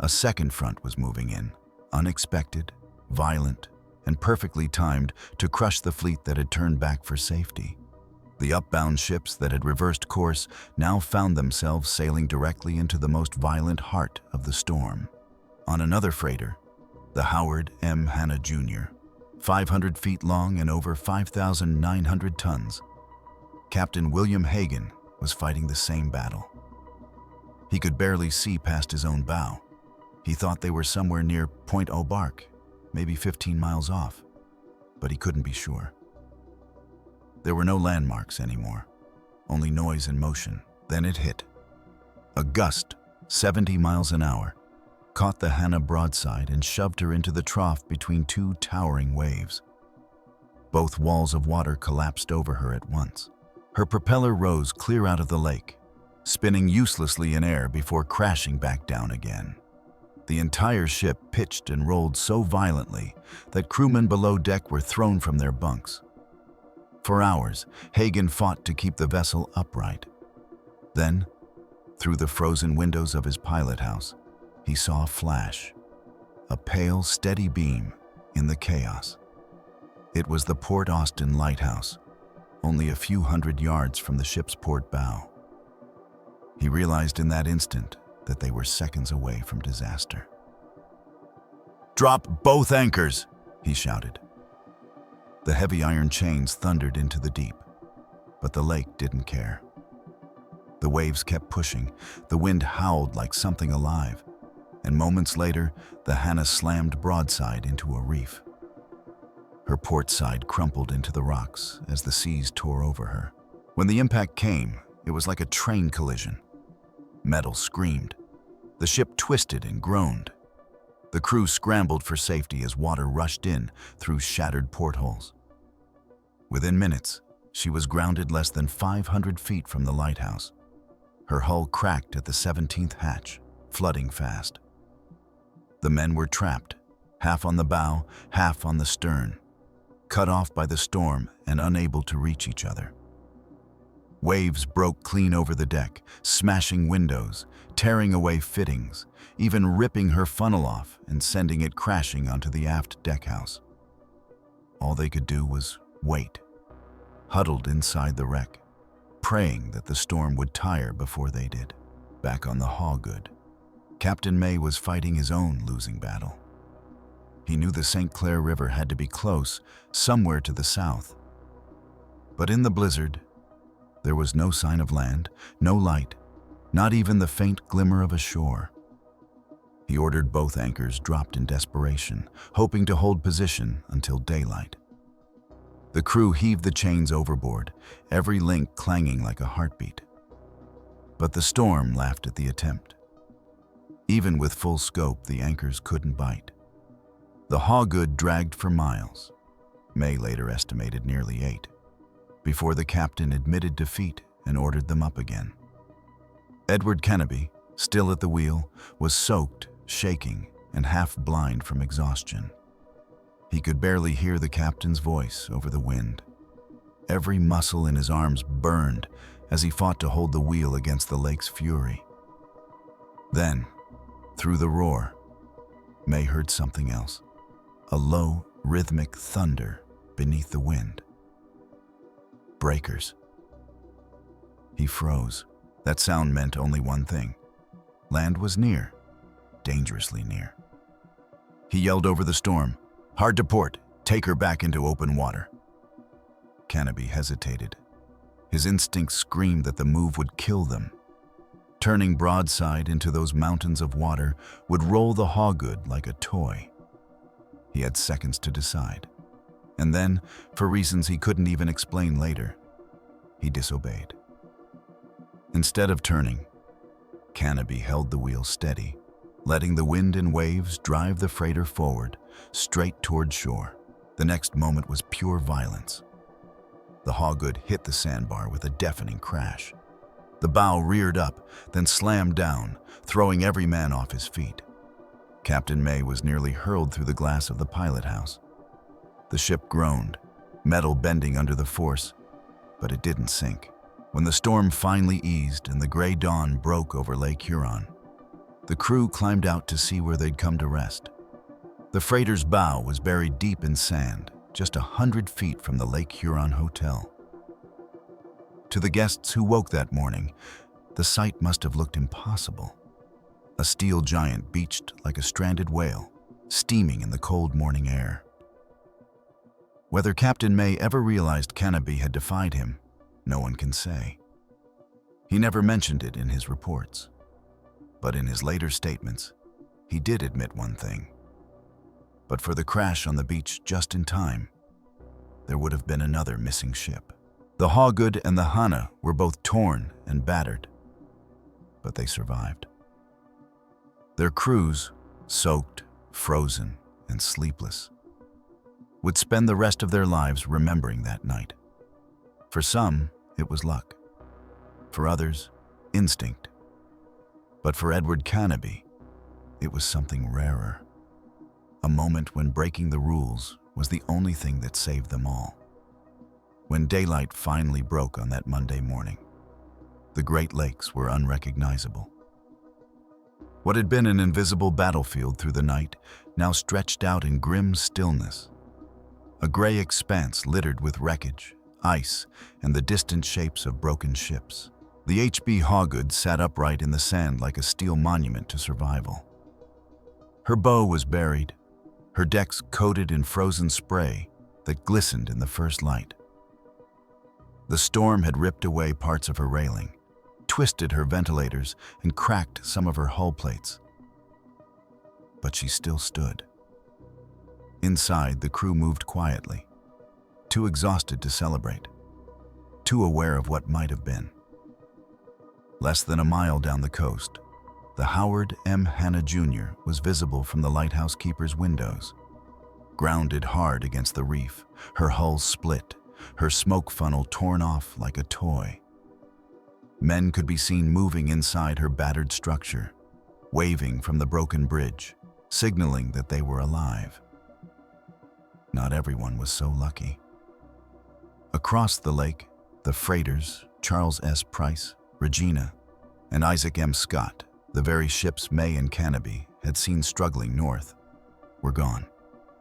a second front was moving in, unexpected, violent, and perfectly timed to crush the fleet that had turned back for safety. The upbound ships that had reversed course now found themselves sailing directly into the most violent heart of the storm. On another freighter, the Howard M. Hanna Jr., 500 feet long and over 5,900 tons, Captain William Hagan was fighting the same battle. He could barely see past his own bow. He thought they were somewhere near Point O'Bark, maybe 15 miles off, but he couldn't be sure. There were no landmarks anymore, only noise and motion. Then it hit. A gust, 70 miles an hour, caught the Hanna broadside and shoved her into the trough between two towering waves. Both walls of water collapsed over her at once. Her propeller rose clear out of the lake, spinning uselessly in air before crashing back down again. The entire ship pitched and rolled so violently that crewmen below deck were thrown from their bunks. For hours, Hagan fought to keep the vessel upright. Then, through the frozen windows of his pilot house, he saw a flash, a pale, steady beam in the chaos. It was the Port Austin lighthouse, only a few hundred yards from the ship's port bow. He realized in that instant that they were seconds away from disaster. "Drop both anchors!" he shouted. The heavy iron chains thundered into the deep, but the lake didn't care. The waves kept pushing, the wind howled like something alive, and moments later, the Hanna slammed broadside into a reef. Her port side crumpled into the rocks as the seas tore over her. When the impact came, it was like a train collision. Metal screamed. The ship twisted and groaned. The crew scrambled for safety as water rushed in through shattered portholes. Within minutes, she was grounded less than 500 feet from the lighthouse. Her hull cracked at the 17th hatch, flooding fast. The men were trapped, half on the bow, half on the stern, cut off by the storm and unable to reach each other. Waves broke clean over the deck, smashing windows, tearing away fittings, even ripping her funnel off and sending it crashing onto the aft deckhouse. All they could do was wait, huddled inside the wreck, praying that the storm would tire before they did. Back on the Hawgood, Captain May was fighting his own losing battle. He knew the St. Clair River had to be close, somewhere to the south. But in the blizzard, there was no sign of land, no light, not even the faint glimmer of a shore. He ordered both anchors dropped in desperation, hoping to hold position until daylight. The crew heaved the chains overboard, every link clanging like a heartbeat. But the storm laughed at the attempt. Even with full scope, the anchors couldn't bite. The Hawgood dragged for miles, May later estimated nearly 8, before the captain admitted defeat and ordered them up again. Edward Kenneby, still at the wheel, was soaked, shaking, and half blind from exhaustion. He could barely hear the captain's voice over the wind. Every muscle in his arms burned as he fought to hold the wheel against the lake's fury. Then, through the roar, May heard something else, a low, rhythmic thunder beneath the wind. Breakers. He froze. That sound meant only one thing. Land was near, dangerously near. He yelled over the storm, "Hard to port, take her back into open water." Kenneby hesitated. His instincts screamed that the move would kill them. Turning broadside into those mountains of water would roll the Hawgood like a toy. He had seconds to decide. And then, for reasons he couldn't even explain later, he disobeyed. Instead of turning, Kenneby held the wheel steady, letting the wind and waves drive the freighter forward, straight toward shore. The next moment was pure violence. The Hawgood hit the sandbar with a deafening crash. The bow reared up, then slammed down, throwing every man off his feet. Captain May was nearly hurled through the glass of the pilot house. The ship groaned, metal bending under the force, but it didn't sink. When the storm finally eased and the gray dawn broke over Lake Huron, the crew climbed out to see where they'd come to rest. The freighter's bow was buried deep in sand, just 100 feet from the Lake Huron Hotel. To the guests who woke that morning, the sight must have looked impossible. A steel giant beached like a stranded whale, steaming in the cold morning air. Whether Captain May ever realized Kenneby had defied him, no one can say. He never mentioned it in his reports. But in his later statements, he did admit one thing. But for the crash on the beach just in time, there would have been another missing ship. The Hawgood and the Hana were both torn and battered, but they survived. Their crews, soaked, frozen, and sleepless, would spend the rest of their lives remembering that night. For some, it was luck. For others, instinct. But for Edward Kenneby, it was something rarer. A moment when breaking the rules was the only thing that saved them all. When daylight finally broke on that Monday morning, the Great Lakes were unrecognizable. What had been an invisible battlefield through the night now stretched out in grim stillness. A gray expanse littered with wreckage, ice, and the distant shapes of broken ships. The HB Hawgood sat upright in the sand like a steel monument to survival. Her bow was buried, her decks coated in frozen spray that glistened in the first light. The storm had ripped away parts of her railing, twisted her ventilators, and cracked some of her hull plates. But she still stood. Inside, the crew moved quietly, too exhausted to celebrate, too aware of what might have been. Less than a mile down the coast, the Howard M. Hanna Jr. was visible from the lighthouse keeper's windows. Grounded hard against the reef, her hull split, her smoke funnel torn off like a toy. Men could be seen moving inside her battered structure, waving from the broken bridge, signaling that they were alive. Not everyone was so lucky. Across the lake, the freighters, Charles S. Price, Regina, and Isaac M. Scott, the very ships May and Canopy had seen struggling north, were gone.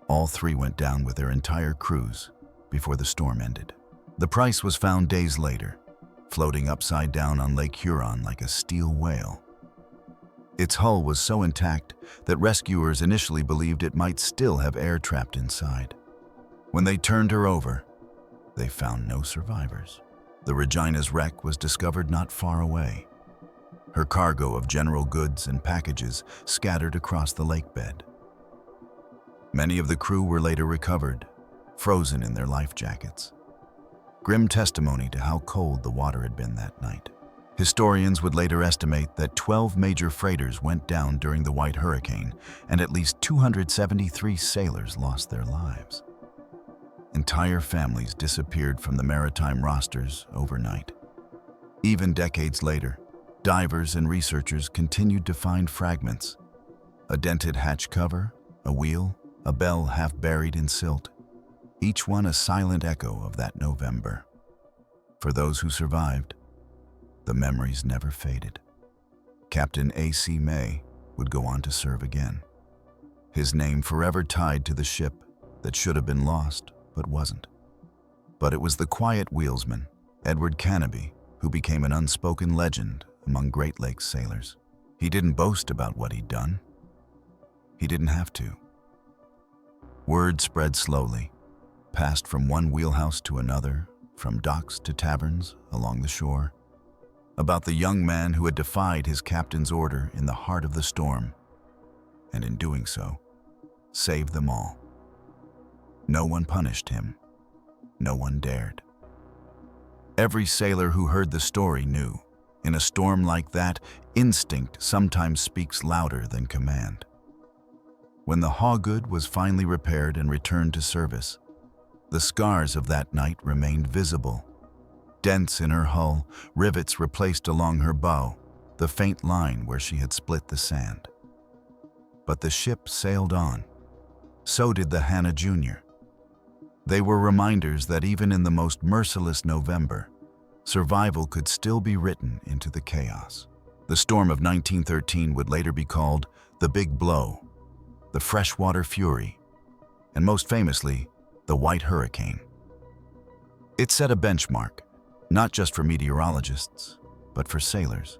All three went down with their entire crews before the storm ended. The Price was found days later, floating upside down on Lake Huron like a steel whale. Its hull was so intact that rescuers initially believed it might still have air trapped inside. When they turned her over, they found no survivors. The Regina's wreck was discovered not far away, her cargo of general goods and packages scattered across the lake bed. Many of the crew were later recovered, frozen in their life jackets. Grim testimony to how cold the water had been that night. Historians would later estimate that 12 major freighters went down during the White Hurricane, and at least 273 sailors lost their lives. Entire families disappeared from the maritime rosters overnight. Even decades later, divers and researchers continued to find fragments: a dented hatch cover, a wheel, a bell half buried in silt, each one a silent echo of that November. For those who survived, the memories never faded. Captain A.C. May would go on to serve again, his name forever tied to the ship that should have been lost but wasn't. But it was the quiet wheelsman, Edward Canopy, who became an unspoken legend among Great Lakes sailors. He didn't boast about what he'd done. He didn't have to. Word spread slowly, passed from one wheelhouse to another, from docks to taverns along the shore, about the young man who had defied his captain's order in the heart of the storm, and in doing so, saved them all. No one punished him. No one dared. Every sailor who heard the story knew, in a storm like that, instinct sometimes speaks louder than command. When the Hawgood was finally repaired and returned to service, the scars of that night remained visible. Dents in her hull, rivets replaced along her bow, the faint line where she had split the sand. But the ship sailed on. So did the Hannah Jr. They were reminders that even in the most merciless November, survival could still be written into the chaos. The storm of 1913 would later be called the Big Blow, the Freshwater Fury, and most famously, the White Hurricane. It set a benchmark, not just for meteorologists, but for sailors.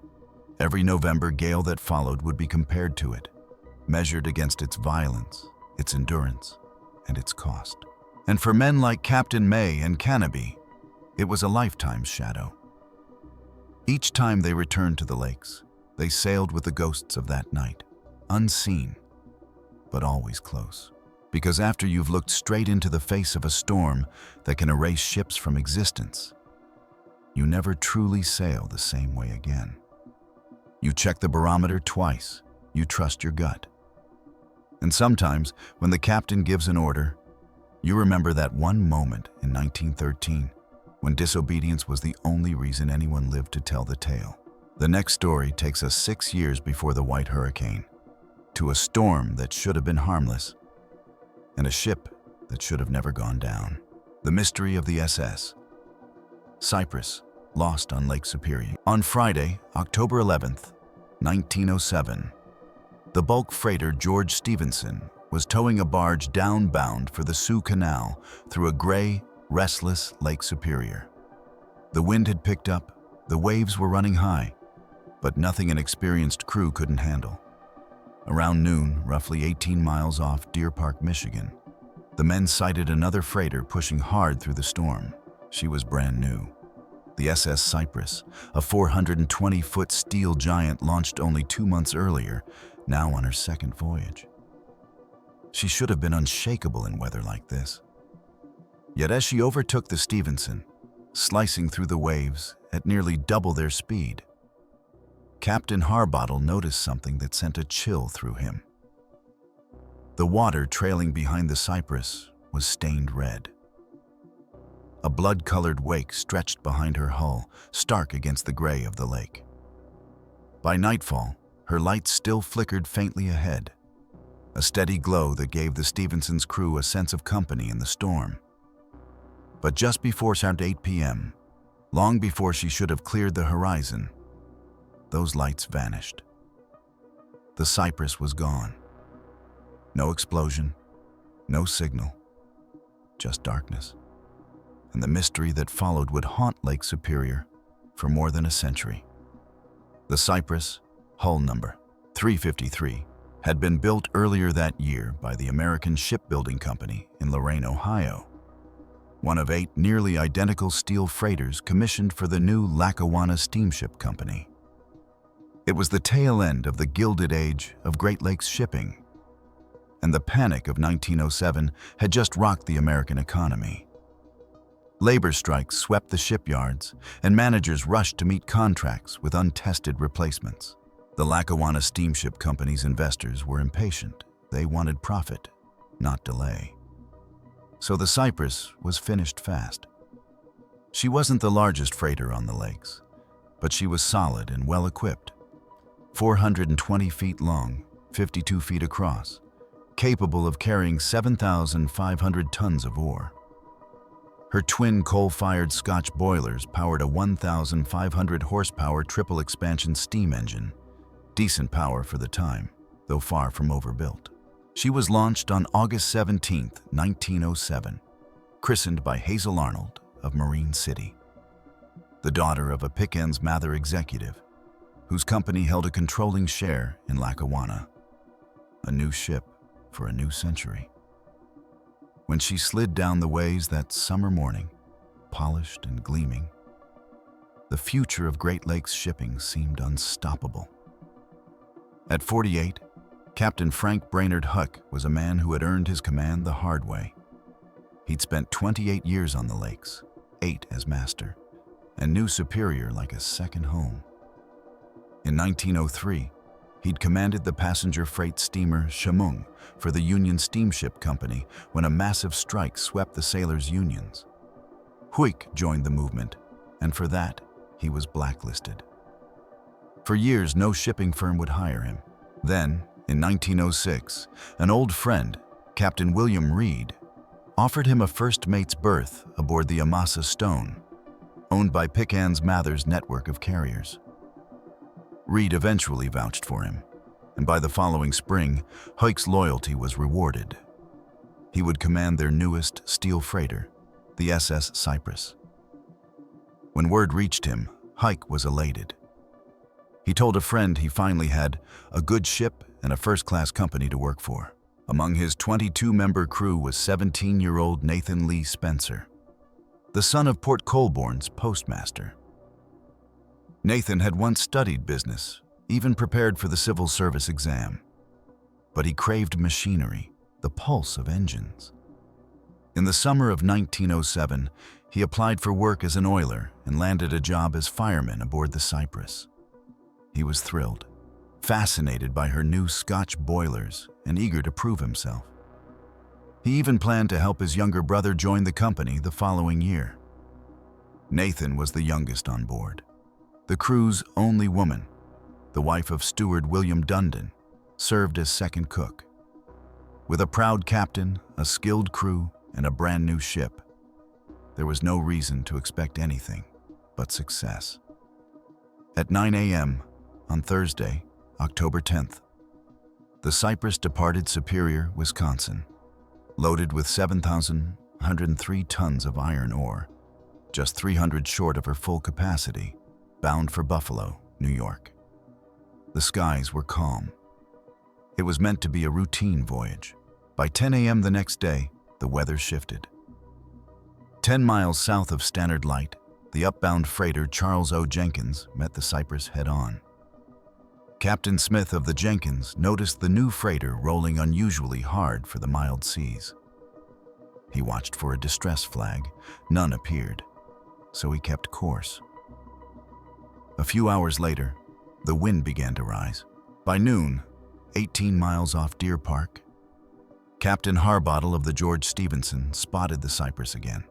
Every November gale that followed would be compared to it, measured against its violence, its endurance, and its cost. And for men like Captain May and Canopy, it was a lifetime's shadow. Each time they returned to the lakes, they sailed with the ghosts of that night, unseen, but always close. Because after you've looked straight into the face of a storm that can erase ships from existence, you never truly sail the same way again. You check the barometer twice, you trust your gut. And sometimes, when the captain gives an order, you remember that one moment in 1913 when disobedience was the only reason anyone lived to tell the tale. The next story takes us 6 years before the White Hurricane, to a storm that should have been harmless, and a ship that should have never gone down. The mystery of the SS Cyprus, lost on Lake Superior. On Friday, October 11th, 1907, the bulk freighter George Stephenson was towing a barge downbound for the Soo Canal through a gray, restless Lake Superior. The wind had picked up, the waves were running high, but nothing an experienced crew couldn't handle. Around noon, roughly 18 miles off Deer Park, Michigan, the men sighted another freighter pushing hard through the storm. She was brand new. The SS Cyprus, a 420-foot steel giant launched only 2 months earlier, now on her second voyage. She should have been unshakable in weather like this. Yet as she overtook the Stephenson, slicing through the waves at nearly double their speed, Captain Harbottle noticed something that sent a chill through him. The water trailing behind the Cyprus was stained red. A blood-colored wake stretched behind her hull, stark against the gray of the lake. By nightfall, her lights still flickered faintly ahead, a steady glow that gave the Stevenson's crew a sense of company in the storm. But just before around 8 p.m., long before she should have cleared the horizon, those lights vanished. The Cyprus was gone. No explosion, no signal, just darkness. And the mystery that followed would haunt Lake Superior for more than a century. The Cyprus, hull number 353, had been built earlier that year by the American Shipbuilding Company in Lorain, Ohio, one of 8 nearly identical steel freighters commissioned for the new Lackawanna Steamship Company. It was the tail end of the Gilded Age of Great Lakes shipping, and the panic of 1907 had just rocked the American economy. Labor strikes swept the shipyards, and managers rushed to meet contracts with untested replacements. The Lackawanna Steamship Company's investors were impatient. They wanted profit, not delay. So the Cyprus was finished fast. She wasn't the largest freighter on the lakes, but she was solid and well-equipped. 420 feet long, 52 feet across, capable of carrying 7,500 tons of ore. Her twin coal-fired Scotch boilers powered a 1,500 horsepower triple-expansion steam engine, decent power for the time, though far from overbuilt. She was launched on August 17, 1907, christened by Hazel Arnold of Marine City, the daughter of a Pickens Mather executive, whose company held a controlling share in Lackawanna. A new ship for a new century. When she slid down the ways that summer morning, polished and gleaming, the future of Great Lakes shipping seemed unstoppable. At 48, Captain Frank Brainerd Huck was a man who had earned his command the hard way. He'd spent 28 years on the lakes, 8 as master, and knew Superior like a second home. In 1903, he'd commanded the passenger freight steamer Chemung for the Union Steamship Company when a massive strike swept the sailors' unions. Huick joined the movement, and for that, he was blacklisted. For years, no shipping firm would hire him. Then, in 1906, an old friend, Captain William Reed, offered him a first mate's berth aboard the Amasa Stone, owned by Pickens Mather's network of carriers. Reed eventually vouched for him, and by the following spring, Huick's loyalty was rewarded. He would command their newest steel freighter, the SS Cyprus. When word reached him, Huick was elated. He told a friend he finally had a good ship and a first-class company to work for. Among his 22-member crew was 17-year-old Nathan Lee Spencer, the son of Port Colborne's postmaster. Nathan had once studied business, even prepared for the civil service exam. But he craved machinery, the pulse of engines. In the summer of 1907, he applied for work as an oiler and landed a job as fireman aboard the Cyprus. He was thrilled, fascinated by her new Scotch boilers and eager to prove himself. He even planned to help his younger brother join the company the following year. Nathan was the youngest on board, the crew's only woman. The wife of steward William Dundon, served as second cook. With a proud captain, a skilled crew, and a brand new ship, there was no reason to expect anything but success. At 9 a.m. on Thursday, October 10th, the Cyprus departed Superior, Wisconsin, loaded with 7,103 tons of iron ore, just 300 short of her full capacity, bound for Buffalo, New York. The skies were calm. It was meant to be a routine voyage. By 10 a.m. the next day, the weather shifted. 10 miles south of Stannard Light, the upbound freighter Charles O. Jenkins met the Cyprus head-on. Captain Smith of the Jenkins noticed the new freighter rolling unusually hard for the mild seas. He watched for a distress flag. None appeared, so he kept course. A few hours later, the wind began to rise. By noon, 18 miles off Deer Park, Captain Harbottle of the George Stephenson spotted the Cyprus again.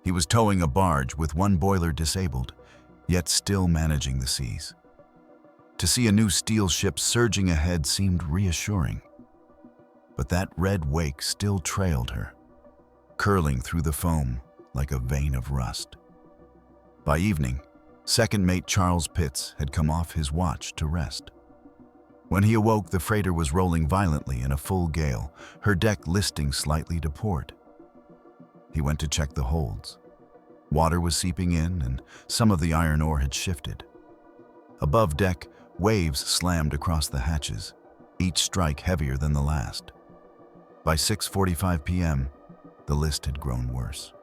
He was towing a barge with one boiler disabled, yet still managing the seas. To see a new steel ship surging ahead seemed reassuring. but that red wake still trailed her, curling through the foam like a vein of rust. By evening, second mate Charles Pitts had come off his watch to rest. When he awoke, the freighter was rolling violently in a full gale, her deck listing slightly to port. He went to check the holds. Water was seeping in, and some of the iron ore had shifted. Above deck, waves slammed across the hatches, each strike heavier than the last. By 6:45 p.m., the list had grown worse.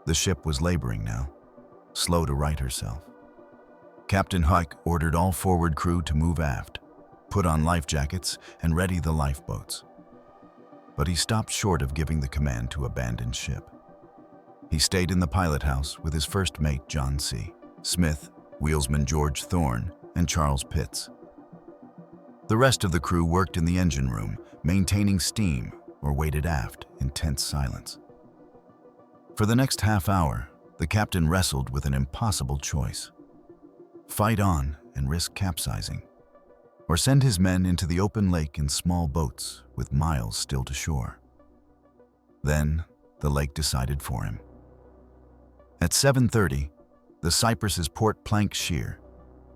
The ship was laboring now, slow to right herself. Captain Huck ordered all forward crew to move aft, put on life jackets, and ready the lifeboats. But he stopped short of giving the command to abandon ship. He stayed in the pilot house with his first mate, John C. Smith, Wheelsman George Thorne, and Charles Pitts. The rest of the crew worked in the engine room, maintaining steam, or waited aft in tense silence. For the next half hour, the captain wrestled with an impossible choice: fight on and risk capsizing, or send his men into the open lake in small boats with miles still to shore. Then, the lake decided for him. At 7:30, the Cyprus's port plank sheer,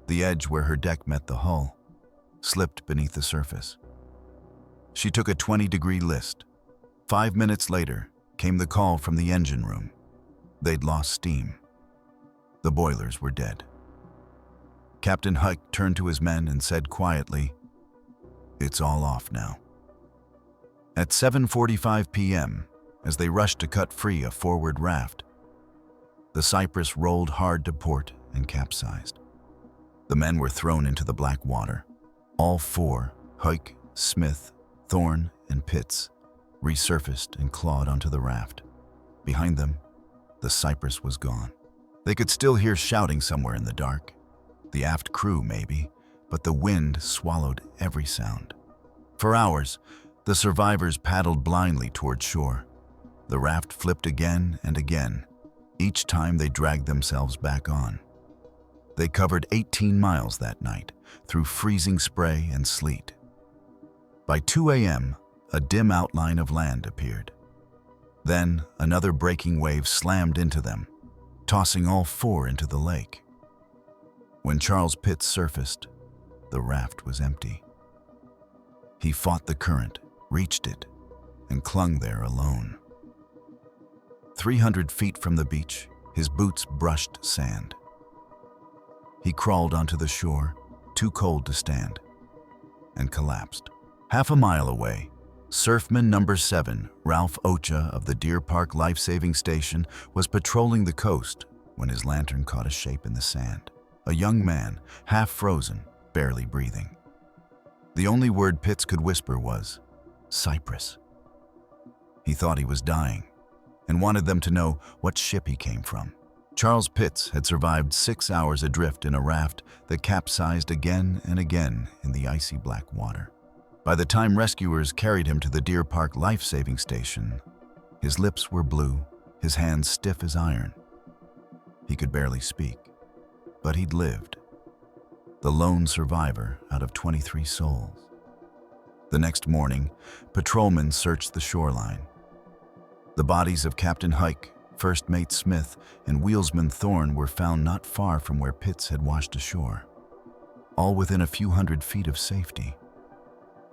the edge where her deck met the hull, slipped beneath the surface. She took a 20-degree list. 5 minutes later came the call from the engine room. They'd lost steam. The boilers were dead. Captain Huck turned to his men and said quietly, "It's all off now." At 7:45 p.m., as they rushed to cut free a forward raft, the Cyprus rolled hard to port and capsized. The men were thrown into the black water. All four, Huck, Smith, Thorne, and Pitts, resurfaced and clawed onto the raft. Behind them, the Cyprus was gone. They could still hear shouting somewhere in the dark. The aft crew, maybe, but the wind swallowed every sound. For hours, the survivors paddled blindly toward shore. The raft flipped again and again, each time they dragged themselves back on. They covered 18 miles that night, through freezing spray and sleet. By 2 a.m., a dim outline of land appeared. Then, another breaking wave slammed into them, tossing all four into the lake. When Charles Pitts surfaced, the raft was empty. He fought the current, reached it, and clung there alone. 300 feet from the beach, his boots brushed sand. He crawled onto the shore, too cold to stand, and collapsed. Half a mile away, Surfman number 7, Ralph Ocha of the Deer Park Life-Saving Station, was patrolling the coast when his lantern caught a shape in the sand. A young man, half frozen, barely breathing. The only word Pitts could whisper was, "Cyprus." He thought he was dying and wanted them to know what ship he came from. Charles Pitts had survived 6 hours adrift in a raft that capsized again and again in the icy black water. By the time rescuers carried him to the Deer Park Life-Saving Station, his lips were blue, his hands stiff as iron. He could barely speak, but he'd lived. The lone survivor out of 23 souls. The next morning, patrolmen searched the shoreline. The bodies of Captain Huck, First Mate Smith, and Wheelsman Thorne were found not far from where Pitts had washed ashore, all within a few hundred feet of safety.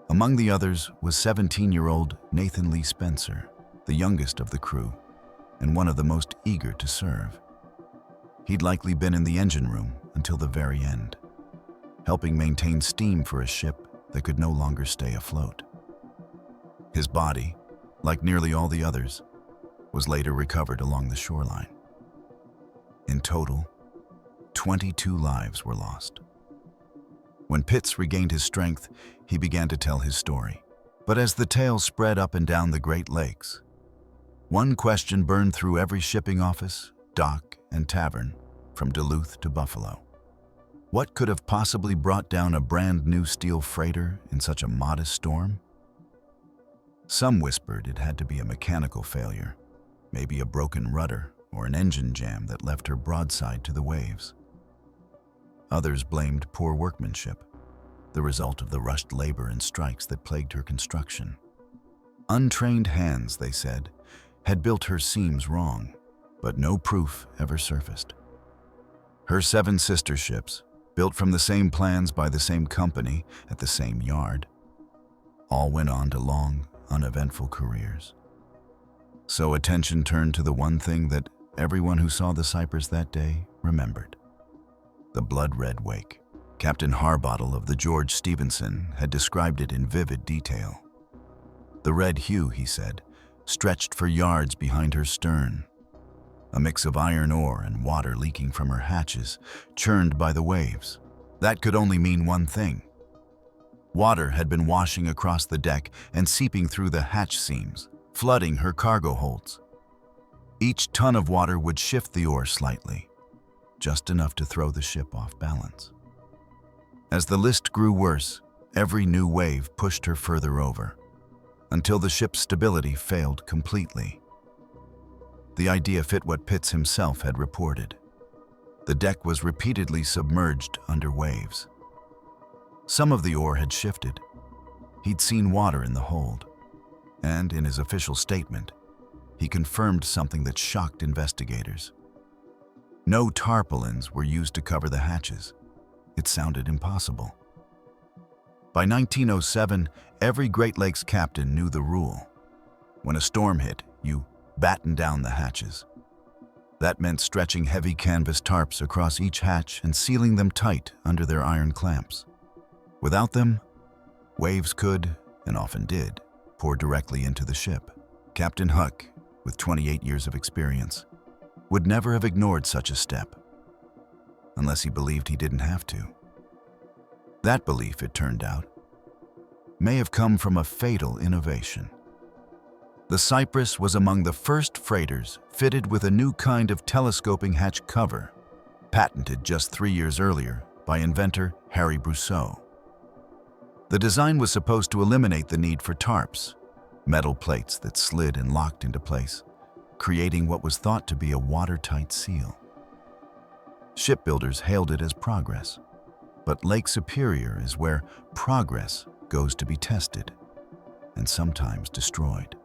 Among the others was 17-year-old Nathan Lee Spencer, the youngest of the crew, and one of the most eager to serve. He'd likely been in the engine room until the very end, helping maintain steam for a ship that could no longer stay afloat. His body, like nearly all the others, was later recovered along the shoreline. In total, 22 lives were lost. When Pitts regained his strength, he began to tell his story. But as the tale spread up and down the Great Lakes, one question burned through every shipping office, dock, and tavern, from Duluth to Buffalo. What could have possibly brought down a brand new steel freighter in such a modest storm? Some whispered it had to be a mechanical failure, maybe a broken rudder or an engine jam that left her broadside to the waves. Others blamed poor workmanship, the result of the rushed labor and strikes that plagued her construction. Untrained hands, they said, had built her seams wrong, but no proof ever surfaced. Her 7 sister ships, built from the same plans by the same company at the same yard, all went on to long, uneventful careers. So attention turned to the one thing that everyone who saw the Cyprus that day remembered: the blood-red wake. Captain Harbottle of the George Stephenson had described it in vivid detail. The red hue, he said, stretched for yards behind her stern, a mix of iron ore and water leaking from her hatches, churned by the waves. That could only mean one thing. Water had been washing across the deck and seeping through the hatch seams, flooding her cargo holds. Each ton of water would shift the ore slightly, just enough to throw the ship off balance. As the list grew worse, every new wave pushed her further over, until the ship's stability failed completely. The idea fit what Pitts himself had reported. The deck was repeatedly submerged under waves. Some of the ore had shifted. He'd seen water in the hold, and in his official statement, he confirmed something that shocked investigators. No tarpaulins were used to cover the hatches. It sounded impossible. By 1907, every Great Lakes captain knew the rule. When a storm hit, you battened down the hatches. That meant stretching heavy canvas tarps across each hatch and sealing them tight under their iron clamps. Without them, waves could, and often did, pour directly into the ship. Captain Huck, with 28 years of experience, would never have ignored such a step, unless he believed he didn't have to. That belief, it turned out, may have come from a fatal innovation. The Cyprus was among the first freighters fitted with a new kind of telescoping hatch cover, patented just 3 years earlier by inventor Harry Brousseau. The design was supposed to eliminate the need for tarps, metal plates that slid and locked into place, creating what was thought to be a watertight seal. Shipbuilders hailed it as progress, but Lake Superior is where progress goes to be tested and sometimes destroyed.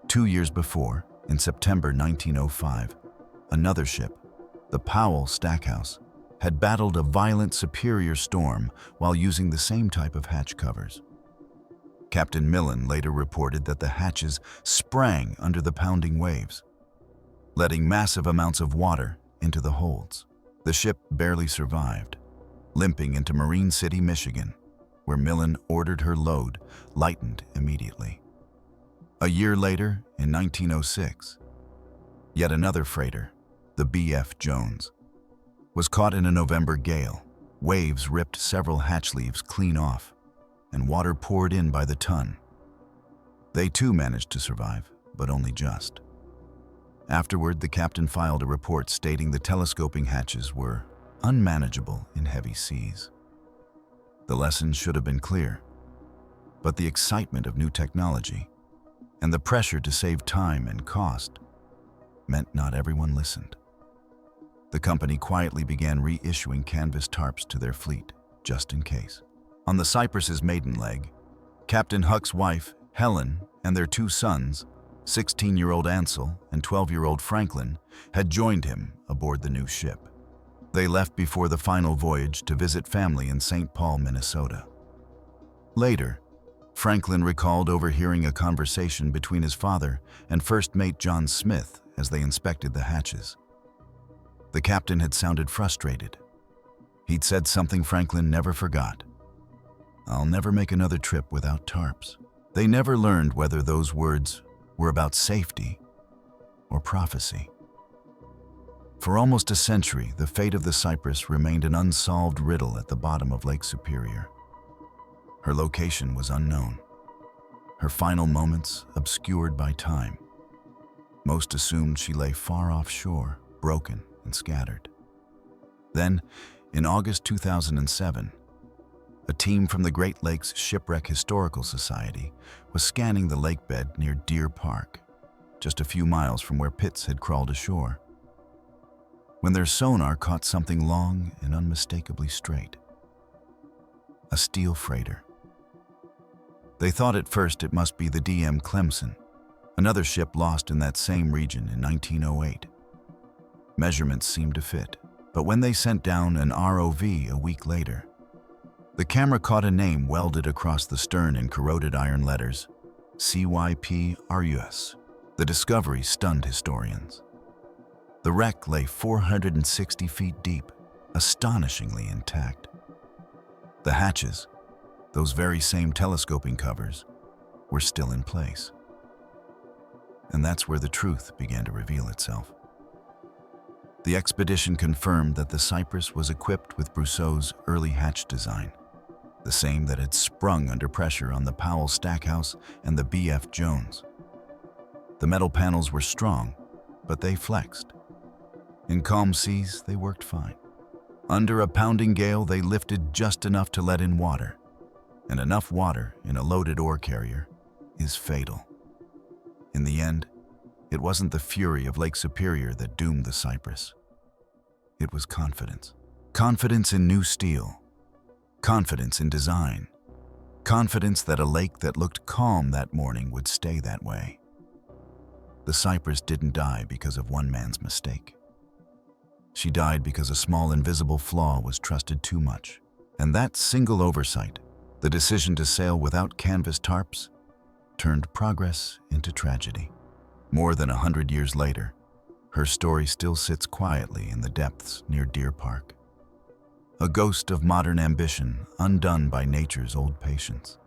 2 years before, in September 1905, another ship, the Powell Stackhouse, had battled a violent Superior storm while using the same type of hatch covers. Captain Millen later reported that the hatches sprang under the pounding waves, letting massive amounts of water into the holds. The ship barely survived, limping into Marine City, Michigan, where Millen ordered her load lightened immediately. A year later, in 1906, yet another freighter, the B.F. Jones, was caught in a November gale. Waves ripped several hatch leaves clean off, and water poured in by the ton. They too managed to survive, but only just. Afterward, the captain filed a report stating the telescoping hatches were unmanageable in heavy seas. The lesson should have been clear, but the excitement of new technology and the pressure to save time and cost meant not everyone listened. The company quietly began reissuing canvas tarps to their fleet, just in case. On the Cyprus's maiden leg, Captain Huck's wife, Helen, and their 2 sons, 16-year-old Ansel and 12-year-old Franklin, had joined him aboard the new ship. They left before the final voyage to visit family in St. Paul, Minnesota. Later, Franklin recalled overhearing a conversation between his father and first mate John Smith as they inspected the hatches. The captain had sounded frustrated. He'd said something Franklin never forgot: "I'll never make another trip without tarps." They never learned whether those words were about safety or prophecy. For almost a century, the fate of the Cyprus remained an unsolved riddle at the bottom of Lake Superior. Her location was unknown, her final moments obscured by time. Most assumed she lay far offshore, broken and scattered. Then, in August 2007, a team from the Great Lakes Shipwreck Historical Society was scanning the lake bed near Deer Park, just a few miles from where Pitts had crawled ashore, when their sonar caught something long and unmistakably straight: a steel freighter. They thought at first it must be the DM Clemson, another ship lost in that same region in 1908. Measurements seemed to fit, but when they sent down an ROV a week later, the camera caught a name welded across the stern in corroded iron letters, CYPRUS. The discovery stunned historians. The wreck lay 460 feet deep, astonishingly intact. The hatches, those very same telescoping covers, were still in place. And that's where the truth began to reveal itself. The expedition confirmed that the Cyprus was equipped with Brousseau's early hatch design, the same that had sprung under pressure on the Powell Stackhouse and the B.F. Jones. The metal panels were strong, but they flexed. In calm seas, they worked fine. Under a pounding gale, they lifted just enough to let in water, and enough water in a loaded ore carrier is fatal. In the end, it wasn't the fury of Lake Superior that doomed the Cyprus. It was confidence. Confidence in new steel. Confidence in design. Confidence that a lake that looked calm that morning would stay that way. The Cyprus didn't die because of one man's mistake. She died because a small invisible flaw was trusted too much. And that single oversight, the decision to sail without canvas tarps, turned progress into tragedy. More than 100 years later, her story still sits quietly in the depths near Deer Park. A ghost of modern ambition undone by nature's old patience.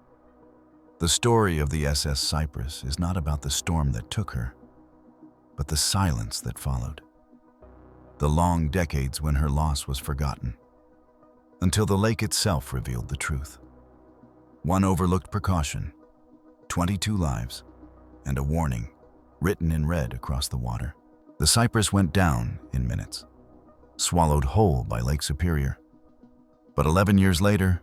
The story of the SS Cyprus is not about the storm that took her, but the silence that followed. The long decades when her loss was forgotten, until the lake itself revealed the truth. One overlooked precaution, 22 lives, and a warning written in red across the water. The Cyprus went down in minutes, swallowed whole by Lake Superior. But 11 years later,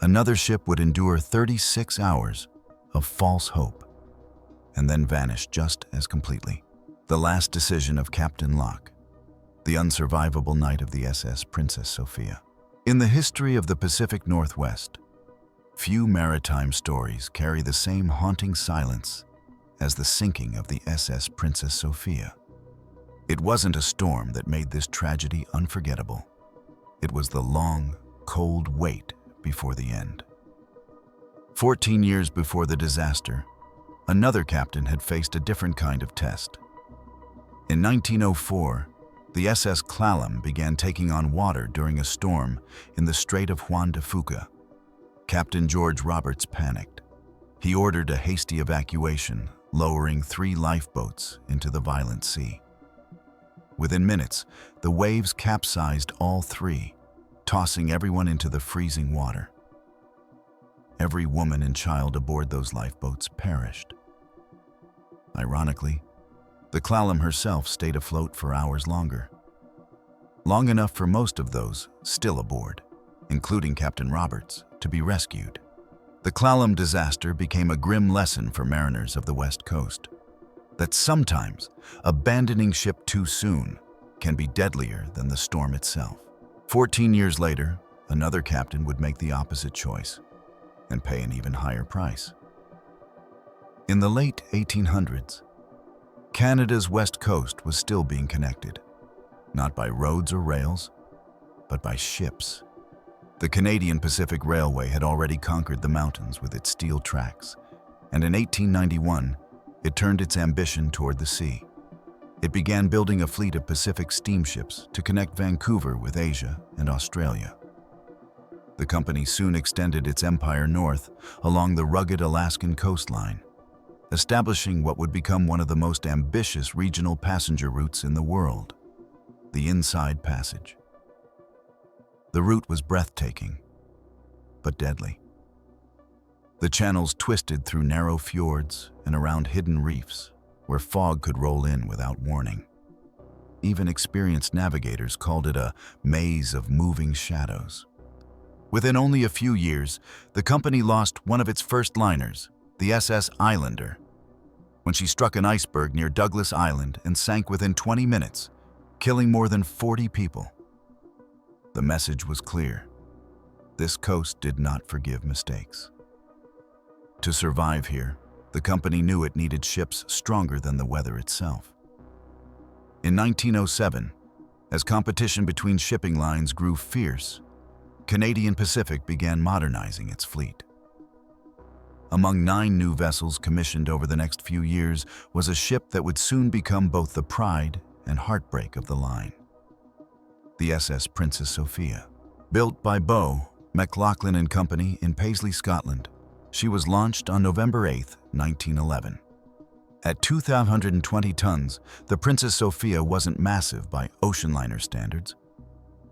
another ship would endure 36 hours of false hope, and then vanish just as completely. The last decision of Captain Locke, the unsurvivable night of the SS Princess Sophia. In the history of the Pacific Northwest, few maritime stories carry the same haunting silence as the sinking of the SS Princess Sophia. It wasn't a storm that made this tragedy unforgettable. It was the long, cold wait before the end. 14 years before the disaster, another captain had faced a different kind of test. In 1904, the SS Clallam began taking on water during a storm in the Strait of Juan de Fuca. Captain George Roberts panicked. He ordered a hasty evacuation, lowering 3 lifeboats into the violent sea. Within minutes, the waves capsized all 3, tossing everyone into the freezing water. Every woman and child aboard those lifeboats perished. Ironically, the Clallam herself stayed afloat for hours longer. Long enough for most of those still aboard, including Captain Roberts, to be rescued. The Clallam disaster became a grim lesson for mariners of the West Coast, that sometimes abandoning ship too soon can be deadlier than the storm itself. 14 years later, another captain would make the opposite choice and pay an even higher price. In the late 1800s, Canada's West Coast was still being connected, not by roads or rails, but by ships. The Canadian Pacific Railway had already conquered the mountains with its steel tracks, and in 1891, it turned its ambition toward the sea. It began building a fleet of Pacific steamships to connect Vancouver with Asia and Australia. The company soon extended its empire north along the rugged Alaskan coastline, establishing what would become one of the most ambitious regional passenger routes in the world, the Inside Passage. The route was breathtaking, but deadly. The channels twisted through narrow fjords and around hidden reefs where fog could roll in without warning. Even experienced navigators called it a maze of moving shadows. Within only a few years, the company lost one of its first liners, the SS Islander, when she struck an iceberg near Douglas Island and sank within 20 minutes, killing more than 40 people. The message was clear. This coast did not forgive mistakes. To survive here, the company knew it needed ships stronger than the weather itself. In 1907, as competition between shipping lines grew fierce, Canadian Pacific began modernizing its fleet. Among 9 new vessels commissioned over the next few years was a ship that would soon become both the pride and heartbreak of the line. The SS Princess Sophia. Built by Bow, McLaughlin and Company in Paisley, Scotland, she was launched on November 8, 1911. At 2,220 tons, the Princess Sophia wasn't massive by ocean liner standards,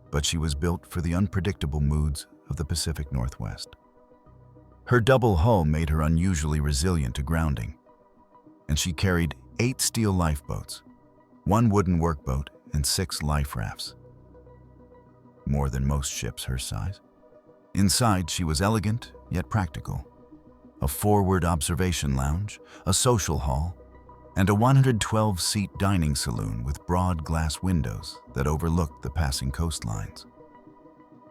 but she was built for the unpredictable moods of the Pacific Northwest. Her double hull made her unusually resilient to grounding, and she carried 8 steel lifeboats, 1 wooden workboat, and 6 life rafts. More than most ships her size. Inside, she was elegant yet practical. A forward observation lounge, a social hall, and a 112-seat dining saloon with broad glass windows that overlooked the passing coastlines.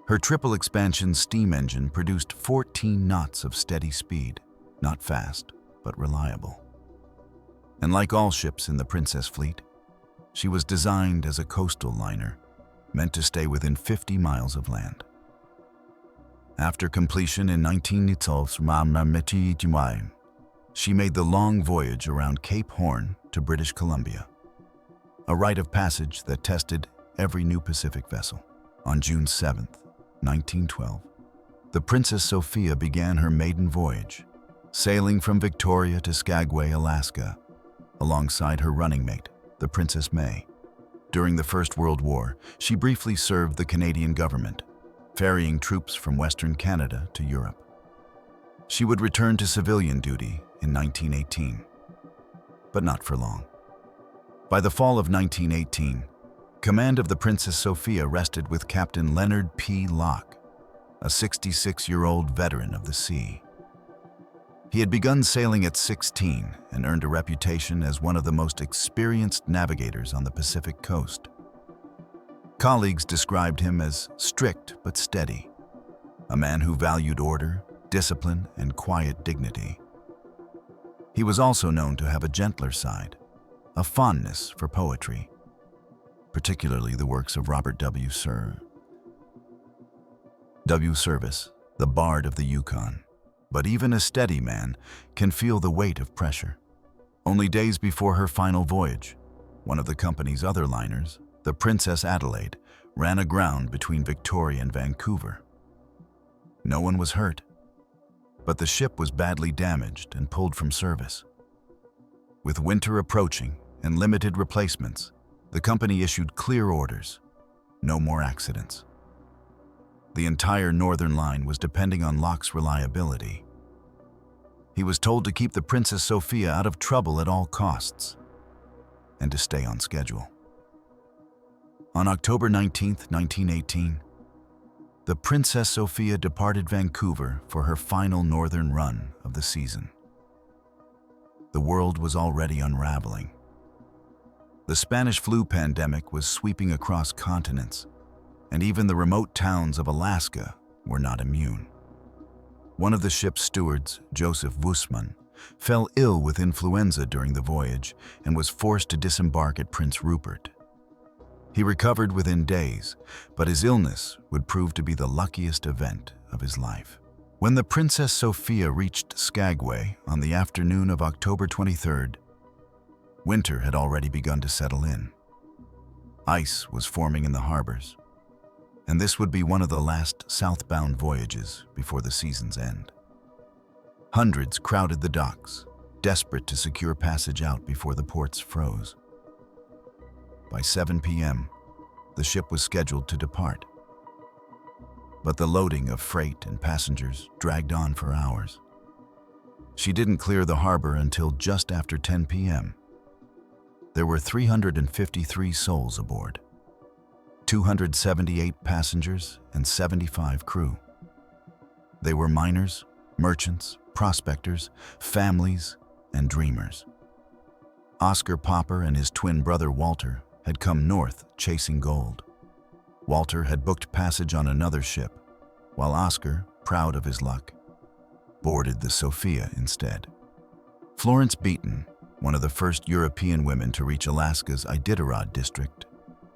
Her triple expansion steam engine produced 14 knots of steady speed, not fast, but reliable. And like all ships in the Princess fleet, she was designed as a coastal liner, meant to stay within 50 miles of land. After completion in 1912, she made the long voyage around Cape Horn to British Columbia, a rite of passage that tested every new Pacific vessel. On June 7, 1912, the Princess Sophia began her maiden voyage, sailing from Victoria to Skagway, Alaska, alongside her running mate, the Princess May. During the First World War, she briefly served the Canadian government, ferrying troops from Western Canada to Europe. She would return to civilian duty in 1918, but not for long. By the fall of 1918, command of the Princess Sophia rested with Captain Leonard P. Locke, a 66-year-old veteran of the sea. He had begun sailing at 16 and earned a reputation as one of the most experienced navigators on the Pacific coast. Colleagues described him as strict but steady, a man who valued order, discipline, and quiet dignity. He was also known to have a gentler side, a fondness for poetry, particularly the works of Robert W. Service, the Bard of the Yukon. But even a steady man can feel the weight of pressure. Only days before her final voyage, one of the company's other liners, the Princess Adelaide, ran aground between Victoria and Vancouver. No one was hurt, but the ship was badly damaged and pulled from service. With winter approaching and limited replacements, the company issued clear orders: no more accidents. The entire northern line was depending on Locke's reliability. He was told to keep the Princess Sophia out of trouble at all costs and to stay on schedule. On October 19, 1918, the Princess Sophia departed Vancouver for her final northern run of the season. The world was already unraveling. The Spanish flu pandemic was sweeping across continents, and even the remote towns of Alaska were not immune. One of the ship's stewards, Joseph Wheelsman, fell ill with influenza during the voyage and was forced to disembark at Prince Rupert. He recovered within days, but his illness would prove to be the luckiest event of his life. When the Princess Sophia reached Skagway on the afternoon of October 23rd, winter had already begun to settle in. Ice was forming in the harbors, and this would be one of the last southbound voyages before the season's end. Hundreds crowded the docks, desperate to secure passage out before the ports froze. By 7 p.m., the ship was scheduled to depart. But the loading of freight and passengers dragged on for hours. She didn't clear the harbor until just after 10 p.m. There were 353 souls aboard, 278 passengers, and 75 crew. They were miners, merchants, prospectors, families, and dreamers. Oscar Popper and his twin brother Walter had come north chasing gold. Walter had booked passage on another ship, while Oscar, proud of his luck, boarded the Sophia instead. Florence Beaton, one of the first European women to reach Alaska's Iditarod district,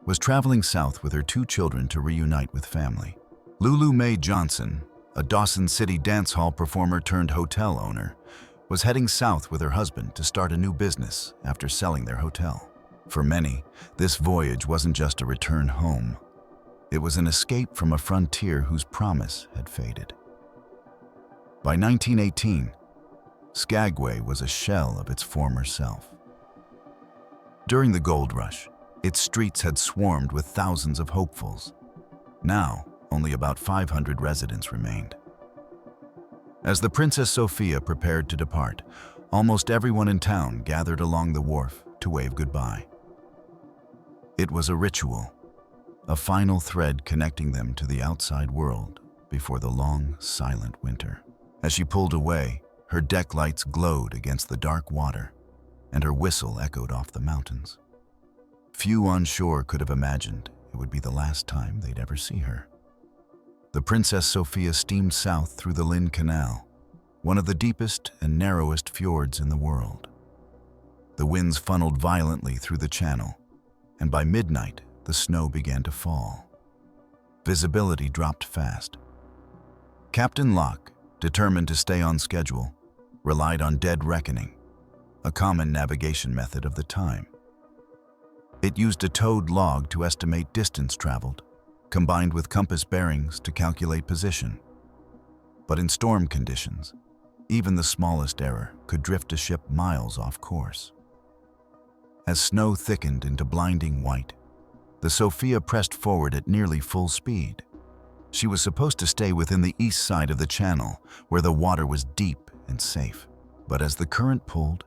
was traveling south with her 2 children to reunite with family. Lulu Mae Johnson, a Dawson City dance hall performer turned hotel owner, was heading south with her husband to start a new business after selling their hotel. For many, this voyage wasn't just a return home. It was an escape from a frontier whose promise had faded. By 1918, Skagway was a shell of its former self. During the gold rush, its streets had swarmed with thousands of hopefuls. Now, only about 500 residents remained. As the Princess Sophia prepared to depart, almost everyone in town gathered along the wharf to wave goodbye. It was a ritual, a final thread connecting them to the outside world before the long, silent winter. As she pulled away, her deck lights glowed against the dark water, and her whistle echoed off the mountains. Few on shore could have imagined it would be the last time they'd ever see her. The Princess Sophia steamed south through the Lynn Canal, one of the deepest and narrowest fjords in the world. The winds funneled violently through the channel, and by midnight, the snow began to fall. Visibility dropped fast. Captain Locke, determined to stay on schedule, relied on dead reckoning, a common navigation method of the time. It used a towed log to estimate distance traveled, combined with compass bearings to calculate position. But in storm conditions, even the smallest error could drift a ship miles off course. As snow thickened into blinding white, the Sophia pressed forward at nearly full speed. She was supposed to stay within the east side of the channel, where the water was deep and safe. But as the current pulled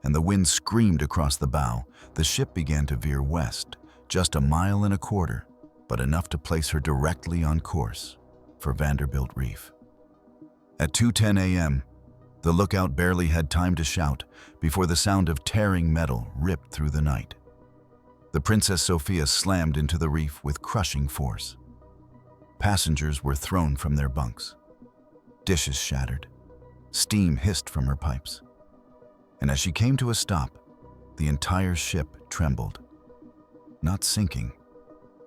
and the wind screamed across the bow, the ship began to veer west, just 1.25 miles, but enough to place her directly on course for Vanderbilt Reef. At 2:10 a.m., the lookout barely had time to shout before the sound of tearing metal ripped through the night. The Princess Sophia slammed into the reef with crushing force. Passengers were thrown from their bunks. Dishes shattered. Steam hissed from her pipes. And as she came to a stop, the entire ship trembled. Not sinking,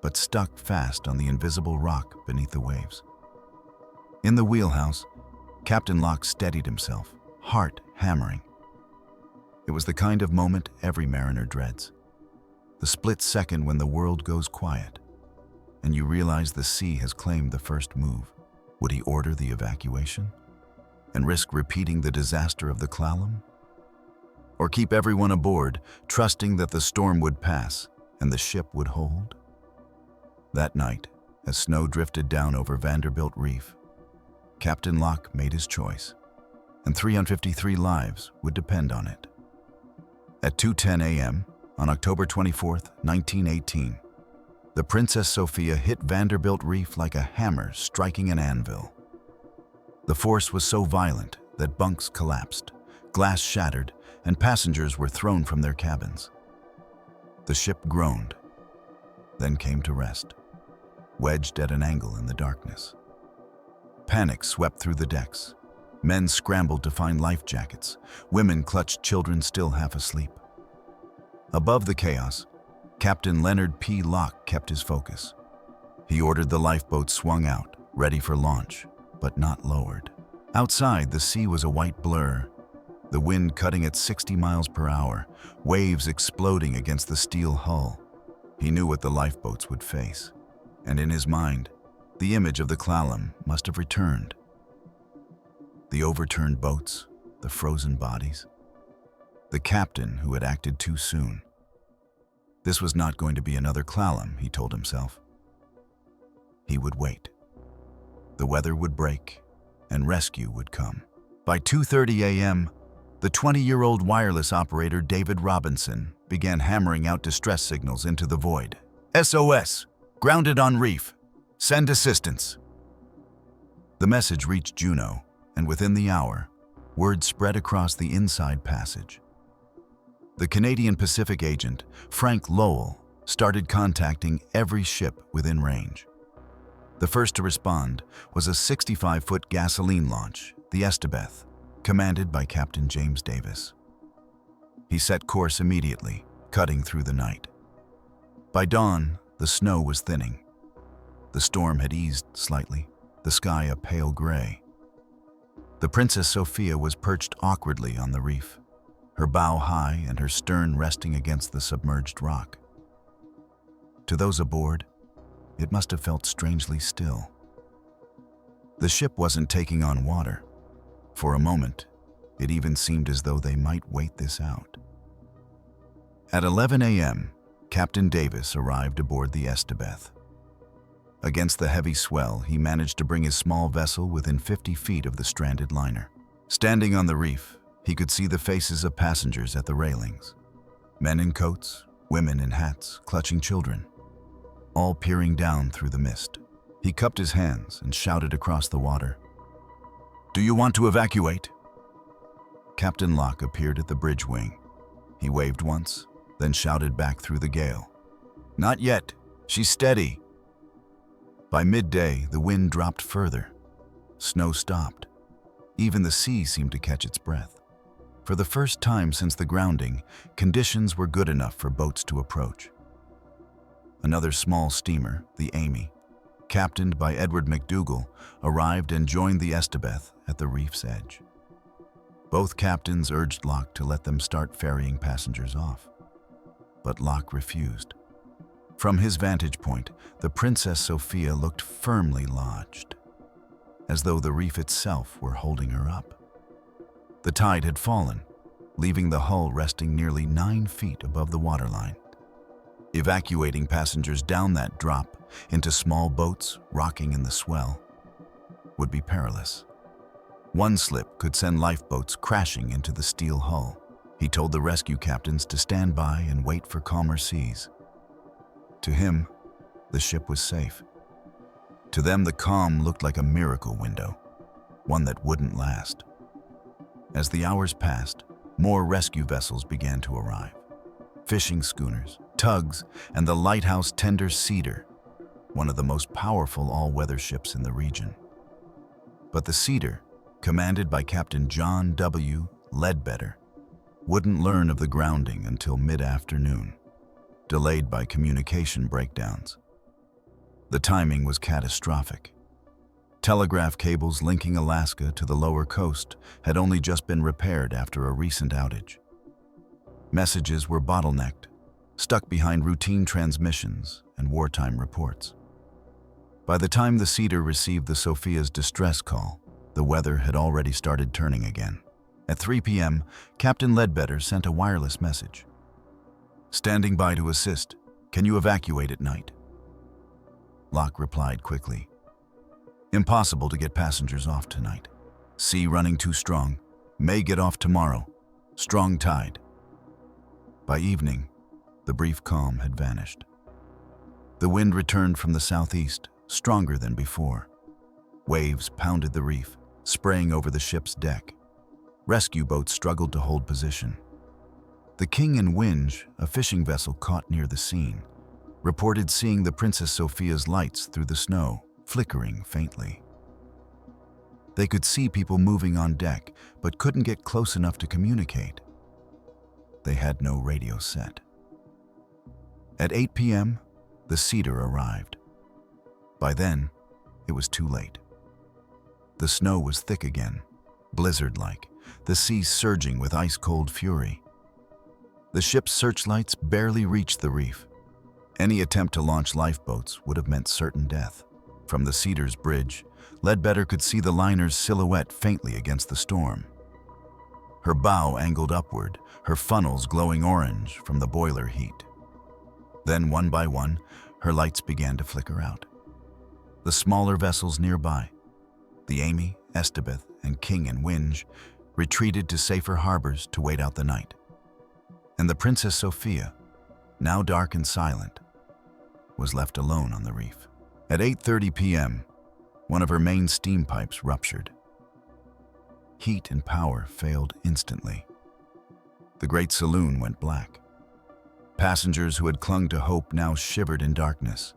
but stuck fast on the invisible rock beneath the waves. In the wheelhouse, Captain Locke steadied himself, heart hammering. It was the kind of moment every mariner dreads. The split second when the world goes quiet, and you realize the sea has claimed the first move. Would he order the evacuation and risk repeating the disaster of the Clallam? Or keep everyone aboard, trusting that the storm would pass and the ship would hold? That night, as snow drifted down over Vanderbilt Reef, Captain Locke made his choice, and 353 lives would depend on it. At 2:10 a.m., on October 24, 1918, the Princess Sophia hit Vanderbilt Reef like a hammer striking an anvil. The force was so violent that bunks collapsed, glass shattered, and passengers were thrown from their cabins. The ship groaned, then came to rest, wedged at an angle in the darkness. Panic swept through the decks. Men scrambled to find life jackets. Women clutched children still half asleep. Above the chaos, Captain Leonard P. Locke kept his focus. He ordered the lifeboat swung out, ready for launch, but not lowered. Outside, the sea was a white blur, the wind cutting at 60 miles per hour, waves exploding against the steel hull. He knew what the lifeboats would face, and in his mind, the image of the Clallam must have returned. The overturned boats, the frozen bodies, the captain who had acted too soon. This was not going to be another Clallam, he told himself. He would wait. The weather would break, and rescue would come. By 2:30 a.m., the 20-year-old wireless operator David Robinson began hammering out distress signals into the void. SOS! Grounded on reef! Send assistance! The message reached Juneau, and within the hour, word spread across the inside passage. The Canadian Pacific agent, Frank Lowell, started contacting every ship within range. The first to respond was a 65-foot gasoline launch the Estebeth, commanded by Captain James Davis. He set course immediately, cutting through the night. By dawn, the snow was thinning. The storm had eased slightly, the sky a pale gray. The Princess Sophia was perched awkwardly on the reef, her bow high and her stern resting against the submerged rock. To those aboard, it must have felt strangely still. The ship wasn't taking on water. For a moment, it even seemed as though they might wait this out. At 11 a.m., Captain Davis arrived aboard the Estebeth. Against the heavy swell, he managed to bring his small vessel within 50 feet of the stranded liner. Standing on the reef, he could see the faces of passengers at the railings. Men in coats, women in hats, clutching children, all peering down through the mist. He cupped his hands and shouted across the water, "Do you want to evacuate?" Captain Locke appeared at the bridge wing. He waved once, then shouted back through the gale, "Not yet. She's steady." By midday, the wind dropped further. Snow stopped. Even the sea seemed to catch its breath. For the first time since the grounding, conditions were good enough for boats to approach. Another small steamer, the Amy, captained by Edward McDougall, arrived and joined the Estebeth at the reef's edge. Both captains urged Locke to let them start ferrying passengers off. But Locke refused. From his vantage point, the Princess Sophia looked firmly lodged, as though the reef itself were holding her up. The tide had fallen, leaving the hull resting nearly 9 feet above the waterline. Evacuating passengers down that drop into small boats rocking in the swell would be perilous. One slip could send lifeboats crashing into the steel hull. He told the rescue captains to stand by and wait for calmer seas. To him, the ship was safe. To them, the calm looked like a miracle window, one that wouldn't last. As the hours passed, more rescue vessels began to arrive. Fishing schooners, tugs, and the lighthouse tender Cedar, one of the most powerful all-weather ships in the region. But the Cedar, commanded by Captain John W. Ledbetter, wouldn't learn of the grounding until mid-afternoon, delayed by communication breakdowns. The timing was catastrophic. Telegraph cables linking Alaska to the lower coast had only just been repaired after a recent outage. Messages were bottlenecked, stuck behind routine transmissions and wartime reports. By the time the Cedar received the Sophia's distress call, the weather had already started turning again. At 3 p.m., Captain Ledbetter sent a wireless message. "Standing by to assist. Can you evacuate at night?" Locke replied quickly. "Impossible to get passengers off tonight. Sea running too strong. May get off tomorrow. Strong tide." By evening, the brief calm had vanished. The wind returned from the southeast, stronger than before. Waves pounded the reef, spraying over the ship's deck. Rescue boats struggled to hold position. The King and Winge, a fishing vessel caught near the scene, reported seeing the Princess Sophia's lights through the snow, flickering faintly. They could see people moving on deck, but couldn't get close enough to communicate. They had no radio set. At 8 p.m., the Cedar arrived. By then, it was too late. The snow was thick again, blizzard-like, the sea surging with ice-cold fury. The ship's searchlights barely reached the reef. Any attempt to launch lifeboats would have meant certain death. From the Cedar's bridge, Ledbetter could see the liner's silhouette faintly against the storm. Her bow angled upward, her funnels glowing orange from the boiler heat. Then, one by one, her lights began to flicker out. The smaller vessels nearby, the Amy, Estebeth, and King and Winge, retreated to safer harbors to wait out the night. And the Princess Sophia, now dark and silent, was left alone on the reef. At 8:30 p.m., one of her main steam pipes ruptured. Heat and power failed instantly. The great saloon went black. Passengers who had clung to hope now shivered in darkness,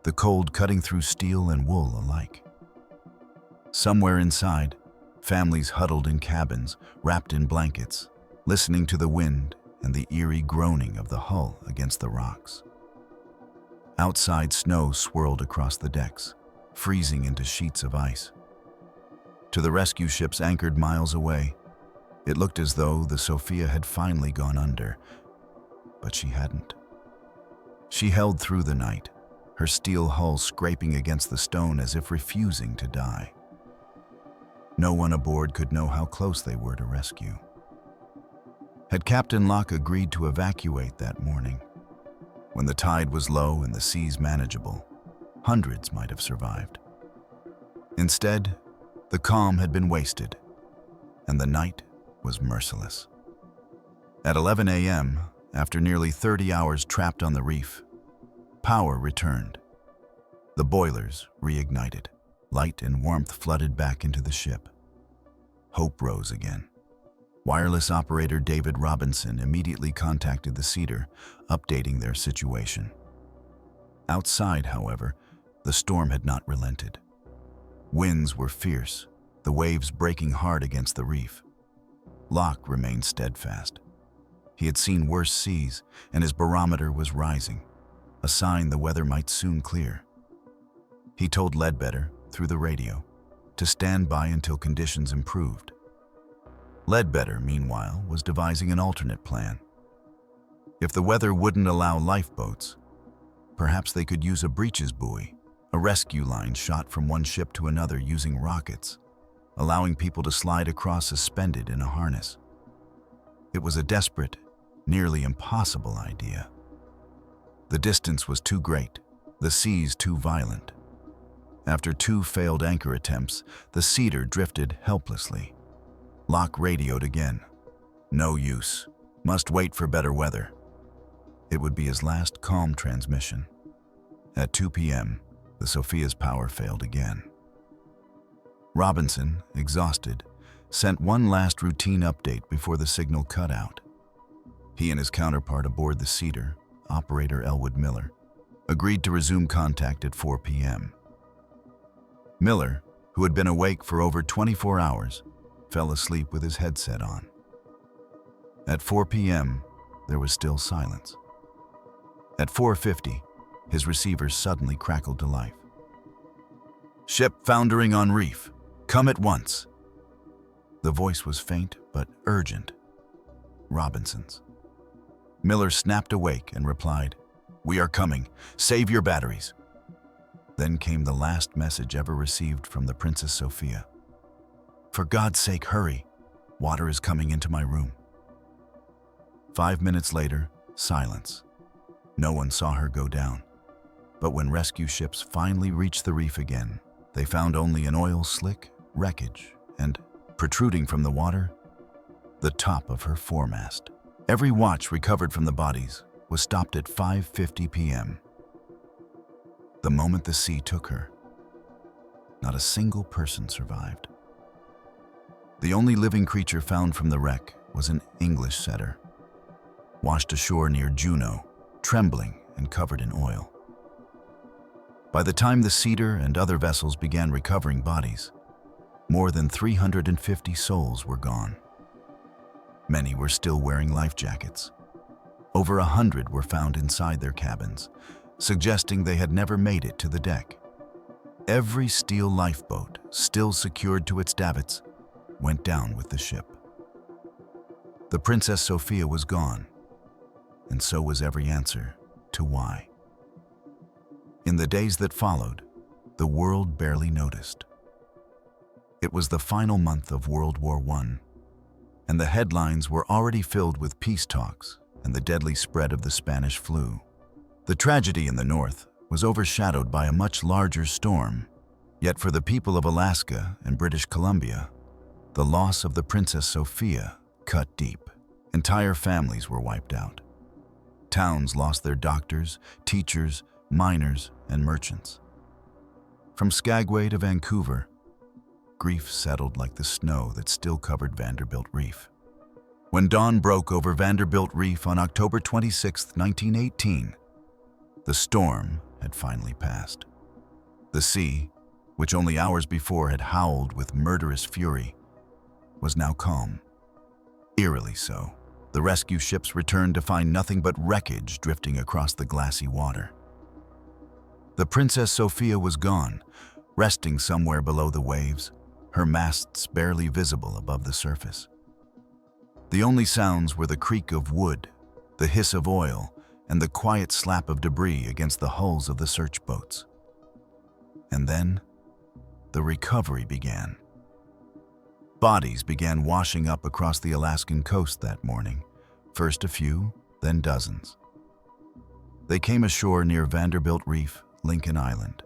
the cold cutting through steel and wool alike. Somewhere inside, Families huddled in cabins, wrapped in blankets, listening to the wind and the eerie groaning of the hull against the rocks. Outside, snow swirled across the decks, freezing into sheets of ice. To the rescue ships anchored miles away, it looked as though the Sophia had finally gone under, but she hadn't. She held through the night, her steel hull scraping against the stone as if refusing to die. No one aboard could know how close they were to rescue. Had Captain Locke agreed to evacuate that morning, when the tide was low and the seas manageable, hundreds might have survived. Instead, the calm had been wasted, and the night was merciless. At 11 a.m., after nearly 30 hours trapped on the reef, power returned. The boilers reignited. Light and warmth flooded back into the ship. Hope rose again. Wireless operator David Robinson immediately contacted the Cedar, updating their situation. Outside, however, the storm had not relented. Winds were fierce, the waves breaking hard against the reef. Locke remained steadfast. He had seen worse seas, and his barometer was rising, a sign the weather might soon clear. He told Ledbetter, through the radio, to stand by until conditions improved. Ledbetter, meanwhile, was devising an alternate plan. If the weather wouldn't allow lifeboats, perhaps they could use a breeches buoy, a rescue line shot from one ship to another using rockets, allowing people to slide across suspended in a harness. It was a desperate, nearly impossible idea. The distance was too great, the seas too violent. After 2 failed anchor attempts, the Cedar drifted helplessly. Locke radioed again. No use. Must wait for better weather. It would be his last calm transmission. At 2 p.m., the Sophia's power failed again. Robinson, exhausted, sent one last routine update before the signal cut out. He and his counterpart aboard the Cedar, operator Elwood Miller, agreed to resume contact at 4 p.m. Miller, who had been awake for over 24 hours, fell asleep with his headset on. At 4 p.m., there was still silence. At 4:50, his receiver suddenly crackled to life. "Ship foundering on reef. Come at once." The voice was faint but urgent. Robinson's. Miller snapped awake and replied, "We are coming. Save your batteries." Then came the last message ever received from the Princess Sophia. "For God's sake, hurry. Water is coming into my room." 5 minutes later, silence. No one saw her go down. But when rescue ships finally reached the reef again, they found only an oil slick, wreckage, and, protruding from the water, the top of her foremast. Every watch recovered from the bodies was stopped at 5:50 p.m. The moment the sea took her, not a single person survived. The only living creature found from the wreck was an English setter, washed ashore near Juneau, trembling and covered in oil. By the time the Cedar and other vessels began recovering bodies, more than 350 souls were gone. Many were still wearing life jackets. Over 100 were found inside their cabins, suggesting they had never made it to the deck. Every steel lifeboat, still secured to its davits, went down with the ship. The Princess Sophia was gone, and so was every answer to why. In the days that followed, the world barely noticed. It was the final month of World War I, and the headlines were already filled with peace talks and the deadly spread of the Spanish flu. The tragedy in the north was overshadowed by a much larger storm, yet for the people of Alaska and British Columbia, the loss of the Princess Sophia cut deep. Entire families were wiped out. Towns lost their doctors, teachers, miners, and merchants. From Skagway to Vancouver, grief settled like the snow that still covered Vanderbilt Reef. When dawn broke over Vanderbilt Reef on October 26, 1918, the storm had finally passed. The sea, which only hours before had howled with murderous fury, was now calm. Eerily so. The rescue ships returned to find nothing but wreckage drifting across the glassy water. The Princess Sophia was gone, resting somewhere below the waves, her masts barely visible above the surface. The only sounds were the creak of wood, the hiss of oil, and the quiet slap of debris against the hulls of the search boats. And then, the recovery began. Bodies began washing up across the Alaskan coast that morning, first a few, then dozens. They came ashore near Vanderbilt Reef, Lincoln Island,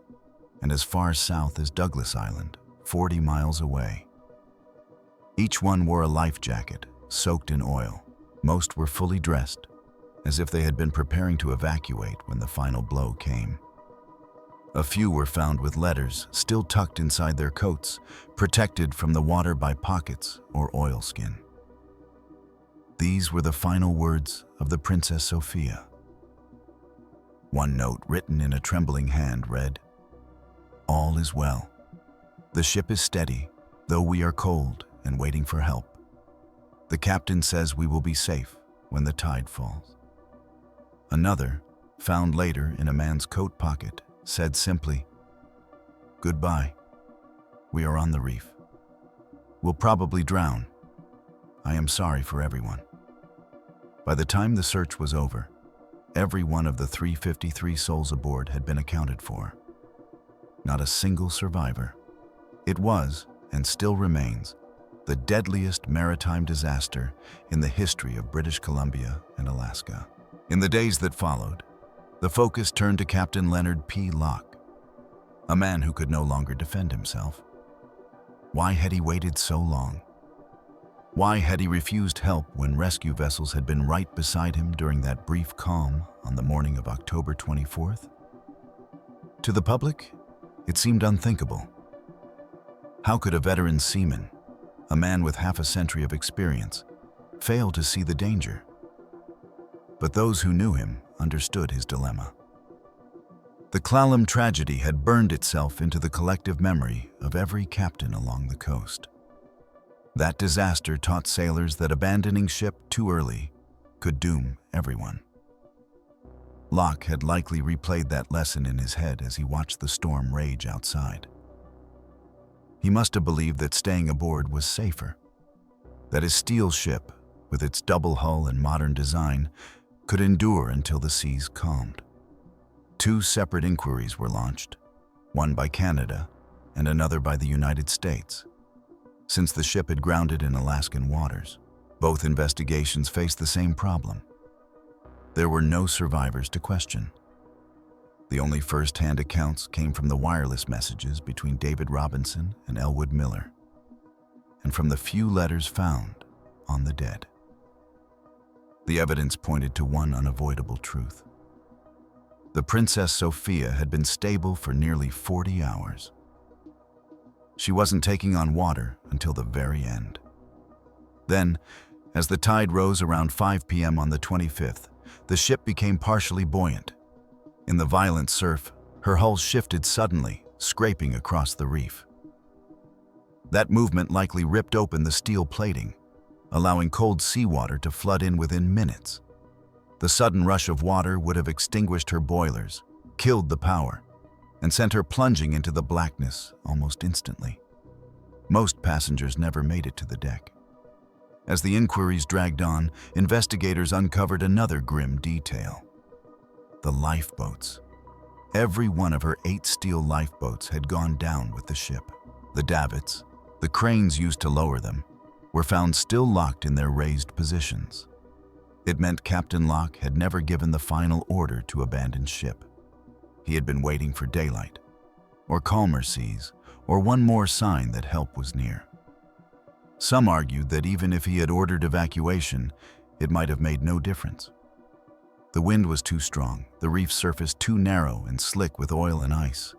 and as far south as Douglas Island, 40 miles away. Each one wore a life jacket, soaked in oil. Most were fully dressed, as if they had been preparing to evacuate when the final blow came. A few were found with letters still tucked inside their coats, protected from the water by pockets or oilskin. These were the final words of the Princess Sophia. One note written in a trembling hand read, "All is well. The ship is steady, though we are cold and waiting for help. The captain says we will be safe when the tide falls." Another, found later in a man's coat pocket, said simply, "Goodbye. We are on the reef. We'll probably drown. I am sorry for everyone." By the time the search was over, every one of the 353 souls aboard had been accounted for. Not a single survivor. It was, and still remains, the deadliest maritime disaster in the history of British Columbia and Alaska. In the days that followed, the focus turned to Captain Leonard P. Locke, a man who could no longer defend himself. Why had he waited so long? Why had he refused help when rescue vessels had been right beside him during that brief calm on the morning of October 24th? To the public, it seemed unthinkable. How could a veteran seaman, a man with half a century of experience, fail to see the danger? But those who knew him understood his dilemma. The Clallam tragedy had burned itself into the collective memory of every captain along the coast. That disaster taught sailors that abandoning ship too early could doom everyone. Locke had likely replayed that lesson in his head as he watched the storm rage outside. He must have believed that staying aboard was safer, that his steel ship, with its double hull and modern design, could endure until the seas calmed. 2 separate inquiries were launched, one by Canada and another by the United States. Since the ship had grounded in Alaskan waters, both investigations faced the same problem. There were no survivors to question. The only first-hand accounts came from the wireless messages between David Robinson and Elwood Miller, and from the few letters found on the dead. The evidence pointed to one unavoidable truth. The Princess Sophia had been stable for nearly 40 hours. She wasn't taking on water until the very end. Then, as the tide rose around 5 p.m. on the 25th, the ship became partially buoyant. In the violent surf, her hull shifted suddenly, scraping across the reef. That movement likely ripped open the steel plating, allowing cold seawater to flood in within minutes. The sudden rush of water would have extinguished her boilers, killed the power, and sent her plunging into the blackness almost instantly. Most passengers never made it to the deck. As the inquiries dragged on, investigators uncovered another grim detail: the lifeboats. Every one of her 8 steel lifeboats had gone down with the ship. The davits, the cranes used to lower them, were found still locked in their raised positions. It meant Captain Locke had never given the final order to abandon ship. He had been waiting for daylight, or calmer seas, or one more sign that help was near. Some argued that even if he had ordered evacuation, it might have made no difference. The wind was too strong, the reef surface too narrow and slick with oil and ice.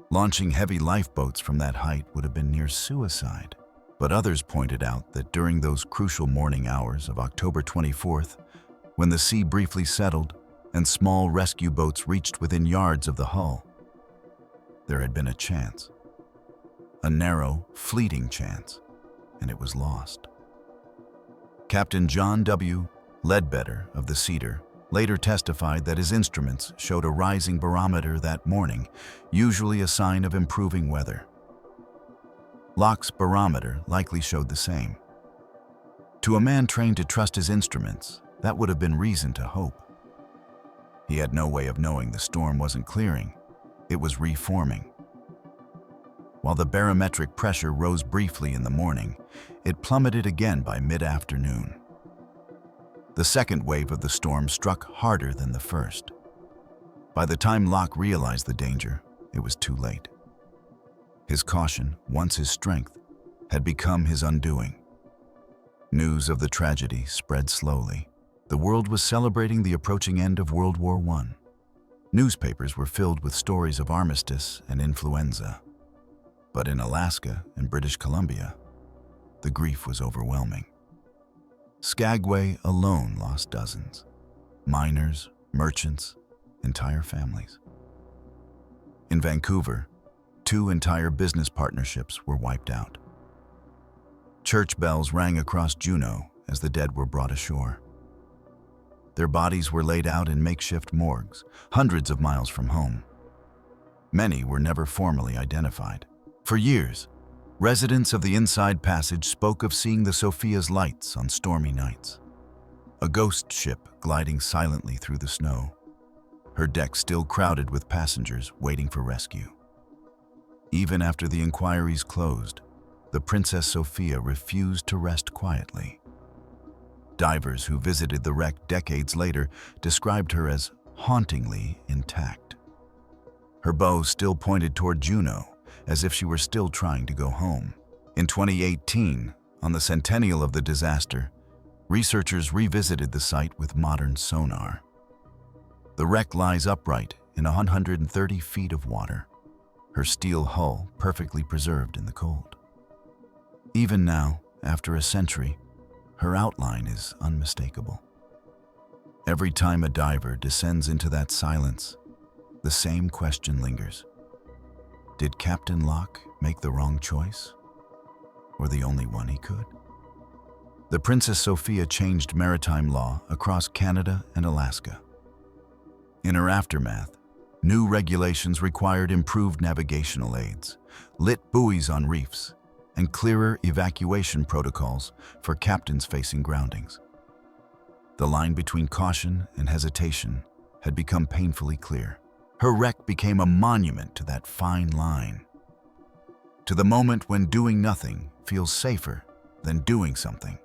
Launching heavy lifeboats from that height would have been near suicide. But others pointed out that during those crucial morning hours of October 24th, when the sea briefly settled and small rescue boats reached within yards of the hull, there had been a chance. A narrow, fleeting chance. and it was lost. Captain John W. Ledbetter of the Cedar later testified that his instruments showed a rising barometer that morning, usually a sign of improving weather. Locke's barometer likely showed the same. To a man trained to trust his instruments, that would have been reason to hope. He had no way of knowing the storm wasn't clearing, it was reforming. While the barometric pressure rose briefly in the morning, it plummeted again by mid-afternoon. The second wave of the storm struck harder than the first. By the time Locke realized the danger, it was too late. His caution, once his strength, had become his undoing. News of the tragedy spread slowly. The world was celebrating the approaching end of World War I. Newspapers were filled with stories of armistice and influenza. But in Alaska and British Columbia, the grief was overwhelming. Skagway alone lost dozens. Miners, merchants, entire families. In Vancouver, 2 entire business partnerships were wiped out. Church bells rang across Juneau as the dead were brought ashore. Their bodies were laid out in makeshift morgues, hundreds of miles from home. Many were never formally identified. For years, residents of the Inside Passage spoke of seeing the Sophia's lights on stormy nights. A ghost ship gliding silently through the snow, her deck still crowded with passengers waiting for rescue. Even after the inquiries closed, the Princess Sophia refused to rest quietly. Divers who visited the wreck decades later described her as hauntingly intact. Her bow still pointed toward Juneau, as if she were still trying to go home. In 2018, on the centennial of the disaster, researchers revisited the site with modern sonar. The wreck lies upright in 130 feet of water, her steel hull perfectly preserved in the cold. Even now, after a century, her outline is unmistakable. Every time a diver descends into that silence, the same question lingers. Did Captain Locke make the wrong choice? Or the only one he could? The Princess Sophia changed maritime law across Canada and Alaska. In her aftermath, new regulations required improved navigational aids, lit buoys on reefs, and clearer evacuation protocols for captains facing groundings. The line between caution and hesitation had become painfully clear. Her wreck became a monument to that fine line, to the moment when doing nothing feels safer than doing something.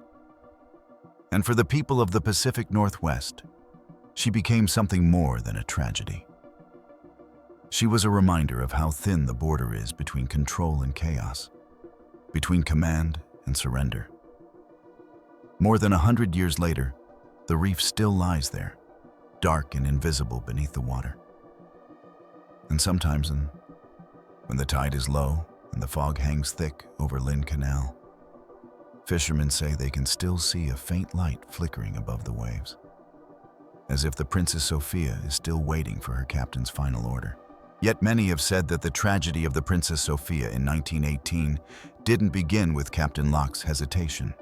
And for the people of the Pacific Northwest, she became something more than a tragedy. She was a reminder of how thin the border is between control and chaos, between command and surrender. More than 100 years later, the reef still lies there, dark and invisible beneath the water. And sometimes, when the tide is low and the fog hangs thick over Lynn Canal, fishermen say they can still see a faint light flickering above the waves, as if the Princess Sophia is still waiting for her captain's final order. Yet many have said that the tragedy of the Princess Sophia in 1918 didn't begin with Captain Locke's hesitation.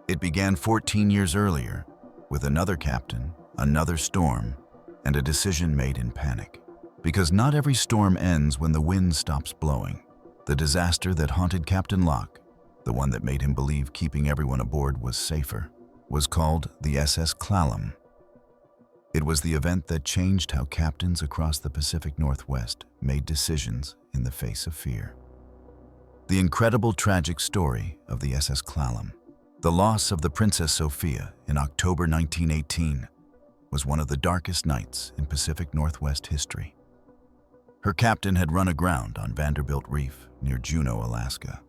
It began 14 years earlier, with another captain, another storm, and a decision made in panic. Because not every storm ends when the wind stops blowing. The disaster that haunted Captain Locke, the one that made him believe keeping everyone aboard was safer, was called the SS Clallam. It was the event that changed how captains across the Pacific Northwest made decisions in the face of fear. The incredible tragic story of the SS Clallam. The loss of the Princess Sophia in October 1918 was one of the darkest nights in Pacific Northwest history. Her captain had run aground on Vanderbilt Reef near Juneau, Alaska.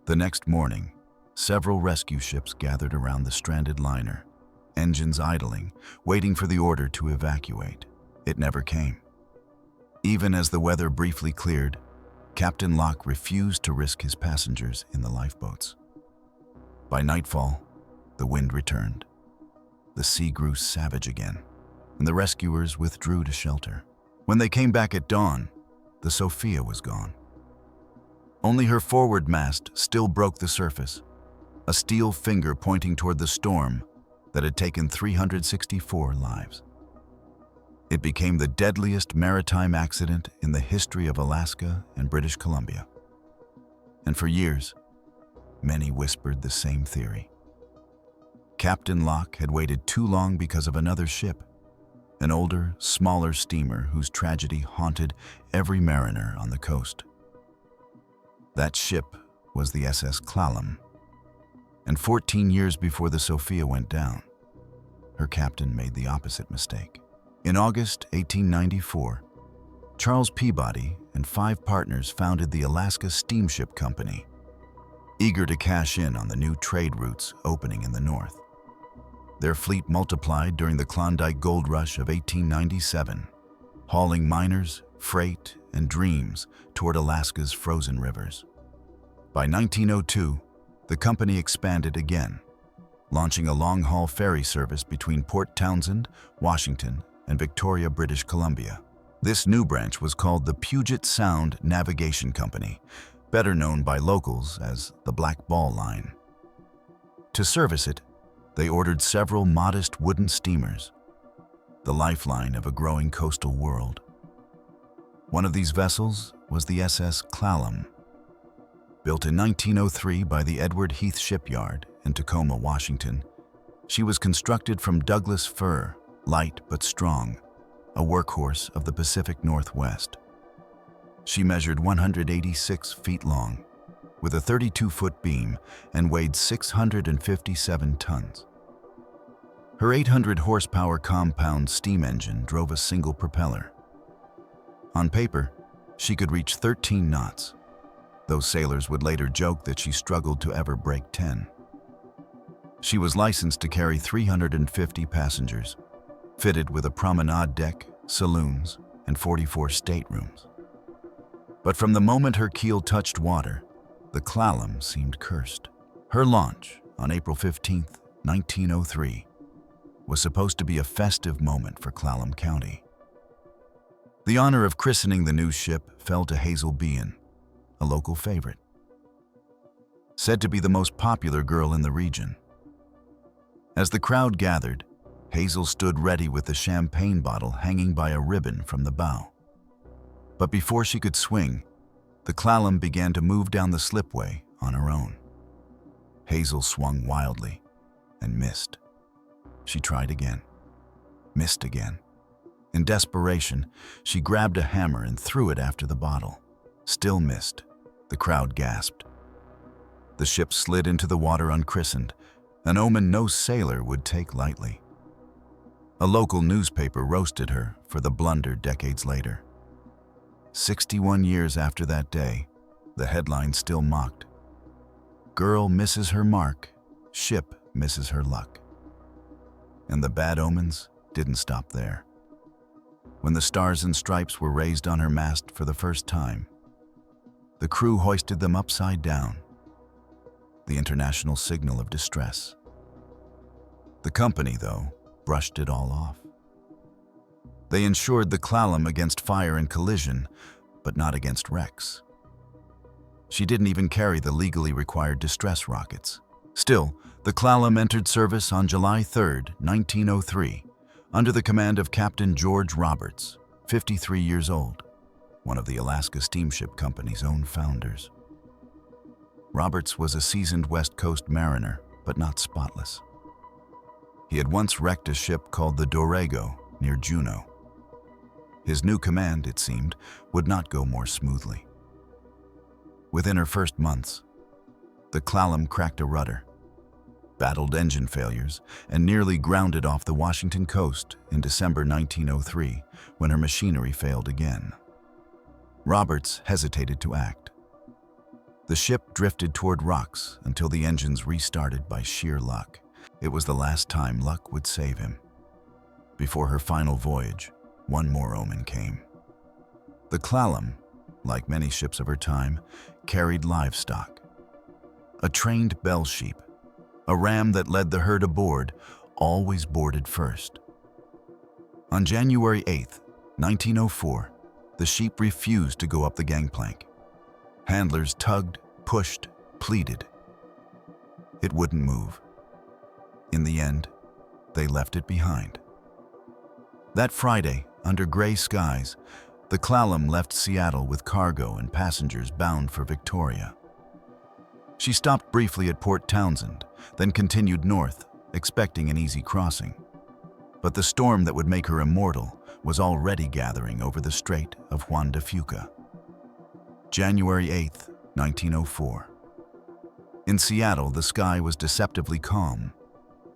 The next morning, several rescue ships gathered around the stranded liner, engines idling, waiting for the order to evacuate. It never came. Even as the weather briefly cleared, Captain Locke refused to risk his passengers in the lifeboats. By nightfall, the wind returned. The sea grew savage again, and the rescuers withdrew to shelter. When they came back at dawn, the Sophia was gone. Only her forward mast still broke the surface, a steel finger pointing toward the storm that had taken 364 lives. It became the deadliest maritime accident in the history of Alaska and British Columbia. And for years, many whispered the same theory. Captain Locke had waited too long because of another ship, an older, smaller steamer whose tragedy haunted every mariner on the coast. That ship was the SS Clallam, and 14 years before the Sophia went down, her captain made the opposite mistake. In August 1894, Charles Peabody and 5 partners founded the Alaska Steamship Company, eager to cash in on the new trade routes opening in the north. Their fleet multiplied during the Klondike Gold Rush of 1897, hauling miners, freight, and dreams toward Alaska's frozen rivers. By 1902, the company expanded again, launching a long-haul ferry service between Port Townsend, Washington, and Victoria, British Columbia. This new branch was called the Puget Sound Navigation Company, better known by locals as the Black Ball Line. To service it, they ordered several modest wooden steamers, the lifeline of a growing coastal world. One of these vessels was the SS Clallam. Built in 1903 by the Edward Heath Shipyard in Tacoma, Washington, she was constructed from Douglas fir, light but strong, a workhorse of the Pacific Northwest. She measured 186 feet long, with a 32-foot beam, and weighed 657 tons. Her 800-horsepower compound steam engine drove a single propeller. On paper, she could reach 13 knots, though sailors would later joke that she struggled to ever break 10. She was licensed to carry 350 passengers, fitted with a promenade deck, saloons, and 44 staterooms. But from the moment her keel touched water, the Clallam seemed cursed. Her launch, on April 15, 1903, was supposed to be a festive moment for Clallam County. The honor of christening the new ship fell to Hazel Bean, a local favorite. Said to be the most popular girl in the region. As the crowd gathered, Hazel stood ready with the champagne bottle hanging by a ribbon from the bow. But before she could swing, the Clallam began to move down the slipway on her own. Hazel swung wildly and missed. She tried again, missed again. In desperation, she grabbed a hammer and threw it after the bottle. Still missed. The crowd gasped. The ship slid into the water unchristened, an omen no sailor would take lightly. A local newspaper roasted her for the blunder decades later. 61 years after that day, the headline still mocked. Girl misses her mark, ship misses her luck. And the bad omens didn't stop there. When the stars and stripes were raised on her mast for the first time, the crew hoisted them upside down, the international signal of distress. The company, though, brushed it all off. They insured the Clallam against fire and collision, but not against wrecks. She didn't even carry the legally required distress rockets. Still, the Clallam entered service on July 3, 1903, under the command of Captain George Roberts, 53 years old, one of the Alaska Steamship Company's own founders. Roberts was a seasoned West Coast mariner, but not spotless. He had once wrecked a ship called the Dorego near Juneau. His new command, it seemed, would not go more smoothly. Within her first months, the Clallam cracked a rudder, battled engine failures, and nearly grounded off the Washington coast in December 1903 when her machinery failed again. Roberts hesitated to act. The ship drifted toward rocks until the engines restarted by sheer luck. It was the last time luck would save him. Before her final voyage, one more omen came. The Clallam, like many ships of her time, carried livestock. A trained bell sheep, a ram that led the herd aboard, always boarded first. On January 8, 1904, the sheep refused to go up the gangplank. Handlers tugged, pushed, pleaded. It wouldn't move. In the end, they left it behind. That Friday, under gray skies, the Clallam left Seattle with cargo and passengers bound for Victoria. She stopped briefly at Port Townsend, then continued north, expecting an easy crossing. But the storm that would make her immortal was already gathering over the Strait of Juan de Fuca. January 8, 1904. In Seattle, the sky was deceptively calm.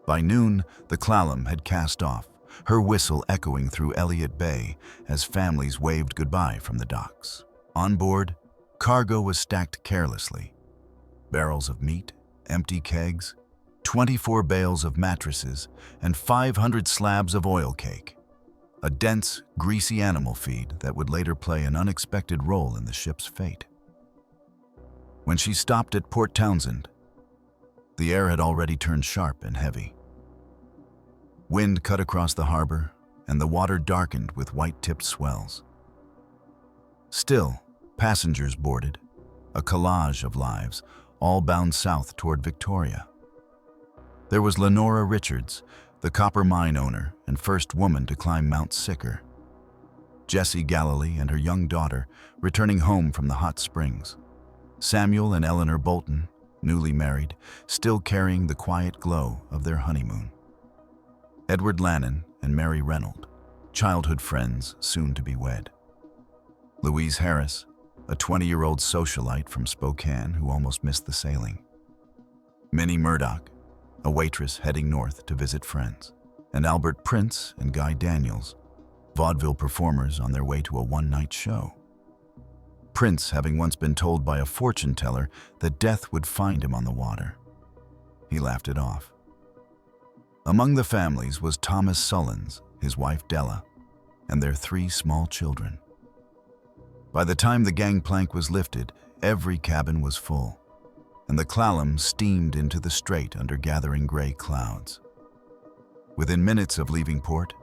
By noon, the Clallam had cast off, her whistle echoing through Elliott Bay as families waved goodbye from the docks. On board, cargo was stacked carelessly. Barrels of meat, empty kegs, 24 bales of mattresses, and 500 slabs of oil cake. A dense, greasy animal feed that would later play an unexpected role in the ship's fate. When she stopped at Port Townsend, the air had already turned sharp and heavy. Wind cut across the harbor, and the water darkened with white-tipped swells. Still, passengers boarded, a collage of lives, all bound south toward Victoria. There was Lenora Richards, the copper mine owner and first woman to climb Mount Sicker. Jessie Galilee and her young daughter, returning home from the hot springs. Samuel and Eleanor Bolton, newly married, still carrying the quiet glow of their honeymoon. Edward Lannon and Mary Reynolds, childhood friends soon to be wed. Louise Harris, a 20-year-old socialite from Spokane who almost missed the sailing. Minnie Murdoch, a waitress heading north to visit friends. And Albert Prince and Guy Daniels, vaudeville performers on their way to a one-night show. Prince having once been told by a fortune teller that death would find him on the water. He laughed it off. Among the families was Thomas Sullins, his wife Della, and their 3 small children. By the time the gangplank was lifted, every cabin was full, and the Clallam steamed into the strait under gathering gray clouds. Within minutes of leaving port,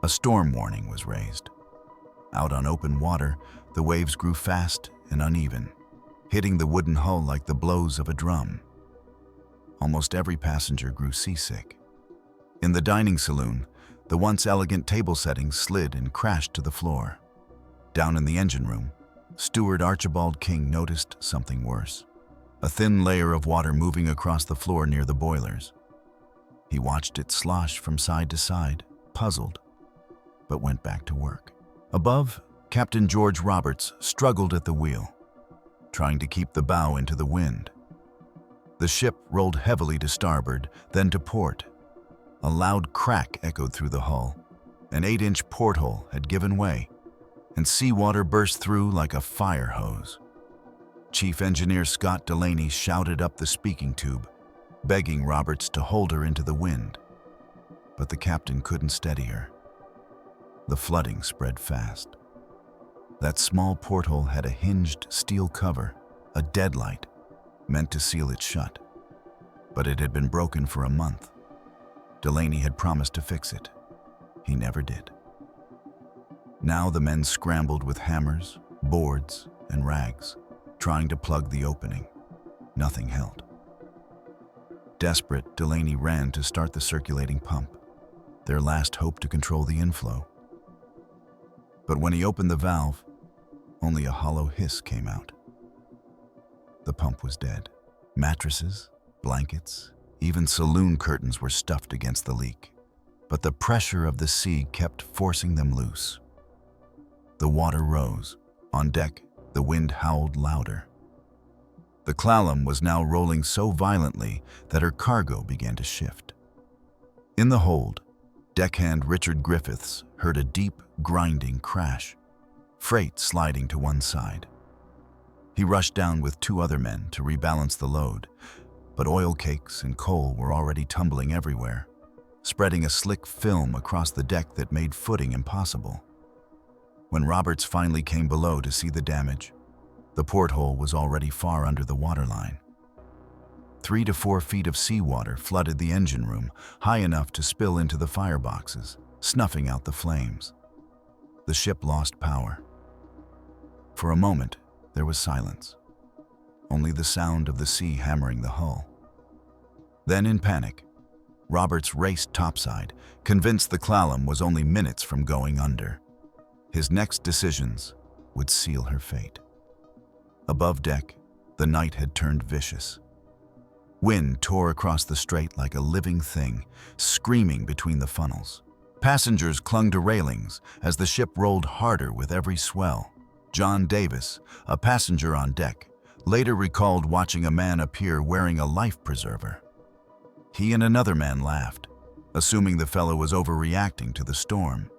a storm warning was raised. Out on open water, the waves grew fast and uneven, hitting the wooden hull like the blows of a drum. Almost every passenger grew seasick. In the dining saloon, the once elegant table settings slid and crashed to the floor. Down in the engine room, Steward Archibald King noticed something worse. A thin layer of water moving across the floor near the boilers. He watched it slosh from side to side, puzzled, but went back to work. Above, Captain George Roberts struggled at the wheel, trying to keep the bow into the wind. The ship rolled heavily to starboard, then to port. A loud crack echoed through the hull. An 8-inch porthole had given way, and seawater burst through like a fire hose. Chief Engineer Scott Delaney shouted up the speaking tube, begging Roberts to hold her into the wind. But the captain couldn't steady her. The flooding spread fast. That small porthole had a hinged steel cover, a deadlight, meant to seal it shut. But it had been broken for a month. Delaney had promised to fix it. He never did. Now the men scrambled with hammers, boards, and rags, trying to plug the opening. Nothing held. Desperate, Delaney ran to start the circulating pump, their last hope to control the inflow. But when he opened the valve, only a hollow hiss came out. The pump was dead. Mattresses, blankets, even saloon curtains were stuffed against the leak. But the pressure of the sea kept forcing them loose. The water rose. On deck, the wind howled louder. The Clallam was now rolling so violently that her cargo began to shift. In the hold, deckhand Richard Griffiths heard a deep, grinding crash, freight sliding to one side. He rushed down with 2 other men to rebalance the load, but oil cakes and coal were already tumbling everywhere, spreading a slick film across the deck that made footing impossible. When Roberts finally came below to see the damage, the porthole was already far under the waterline. 3 to 4 feet of seawater flooded the engine room, high enough to spill into the fireboxes, snuffing out the flames. The ship lost power. For a moment, there was silence. Only the sound of the sea hammering the hull. Then, in panic, Roberts raced topside, convinced the Clallam was only minutes from going under. His next decisions would seal her fate. Above deck, the night had turned vicious. Wind tore across the strait like a living thing, screaming between the funnels. Passengers clung to railings as the ship rolled harder with every swell. John Davis, a passenger on deck, later recalled watching a man appear wearing a life preserver. He and another man laughed, assuming the fellow was overreacting to the storm.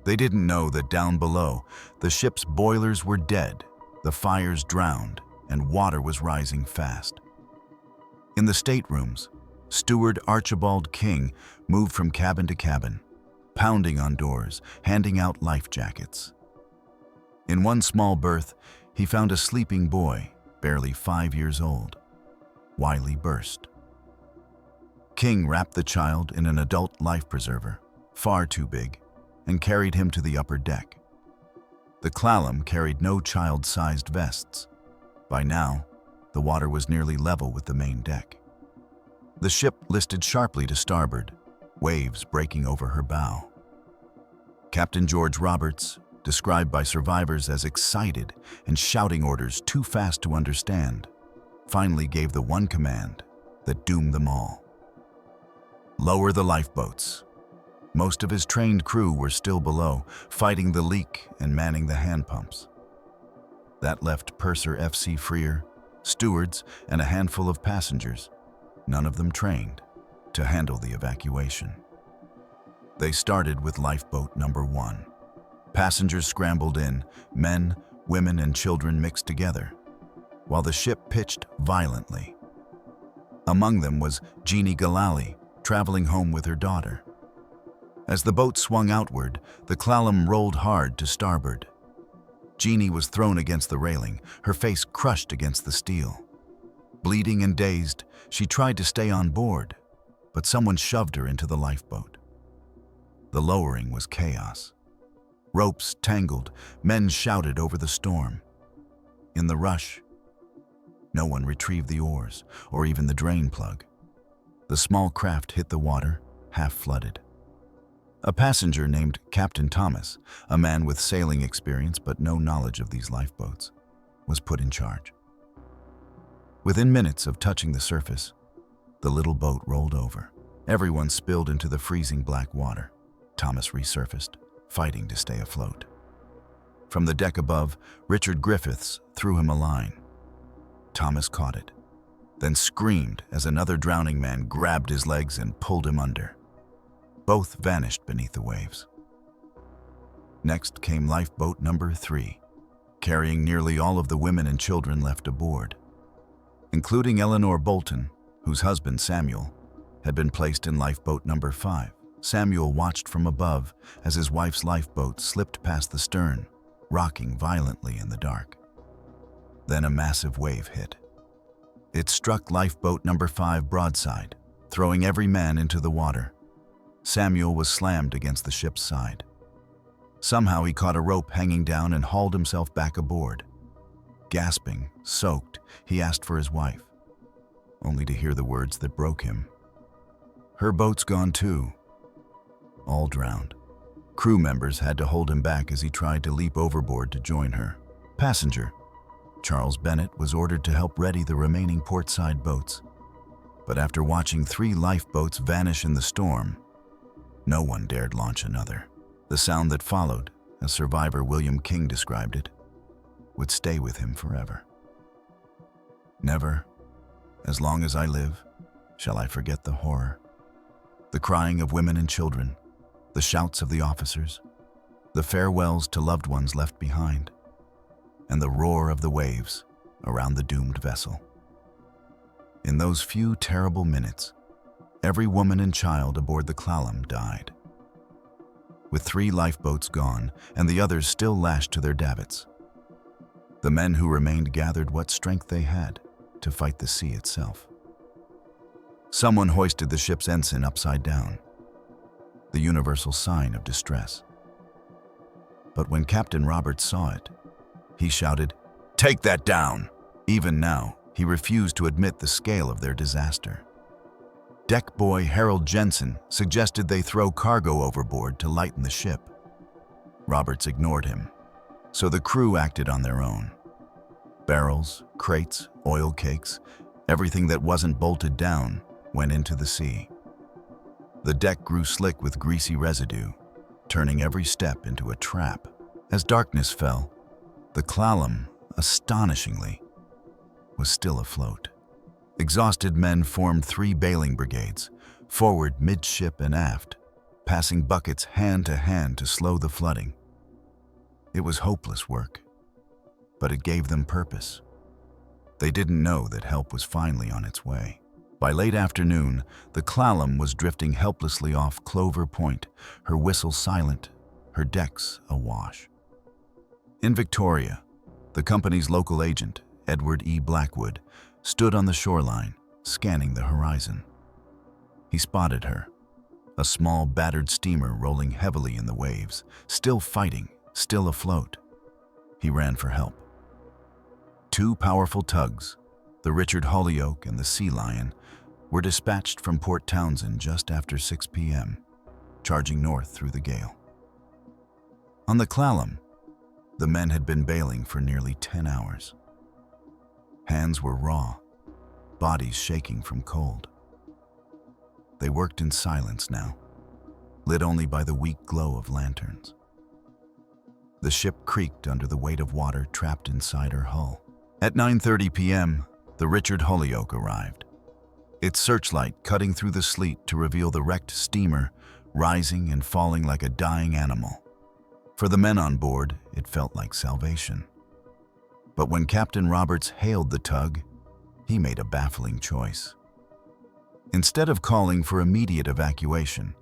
They didn't know that down below, the ship's boilers were dead, the fires drowned, and water was rising fast. In the staterooms, Steward Archibald King moved from cabin to cabin, pounding on doors, handing out life jackets. In one small berth, he found a sleeping boy, barely 5 years old. Wiley burst. King wrapped the child in an adult life preserver, far too big, and carried him to the upper deck. The Clallam carried no child-sized vests. By now, the water was nearly level with the main deck. The ship listed sharply to starboard, waves breaking over her bow. Captain George Roberts, described by survivors as excited and shouting orders too fast to understand, finally gave the one command that doomed them all. Lower the lifeboats. Most of his trained crew were still below, fighting the leak and manning the hand pumps. That left Purser F.C. Freer, stewards, and a handful of passengers, none of them trained, to handle the evacuation. They started with lifeboat number 1. Passengers scrambled in, men, women, and children mixed together, while the ship pitched violently. Among them was Jeannie Galali, traveling home with her daughter. As the boat swung outward, the Clallam rolled hard to starboard. Jeannie was thrown against the railing, her face crushed against the steel. Bleeding and dazed, she tried to stay on board, but someone shoved her into the lifeboat. The lowering was chaos. Ropes tangled, men shouted over the storm. In the rush, no one retrieved the oars or even the drain plug. The small craft hit the water, half flooded. A passenger named Captain Thomas, a man with sailing experience but no knowledge of these lifeboats, was put in charge. Within minutes of touching the surface, the little boat rolled over. Everyone spilled into the freezing black water. Thomas resurfaced, fighting to stay afloat. From the deck above, Richard Griffiths threw him a line. Thomas caught it, then screamed as another drowning man grabbed his legs and pulled him under. Both vanished beneath the waves. Next came lifeboat number 3, carrying nearly all of the women and children left aboard, including Eleanor Bolton, whose husband, Samuel, had been placed in lifeboat number 5. Samuel watched from above as his wife's lifeboat slipped past the stern, rocking violently in the dark. Then a massive wave hit. It struck lifeboat number 5 broadside, throwing every man into the water. Samuel was slammed against the ship's side. Somehow he caught a rope hanging down and hauled himself back aboard. Gasping, soaked, he asked for his wife, only to hear the words that broke him. Her boat's gone too. All drowned. Crew members had to hold him back as he tried to leap overboard to join her. Passenger Charles Bennett was ordered to help ready the remaining portside boats. But after watching 3 lifeboats vanish in the storm, no one dared launch another. The sound that followed, as survivor William King described it, would stay with him forever. Never, as long as I live, shall I forget the horror. The crying of women and children, the shouts of the officers, the farewells to loved ones left behind, and the roar of the waves around the doomed vessel. In those few terrible minutes, every woman and child aboard the Clallam died. With 3 lifeboats gone and the others still lashed to their davits, the men who remained gathered what strength they had to fight the sea itself. Someone hoisted the ship's ensign upside down, the universal sign of distress. But when Captain Roberts saw it, he shouted, "Take that down!" Even now, he refused to admit the scale of their disaster. Deck boy Harold Jensen suggested they throw cargo overboard to lighten the ship. Roberts ignored him, so the crew acted on their own. Barrels, crates, oil cakes, everything that wasn't bolted down went into the sea. The deck grew slick with greasy residue, turning every step into a trap. As darkness fell, the Clallam, astonishingly, was still afloat. Exhausted men formed 3 bailing brigades, forward, midship, and aft, passing buckets hand to hand to slow the flooding. It was hopeless work, but it gave them purpose. They didn't know that help was finally on its way. By late afternoon, the Clallam was drifting helplessly off Clover Point, her whistle silent, her decks awash. In Victoria, the company's local agent, Edward E. Blackwood, stood on the shoreline, scanning the horizon. He spotted her, a small, battered steamer rolling heavily in the waves, still fighting, still afloat. He ran for help. 2 powerful tugs, the Richard Holyoke and the Sea Lion, were dispatched from Port Townsend just after 6 p.m., charging north through the gale. On the Clallam, the men had been bailing for nearly 10 hours. Hands were raw, bodies shaking from cold. They worked in silence now, lit only by the weak glow of lanterns. The ship creaked under the weight of water trapped inside her hull. At 9:30 p.m., the Richard Holyoke arrived, its searchlight cutting through the sleet to reveal the wrecked steamer, rising and falling like a dying animal. For the men on board, it felt like salvation. But when Captain Roberts hailed the tug, he made a baffling choice. Instead of calling for immediate evacuation,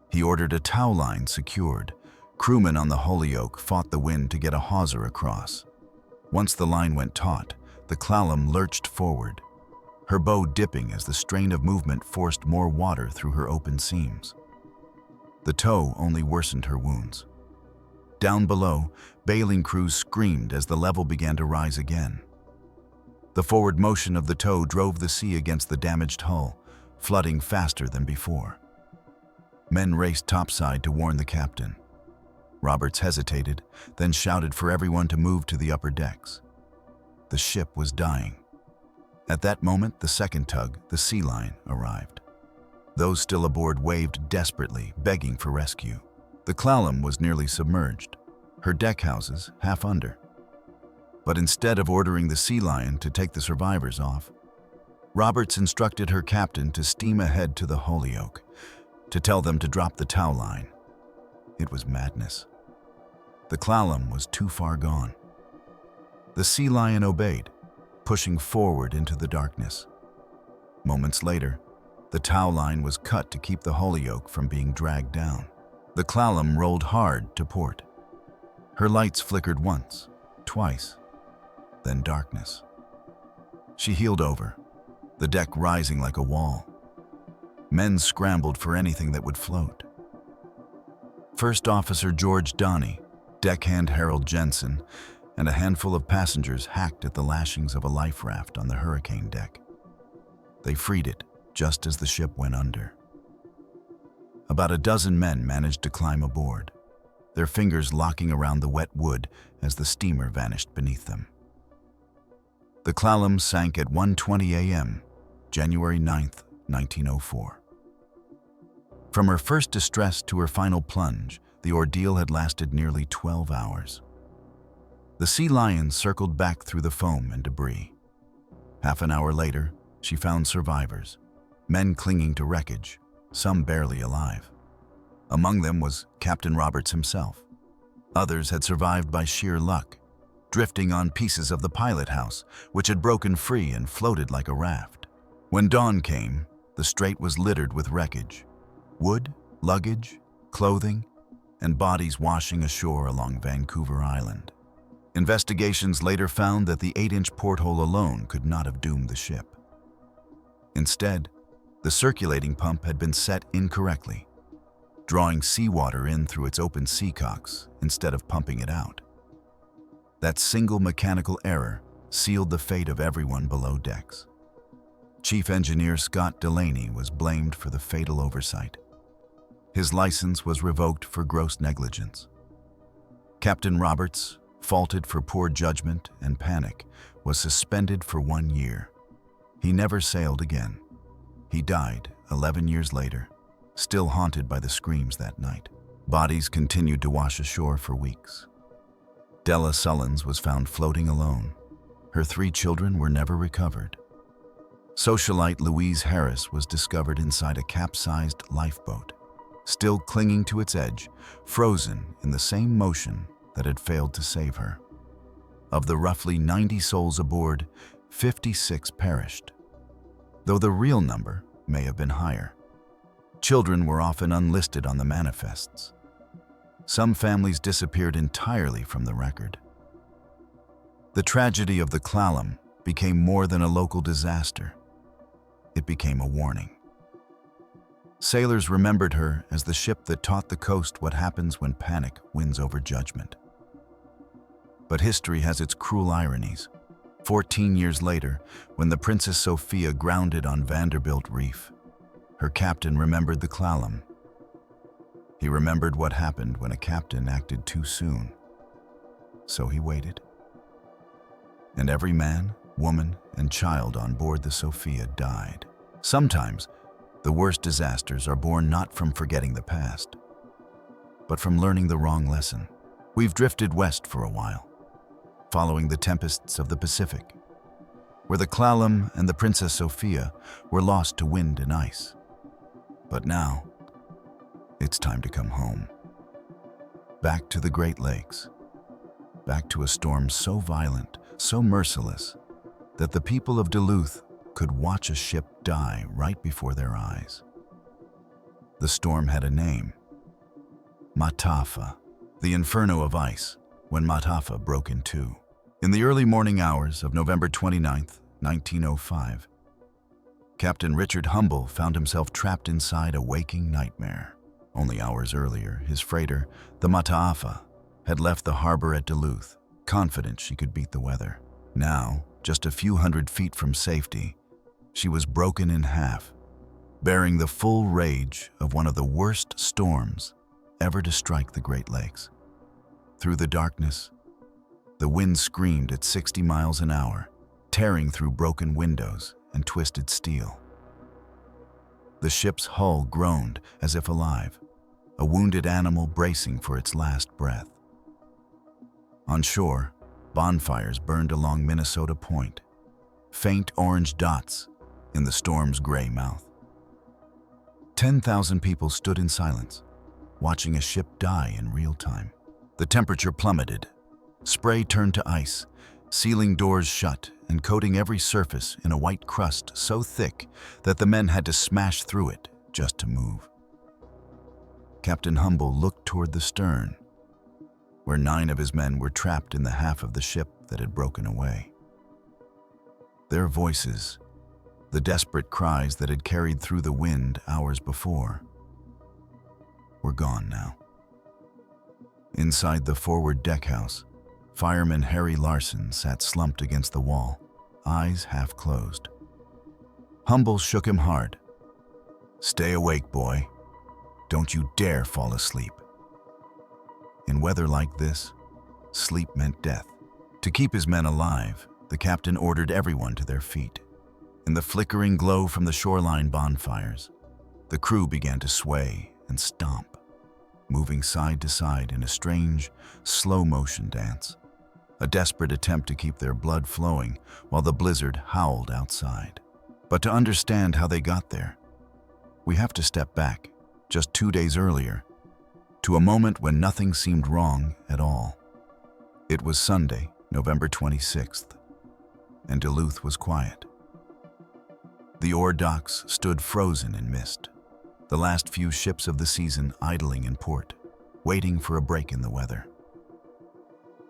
he ordered a tow line secured. Crewmen on the Holyoke fought the wind to get a hawser across. Once the line went taut, the Clallam lurched forward, her bow dipping as the strain of movement forced more water through her open seams. The tow only worsened her wounds. Down below, bailing crews screamed as the level began to rise again. The forward motion of the tow drove the sea against the damaged hull, flooding faster than before. Men raced topside to warn the captain. Roberts hesitated, then shouted for everyone to move to the upper decks. The ship was dying. At that moment, the second tug, the Sea Lion, arrived. Those still aboard waved desperately, begging for rescue. The Clallam was nearly submerged, her deck houses half under. But instead of ordering the Sea Lion to take the survivors off, Roberts instructed her captain to steam ahead to the Holyoke, to tell them to drop the tow line. It was madness. The Clallam was too far gone. The Sea Lion obeyed, pushing forward into the darkness. Moments later, the tow line was cut to keep the Holyoke from being dragged down. The Clallam rolled hard to port. Her lights flickered once, twice, then darkness. She heeled over, the deck rising like a wall. Men scrambled for anything that would float. First Officer George Donnie, deckhand Harold Jensen, and a handful of passengers hacked at the lashings of a life raft on the hurricane deck. They freed it just as the ship went under. About a dozen men managed to climb aboard, their fingers locking around the wet wood as the steamer vanished beneath them. The Clallam sank at 1:20 a.m., January 9th, 1904. From her first distress to her final plunge, the ordeal had lasted nearly 12 hours. The Sea Lion circled back through the foam and debris. Half an hour later, she found survivors, men clinging to wreckage, some barely alive. Among them was Captain Roberts himself. Others had survived by sheer luck, drifting on pieces of the pilot house, which had broken free and floated like a raft. When dawn came, the strait was littered with wreckage, wood, luggage, clothing, and bodies washing ashore along Vancouver Island. Investigations later found that the 8-inch porthole alone could not have doomed the ship. Instead, the circulating pump had been set incorrectly, drawing seawater in through its open seacocks instead of pumping it out. That single mechanical error sealed the fate of everyone below decks. Chief Engineer Scott Delaney was blamed for the fatal oversight. His license was revoked for gross negligence. Captain Roberts, faulted for poor judgment and panic, was suspended for 1 year. He never sailed again. He died 11 years later, still haunted by the screams that night. Bodies continued to wash ashore for weeks. Della Sullins was found floating alone. Her 3 children were never recovered. Socialite Louise Harris was discovered inside a capsized lifeboat, still clinging to its edge, frozen in the same motion that had failed to save her. Of the roughly 90 souls aboard, 56 perished, though the real number may have been higher. Children were often unlisted on the manifests. Some families disappeared entirely from the record. The tragedy of the Clallam became more than a local disaster. It became a warning. Sailors remembered her as the ship that taught the coast what happens when panic wins over judgment. But history has its cruel ironies. 14 years later, when the Princess Sophia grounded on Vanderbilt Reef, her captain remembered the Clallam. He remembered what happened when a captain acted too soon. So he waited. And every man, woman, and child on board the Sophia died. Sometimes, the worst disasters are born not from forgetting the past, but from learning the wrong lesson. We've drifted west for a while, following the tempests of the Pacific, where the Clallam and the Princess Sophia were lost to wind and ice. But now, it's time to come home. Back to the Great Lakes. Back to a storm so violent, so merciless, that the people of Duluth could watch a ship die right before their eyes. The storm had a name: Mataafa, the Inferno of ice, when Mataafa broke in two. In the early morning hours of November 29, 1905, Captain Richard Humble found himself trapped inside a waking nightmare. Only hours earlier, his freighter, the Mataafa, had left the harbor at Duluth, confident she could beat the weather. Now, just a few hundred feet from safety, she was broken in half, bearing the full rage of one of the worst storms ever to strike the Great Lakes. Through the darkness, the wind screamed at 60 miles an hour, tearing through broken windows and twisted steel. The ship's hull groaned as if alive, a wounded animal bracing for its last breath. On shore, bonfires burned along Minnesota Point, faint orange dots in the storm's gray mouth. 10,000 people stood in silence, watching a ship die in real time. The temperature plummeted. Spray turned to ice, sealing doors shut and coating every surface in a white crust so thick that the men had to smash through it just to move. Captain Humble looked toward the stern, where 9 of his men were trapped in the half of the ship that had broken away. Their voices, the desperate cries that had carried through the wind hours before, were gone now. Inside the forward deckhouse, fireman Harry Larson sat slumped against the wall, eyes half closed. Humble shook him hard. "Stay awake, boy. Don't you dare fall asleep." In weather like this, sleep meant death. To keep his men alive, the captain ordered everyone to their feet. In the flickering glow from the shoreline bonfires, the crew began to sway and stomp, moving side to side in a strange, slow-motion dance, a desperate attempt to keep their blood flowing while the blizzard howled outside. But to understand how they got there, we have to step back, just 2 days earlier, to a moment when nothing seemed wrong at all. It was Sunday, November 26th, and Duluth was quiet. The ore docks stood frozen in mist, the last few ships of the season idling in port, waiting for a break in the weather.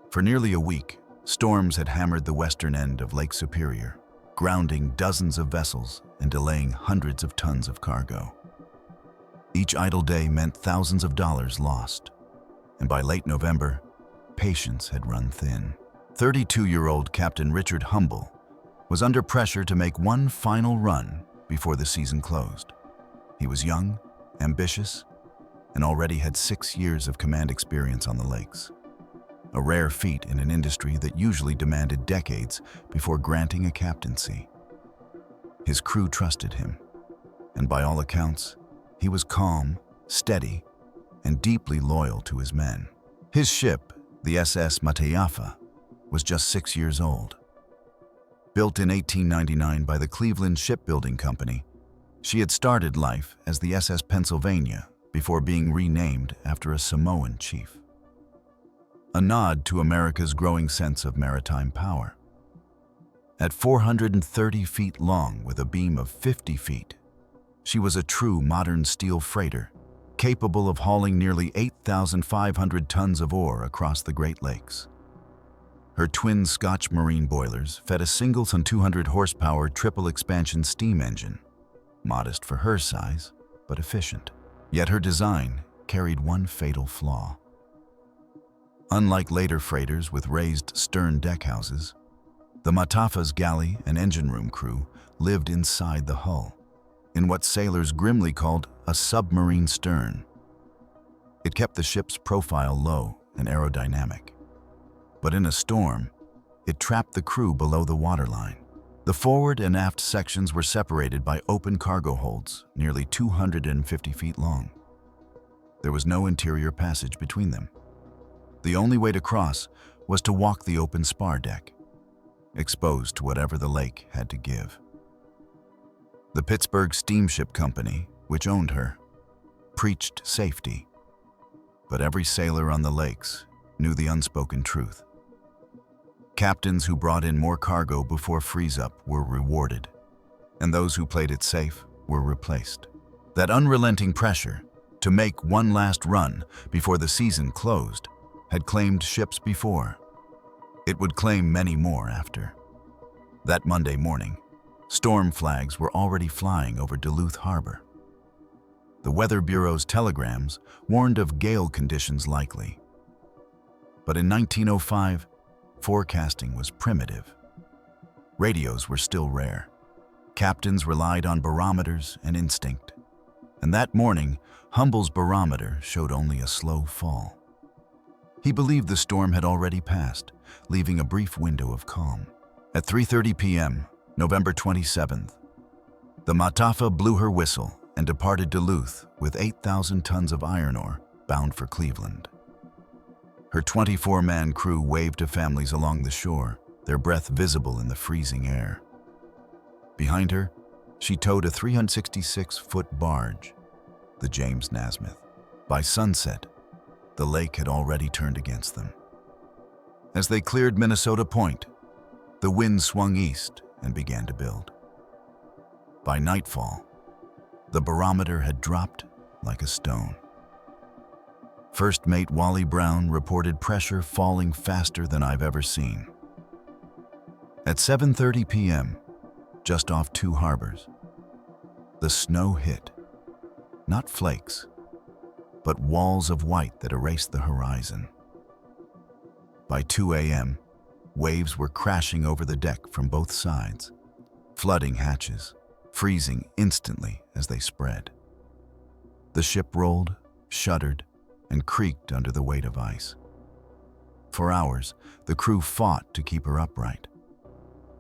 For nearly a week, storms had hammered the western end of Lake Superior, grounding dozens of vessels and delaying hundreds of tons of cargo. Each idle day meant thousands of dollars lost, and by late November, patience had run thin. 32-year-old Captain Richard Humble was under pressure to make one final run before the season closed. He was young, ambitious, and already had 6 years of command experience on the lakes. A rare feat in an industry that usually demanded decades before granting a captaincy. His crew trusted him, and by all accounts, he was calm, steady, and deeply loyal to his men. His ship, the SS Mataafa, was just 6 years old. Built in 1899 by the Cleveland Shipbuilding Company, she had started life as the SS Pennsylvania before being renamed after a Samoan chief. A nod to America's growing sense of maritime power. At 430 feet long with a beam of 50 feet, she was a true modern steel freighter, capable of hauling nearly 8,500 tons of ore across the Great Lakes. Her twin Scotch marine boilers fed a single 200 horsepower triple expansion steam engine, modest for her size, but efficient. Yet her design carried one fatal flaw. Unlike later freighters with raised stern deckhouses, the Mataafa's galley and engine room crew lived inside the hull, in what sailors grimly called a submarine stern. It kept the ship's profile low and aerodynamic. But in a storm, it trapped the crew below the waterline. The forward and aft sections were separated by open cargo holds, nearly 250 feet long. There was no interior passage between them. The only way to cross was to walk the open spar deck, exposed to whatever the lake had to give. The Pittsburgh Steamship Company, which owned her, preached safety. But every sailor on the lakes knew the unspoken truth. Captains who brought in more cargo before freeze-up were rewarded, and those who played it safe were replaced. That unrelenting pressure to make one last run before the season closed had claimed ships before. It would claim many more after. That Monday morning, storm flags were already flying over Duluth Harbor. The Weather Bureau's telegrams warned of gale conditions likely. But in 1905, forecasting was primitive. Radios were still rare. Captains relied on barometers and instinct. And that morning, Humble's barometer showed only a slow fall. He believed the storm had already passed, leaving a brief window of calm. At 3:30 p.m., November 27th, the Mataafa blew her whistle and departed Duluth with 8,000 tons of iron ore bound for Cleveland. Her 24-man crew waved to families along the shore, their breath visible in the freezing air. Behind her, she towed a 366-foot barge, the James Nasmith. By sunset, the lake had already turned against them. As they cleared Minnesota Point, the wind swung east and began to build. By nightfall, the barometer had dropped like a stone. First Mate Wally Brown reported pressure falling faster than I've ever seen. At 7:30 p.m., just off Two Harbors, the snow hit. Not flakes, but walls of white that erased the horizon. By 2 a.m., waves were crashing over the deck from both sides, flooding hatches, freezing instantly as they spread. The ship rolled, shuddered, and creaked under the weight of ice. For hours, the crew fought to keep her upright.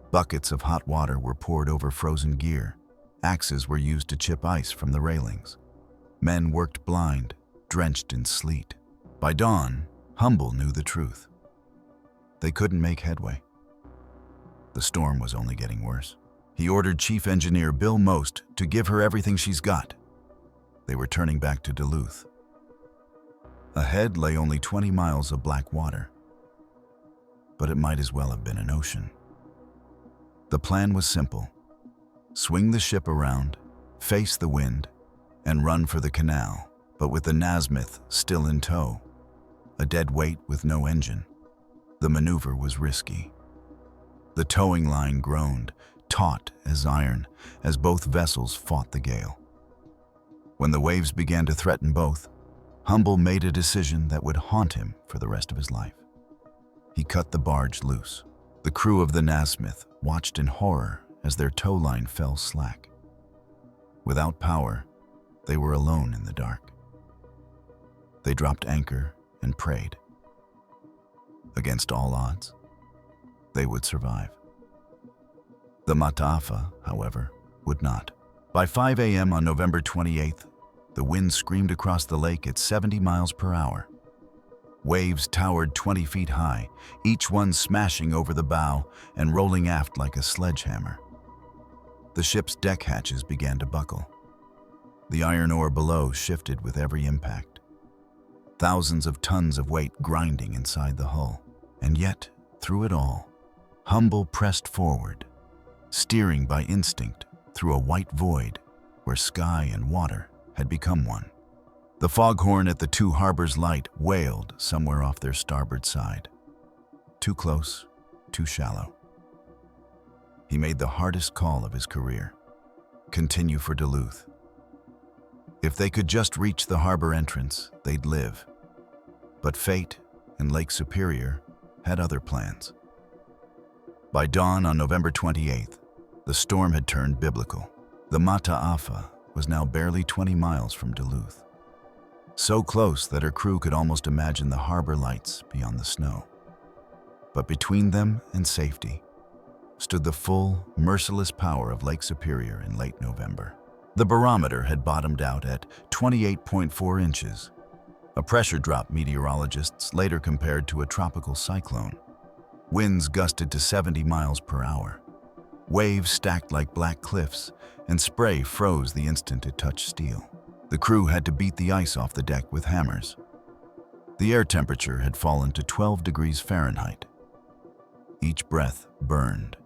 Buckets of hot water were poured over frozen gear. Axes were used to chip ice from the railings. Men worked blind, drenched in sleet. By dawn, Humble knew the truth. They couldn't make headway. The storm was only getting worse. He ordered Chief Engineer Bill Most to give her everything she's got. They were turning back to Duluth. Ahead lay only 20 miles of black water, but it might as well have been an ocean. The plan was simple: swing the ship around, face the wind, and run for the canal, but with the Nasmith still in tow, a dead weight with no engine. The maneuver was risky. The towing line groaned, taut as iron, as both vessels fought the gale. When the waves began to threaten both, Humble made a decision that would haunt him for the rest of his life. He cut the barge loose, The crew of the Nasmith watched in horror as their tow line fell slack. Without power, they were alone in the dark. They dropped anchor and prayed. Against all odds, they would survive. The Mataafa, however, would not. By 5 a.m. on November 28th, the wind screamed across the lake at 70 miles per hour. Waves towered 20 feet high, each one smashing over the bow and rolling aft like a sledgehammer. The ship's deck hatches began to buckle. The iron ore below shifted with every impact. Thousands of tons of weight grinding inside the hull. And yet, through it all, Humble pressed forward, steering by instinct through a white void where sky and water had become one. The foghorn at the Two Harbors light wailed somewhere off their starboard side. Too close, too shallow. He made the hardest call of his career. Continue for Duluth. If they could just reach the harbor entrance, they'd live. But fate and Lake Superior had other plans. By dawn on November 28th, the storm had turned biblical. The Mataafa was now barely 20 miles from Duluth. So close that her crew could almost imagine the harbor lights beyond the snow. But between them and safety stood the full, merciless power of Lake Superior in late November. The barometer had bottomed out at 28.4 inches, a pressure drop meteorologists later compared to a tropical cyclone. Winds gusted to 70 miles per hour. Waves stacked like black cliffs, and spray froze the instant it touched steel. The crew had to beat the ice off the deck with hammers. The air temperature had fallen to 12 degrees Fahrenheit. Each breath burned.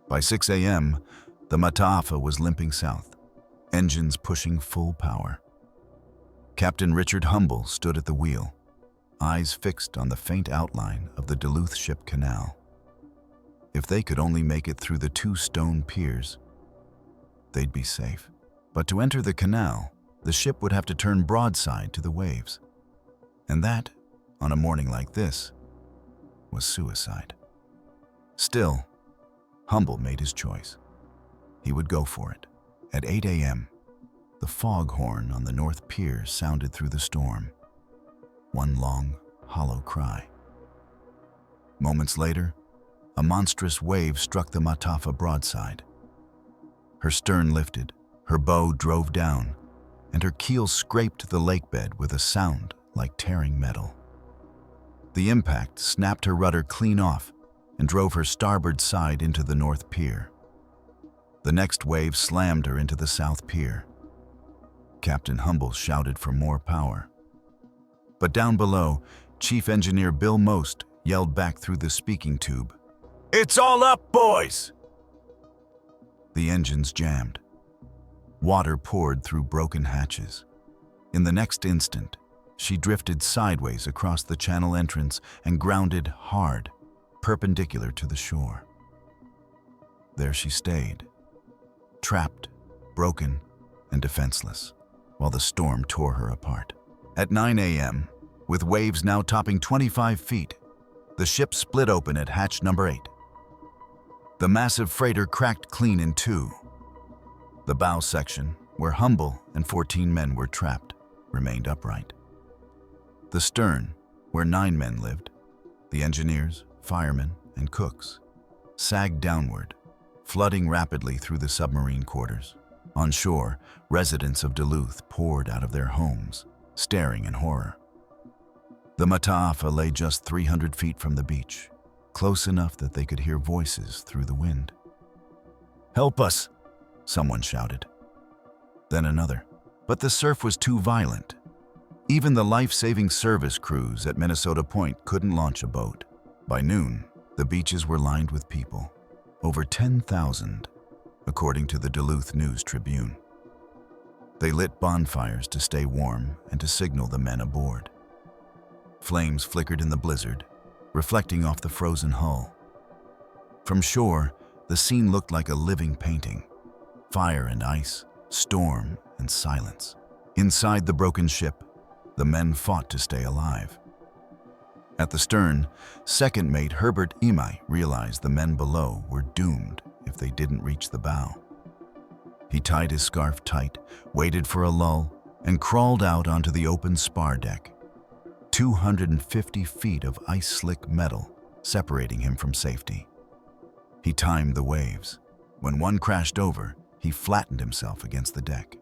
By 6 a.m., the Mataafa was limping south, engines pushing full power. Captain Richard Humble stood at the wheel, eyes fixed on the faint outline of the Duluth Ship Canal. If they could only make it through the 2 stone piers, they'd be safe. But to enter the canal, the ship would have to turn broadside to the waves. And that, on a morning like this, was suicide. Still, Humble made his choice. He would go for it. At 8 a.m., the foghorn on the North Pier sounded through the storm. One long, hollow cry. Moments later, a monstrous wave struck the Mataafa broadside. Her stern lifted, her bow drove down, and her keel scraped the lakebed with a sound like tearing metal. The impact snapped her rudder clean off and drove her starboard side into the North Pier. The next wave slammed her into the South Pier. Captain Humble shouted for more power. But down below, Chief Engineer Bill Most yelled back through the speaking tube, "It's all up, boys!" The engines jammed. Water poured through broken hatches. In the next instant, she drifted sideways across the channel entrance and grounded hard, perpendicular to the shore. There she stayed, trapped, broken, and defenseless, while the storm tore her apart. At 9 a.m., with waves now topping 25 feet, the ship split open at hatch number 8. The massive freighter cracked clean in two. The bow section, where Humble and 14 men were trapped, remained upright. The stern, where 9 men lived, the engineers, firemen, and cooks, sagged downward, flooding rapidly through the submarine quarters. On shore, residents of Duluth poured out of their homes, staring in horror. The Mataafa lay just 300 feet from the beach, close enough that they could hear voices through the wind. "Help us!" someone shouted. Then another. But the surf was too violent. Even the life-saving service crews at Minnesota Point couldn't launch a boat. By noon, the beaches were lined with people. Over 10,000, according to the Duluth News-Tribune. They lit bonfires to stay warm and to signal the men aboard. Flames flickered in the blizzard, reflecting off the frozen hull. From shore, the scene looked like a living painting. Fire and ice, storm and silence. Inside the broken ship, the men fought to stay alive. At the stern, second mate Herbert Imai realized the men below were doomed if they didn't reach the bow. He tied his scarf tight, waited for a lull, and crawled out onto the open spar deck. 250 feet of ice-slick metal separating him from safety. He timed the waves. When one crashed over, he flattened himself against the deck.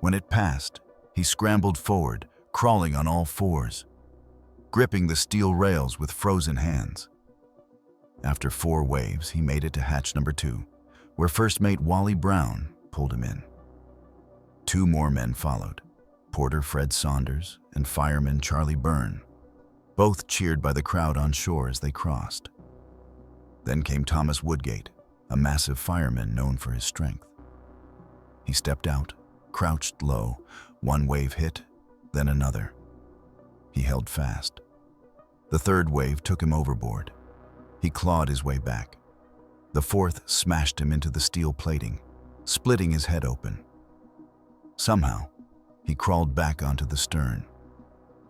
When it passed, he scrambled forward, crawling on all fours, gripping the steel rails with frozen hands. After 4 waves, he made it to hatch number 2, where first mate Wally Brown pulled him in. 2 more men followed, Porter Fred Saunders and fireman Charlie Byrne, both cheered by the crowd on shore as they crossed. Then came Thomas Woodgate, a massive fireman known for his strength. He stepped out, crouched low, 1 wave hit, then another. He held fast. The 3rd wave took him overboard. He clawed his way back. The 4th smashed him into the steel plating, splitting his head open. Somehow, he crawled back onto the stern.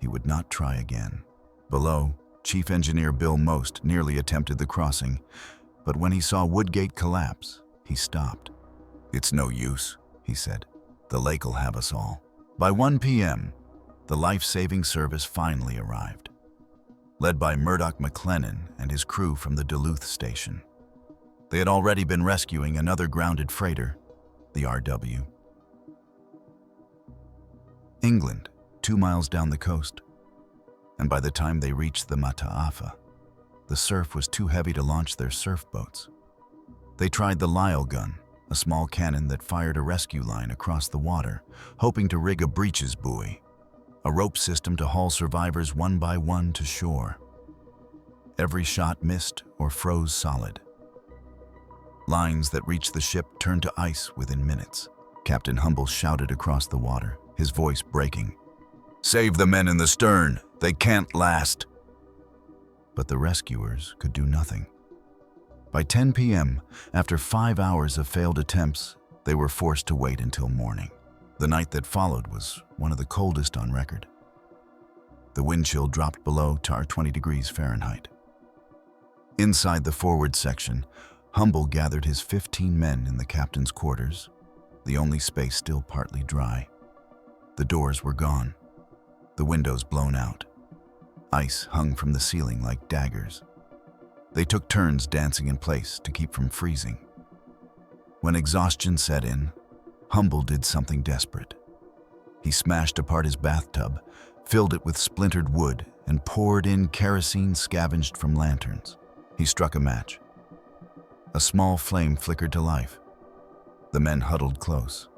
He would not try again. Below, Chief Engineer Bill Most nearly attempted the crossing, but when he saw Woodgate collapse, he stopped. "It's no use," he said. "The lake'll have us all." By 1 p.m., the life-saving service finally arrived, led by Murdoch McLennan and his crew from the Duluth station. They had already been rescuing another grounded freighter, the RW. England, 2 miles down the coast, and by the time they reached the Mataafa, the surf was too heavy to launch their surf boats. They tried the Lyle gun, a small cannon that fired a rescue line across the water, hoping to rig a breeches buoy, a rope system to haul survivors one by one to shore. Every shot missed or froze solid. Lines that reached the ship turned to ice within minutes. Captain Humble shouted across the water, his voice breaking. "Save the men in the stern! They can't last!" But the rescuers could do nothing. By 10 p.m., after 5 hours of failed attempts, they were forced to wait until morning. The night that followed was one of the coldest on record. The wind chill dropped below -20 degrees Fahrenheit. Inside the forward section, Humble gathered his 15 men in the captain's quarters, the only space still partly dry. The doors were gone, the windows blown out. Ice hung from the ceiling like daggers. They took turns dancing in place to keep from freezing. When exhaustion set in, Humble did something desperate. He smashed apart his bathtub, filled it with splintered wood, and poured in kerosene scavenged from lanterns. He struck a match. A small flame flickered to life. The men huddled close,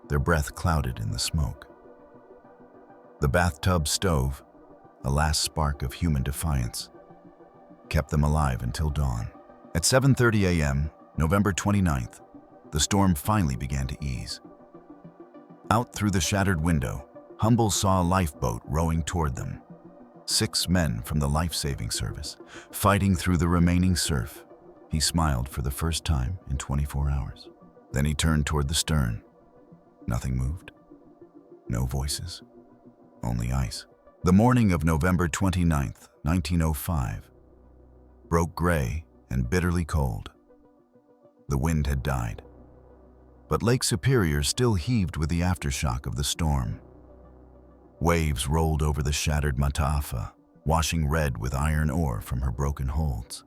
their breath clouded in the smoke. The bathtub stove, a last spark of human defiance, kept them alive until dawn. At 7:30 a.m., November 29th, the storm finally began to ease. Out through the shattered window, Humble saw a lifeboat rowing toward them. 6 men from the life-saving service, fighting through the remaining surf. He smiled for the first time in 24 hours. Then he turned toward the stern. Nothing moved. No voices. Only ice. The morning of November 29th, 1905, broke gray and bitterly cold. The wind had died, but Lake Superior still heaved with the aftershock of the storm. Waves rolled over the shattered Mataafa, washing red with iron ore from her broken holds.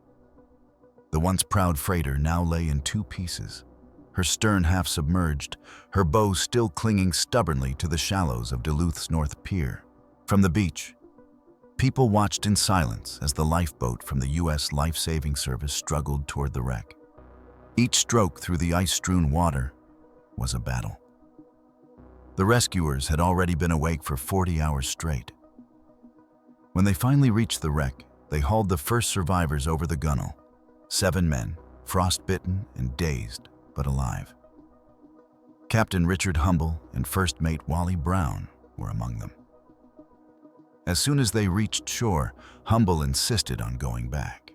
The once proud freighter now lay in 2 pieces, her stern half submerged, her bow still clinging stubbornly to the shallows of Duluth's North Pier. From the beach, people watched in silence as the lifeboat from the U.S. Life-Saving Service struggled toward the wreck. Each stroke through the ice-strewn water was a battle. The rescuers had already been awake for 40 hours straight. When they finally reached the wreck, they hauled the first survivors over the gunwale. 7 men, frostbitten and dazed, but alive. Captain Richard Humble and First Mate Wally Brown were among them. As soon as they reached shore, Humble insisted on going back.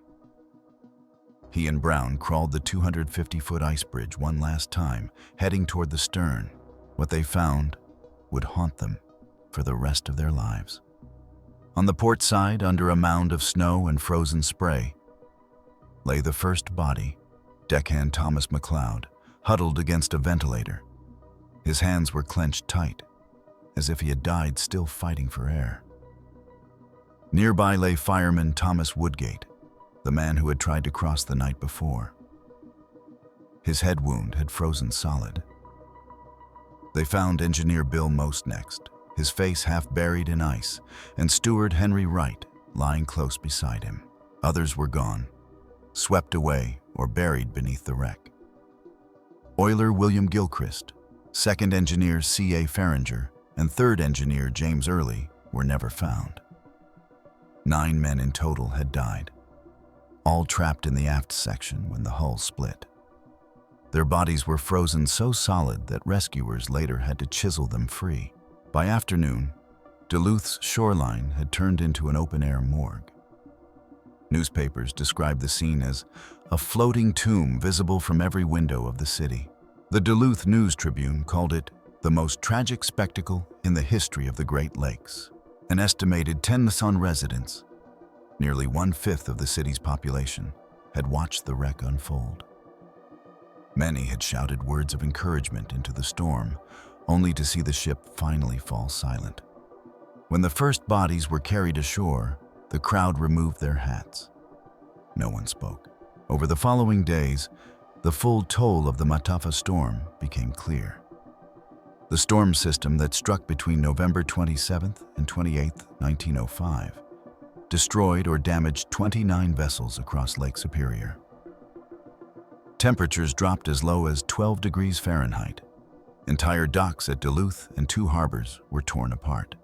He and Brown crawled the 250-foot ice bridge one last time, heading toward the stern. What they found would haunt them for the rest of their lives. On the port side, under a mound of snow and frozen spray, lay the first body, deckhand Thomas McLeod, huddled against a ventilator. His hands were clenched tight, as if he had died still fighting for air. Nearby lay fireman Thomas Woodgate, the man who had tried to cross the night before. His head wound had frozen solid. They found engineer Bill Most next, his face half buried in ice, and steward Henry Wright lying close beside him. Others were gone, swept away or buried beneath the wreck. Oiler William Gilchrist, second engineer C.A. Farringer, and third engineer James Early were never found. 9 men in total had died, all trapped in the aft section when the hull split. Their bodies were frozen so solid that rescuers later had to chisel them free. By afternoon, Duluth's shoreline had turned into an open-air morgue. Newspapers described the scene as a floating tomb visible from every window of the city. The Duluth News Tribune called it the most tragic spectacle in the history of the Great Lakes. An estimated 10,000 residents, nearly 1/5 of the city's population, had watched the wreck unfold. Many had shouted words of encouragement into the storm, only to see the ship finally fall silent. When the first bodies were carried ashore, the crowd removed their hats. No one spoke. Over the following days, the full toll of the Mataafa storm became clear. The storm system that struck between November 27th and 28th, 1905, destroyed or damaged 29 vessels across Lake Superior. Temperatures dropped as low as 12 degrees Fahrenheit. Entire docks at Duluth and 2 harbors were torn apart.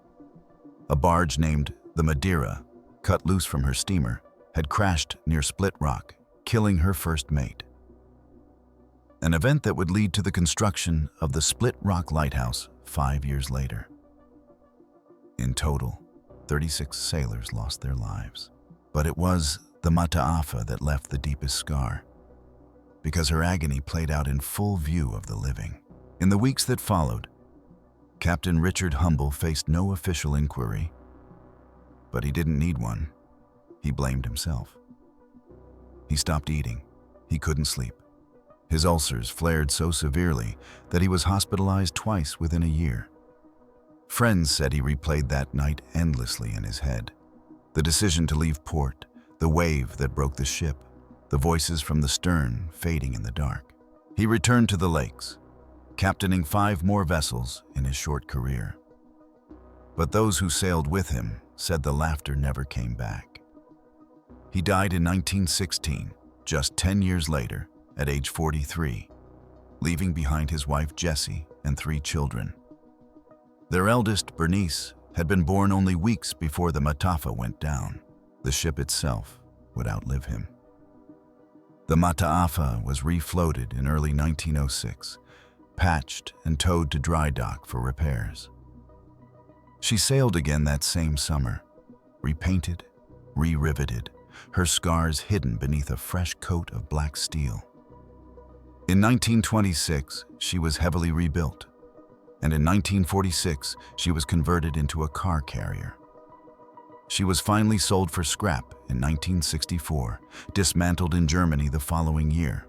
A barge named the Madeira, cut loose from her steamer, had crashed near Split Rock, killing her first mate. An event that would lead to the construction of the Split Rock Lighthouse 5 years later. In total, 36 sailors lost their lives. But it was the Mataafa that left the deepest scar, because her agony played out in full view of the living. In the weeks that followed, Captain Richard Humble faced no official inquiry, but he didn't need one. He blamed himself. He stopped eating. He couldn't sleep. His ulcers flared so severely that he was hospitalized twice within a year. Friends said he replayed that night endlessly in his head. The decision to leave port, the wave that broke the ship, the voices from the stern fading in the dark. He returned to the lakes, captaining 5 more vessels in his short career. But those who sailed with him said the laughter never came back. He died in 1916, just 10 years later, at age 43, leaving behind his wife Jessie and 3 children. Their eldest, Bernice, had been born only weeks before the Mataafa went down. The ship itself would outlive him. The Mataafa was refloated in early 1906, patched and towed to dry dock for repairs. She sailed again that same summer, repainted, re-riveted, her scars hidden beneath a fresh coat of black steel. In 1926, she was heavily rebuilt, and in 1946, she was converted into a car carrier. She was finally sold for scrap in 1964, dismantled in Germany the following year.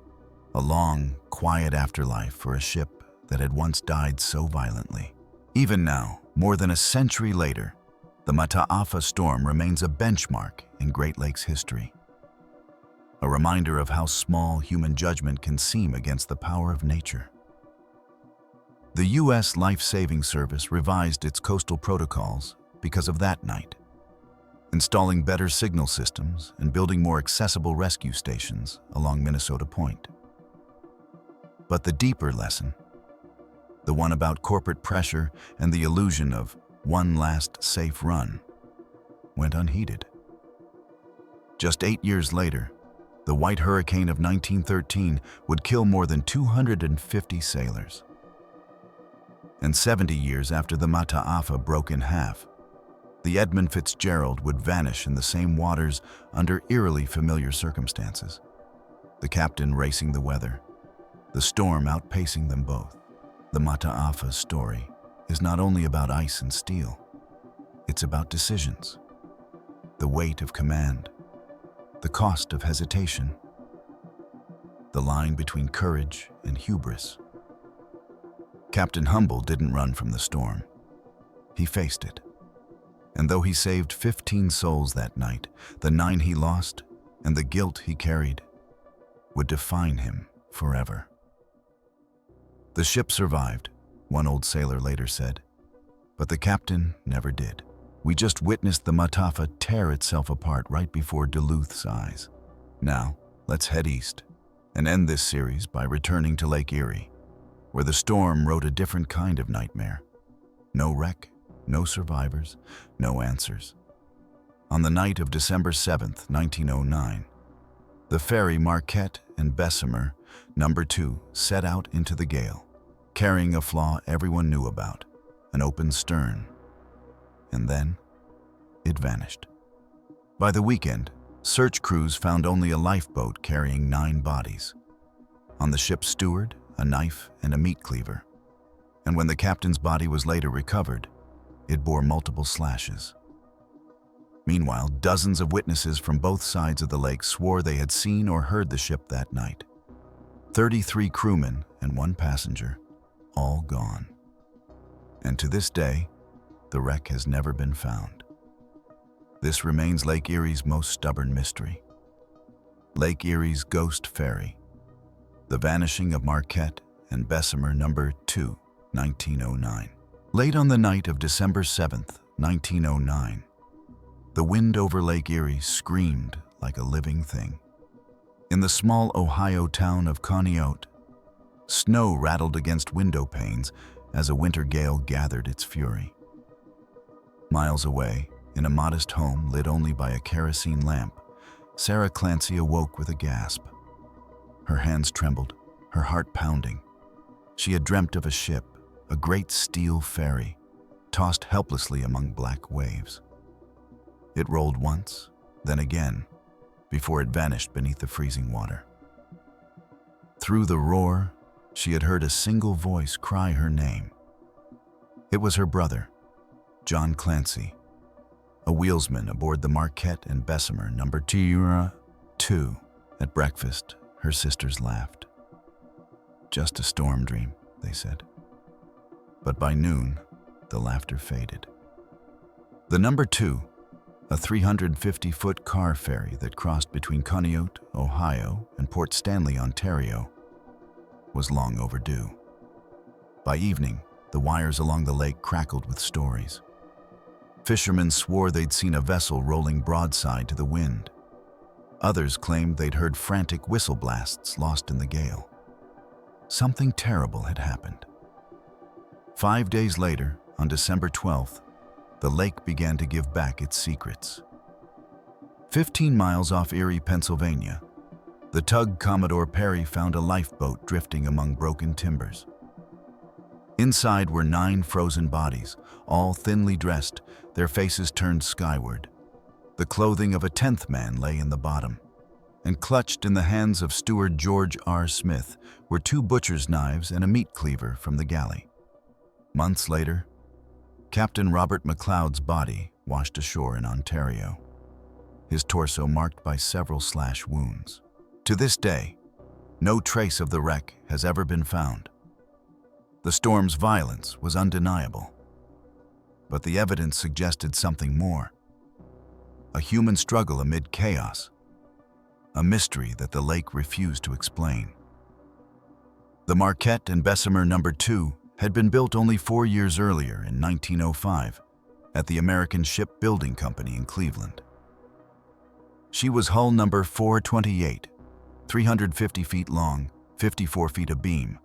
A long, quiet afterlife for a ship that had once died so violently. Even now, more than a century later, the Mataafa storm remains a benchmark in Great Lakes history. A reminder of how small human judgment can seem against the power of nature. The U.S. Life Saving Service revised its coastal protocols because of that night, installing better signal systems and building more accessible rescue stations along Minnesota Point. But the deeper lesson, the one about corporate pressure and the illusion of one last safe run, went unheeded. Just 8 years later, the White Hurricane of 1913 would kill more than 250 sailors. And 70 years after the Mataafa broke in half, the Edmund Fitzgerald would vanish in the same waters under eerily familiar circumstances. The captain racing the weather, the storm outpacing them both. The Mataafa's story is not only about ice and steel, it's about decisions. the weight of command, the cost of hesitation, the line between courage and hubris. Captain Humble didn't run from the storm. He faced it. And though he saved 15 souls that night, the 9 he lost and the guilt he carried would define him forever. The ship survived, one old sailor later said, but the captain never did. We just witnessed the Mataafa tear itself apart right before Duluth's eyes. Now, let's head east and end this series by returning to Lake Erie, where the storm wrote a different kind of nightmare. No wreck, no survivors, no answers. On the night of December 7th, 1909, the ferry Marquette and Bessemer No. 2 set out into the gale, carrying a flaw everyone knew about, an open stern. And then, it vanished. By the weekend, search crews found only a lifeboat carrying 9 bodies. On the ship's steward, a knife and a meat cleaver. And when the captain's body was later recovered, it bore multiple slashes. Meanwhile, dozens of witnesses from both sides of the lake swore they had seen or heard the ship that night. 33 crewmen and 1 passenger, all gone. And to this day, the wreck has never been found. This remains Lake Erie's most stubborn mystery. Lake Erie's ghost ferry. The vanishing of Marquette and Bessemer No. 2, 1909. Late on the night of December 7th, 1909, the wind over Lake Erie screamed like a living thing. In the small Ohio town of Conneaut, snow rattled against window panes as a winter gale gathered its fury. Miles away, in a modest home lit only by a kerosene lamp, Sarah Clancy awoke with a gasp. Her hands trembled, her heart pounding. She had dreamt of a ship, a great steel ferry, tossed helplessly among black waves. It rolled once, then again, before it vanished beneath the freezing water. Through the roar, she had heard a single voice cry her name. It was her brother, John Clancy, a wheelsman aboard the Marquette and Bessemer No. 2. At breakfast, her sisters laughed. Just a storm dream, they said. But by noon, the laughter faded. The No. 2, a 350-foot car ferry that crossed between Conneaut, Ohio, and Port Stanley, Ontario, was long overdue. By evening, the wires along the lake crackled with stories. Fishermen swore they'd seen a vessel rolling broadside to the wind. Others claimed they'd heard frantic whistle blasts lost in the gale. Something terrible had happened. 5 days later, on December 12th, the lake began to give back its secrets. 15 miles off Erie, Pennsylvania, the tug Commodore Perry found a lifeboat drifting among broken timbers. Inside were 9 frozen bodies, all thinly dressed, their faces turned skyward. The clothing of a 10th man lay in the bottom, and clutched in the hands of steward George R. Smith were 2 butcher's knives and a meat cleaver from the galley. Months later, Captain Robert McLeod's body washed ashore in Ontario, his torso marked by several slash wounds. To this day, no trace of the wreck has ever been found. The storm's violence was undeniable, but the evidence suggested something more. A human struggle amid chaos, a mystery that the lake refused to explain. The Marquette and Bessemer No. 2 had been built only 4 years earlier in 1905 at the American Shipbuilding Company in Cleveland. She was hull number 428, 350 feet long, 54 feet abeam,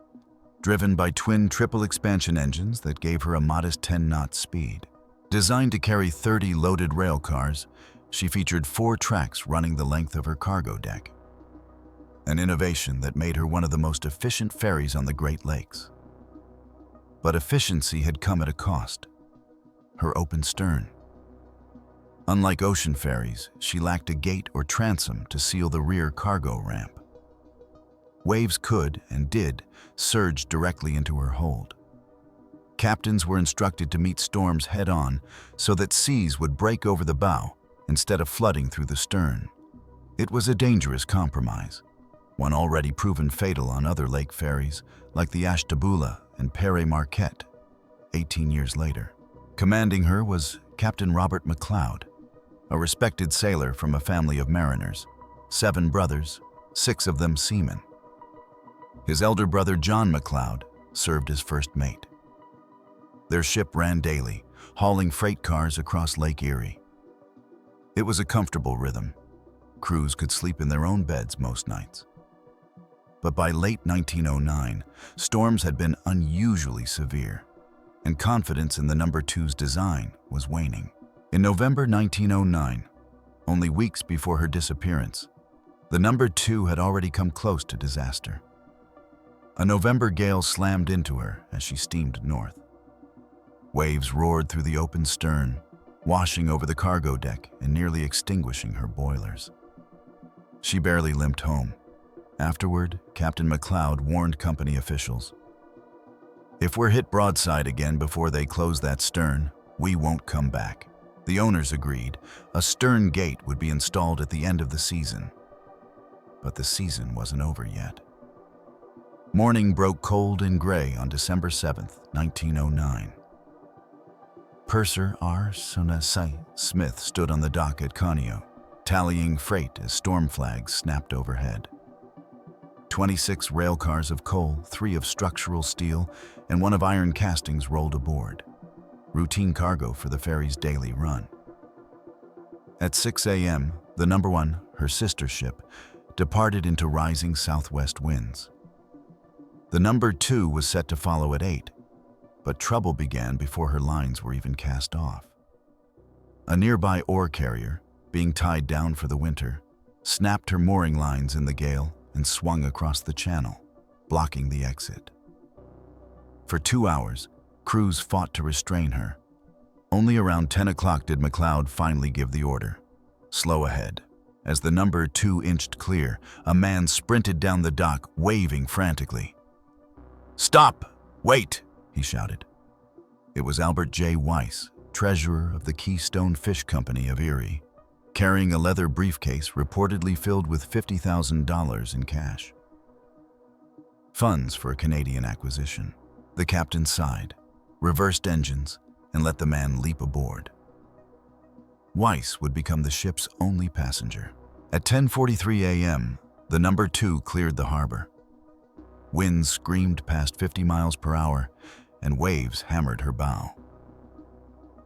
driven by twin triple expansion engines that gave her a modest 10-knot speed. Designed to carry 30 loaded rail cars, she featured 4 tracks running the length of her cargo deck, an innovation that made her one of the most efficient ferries on the Great Lakes. But efficiency had come at a cost: her open stern. Unlike ocean ferries, she lacked a gate or transom to seal the rear cargo ramp. Waves could, and did, surge directly into her hold. Captains were instructed to meet storms head-on so that seas would break over the bow instead of flooding through the stern. It was a dangerous compromise, one already proven fatal on other lake ferries like the Ashtabula and Pere Marquette, 18 years later. Commanding her was Captain Robert McLeod, a respected sailor from a family of mariners, 7 brothers, 6 of them seamen. His elder brother John McLeod served as first mate. Their ship ran daily, hauling freight cars across Lake Erie. It was a comfortable rhythm. Crews could sleep in their own beds most nights. But by late 1909, storms had been unusually severe, and confidence in the No. 2's design was waning. In November 1909, only weeks before her disappearance, the No. 2 had already come close to disaster. A November gale slammed into her as she steamed north. Waves roared through the open stern, washing over the cargo deck and nearly extinguishing her boilers. She barely limped home. Afterward, Captain McLeod warned company officials, "If we're hit broadside again before they close that stern, we won't come back." The owners agreed. A stern gate would be installed at the end of the season. But the season wasn't over yet. Morning broke cold and gray on December 7th, 1909. Purser R. Sonasai Smith stood on the dock at Conneaut, tallying freight as storm flags snapped overhead. 26 rail cars of coal, 3 of structural steel, and 1 of iron castings rolled aboard. Routine cargo for the ferry's daily run. At 6 a.m., the No. 1, her sister ship, departed into rising southwest winds. The No. 2 was set to follow at 8, but trouble began before her lines were even cast off. A nearby ore carrier, being tied down for the winter, snapped her mooring lines in the gale and swung across the channel, blocking the exit. For 2 hours, crews fought to restrain her. Only around 10 o'clock did McLeod finally give the order, "Slow ahead." As the No. 2 inched clear, a man sprinted down the dock, waving frantically. "Stop! Wait!" he shouted. It was Albert J. Weiss, treasurer of the Keystone Fish Company of Erie, carrying a leather briefcase reportedly filled with $50,000 in cash. Funds for a Canadian acquisition. The captain sighed, reversed engines, and let the man leap aboard. Weiss would become the ship's only passenger. At 10:43 a.m., the No. 2 cleared the harbor. Winds screamed past 50 miles per hour, and waves hammered her bow.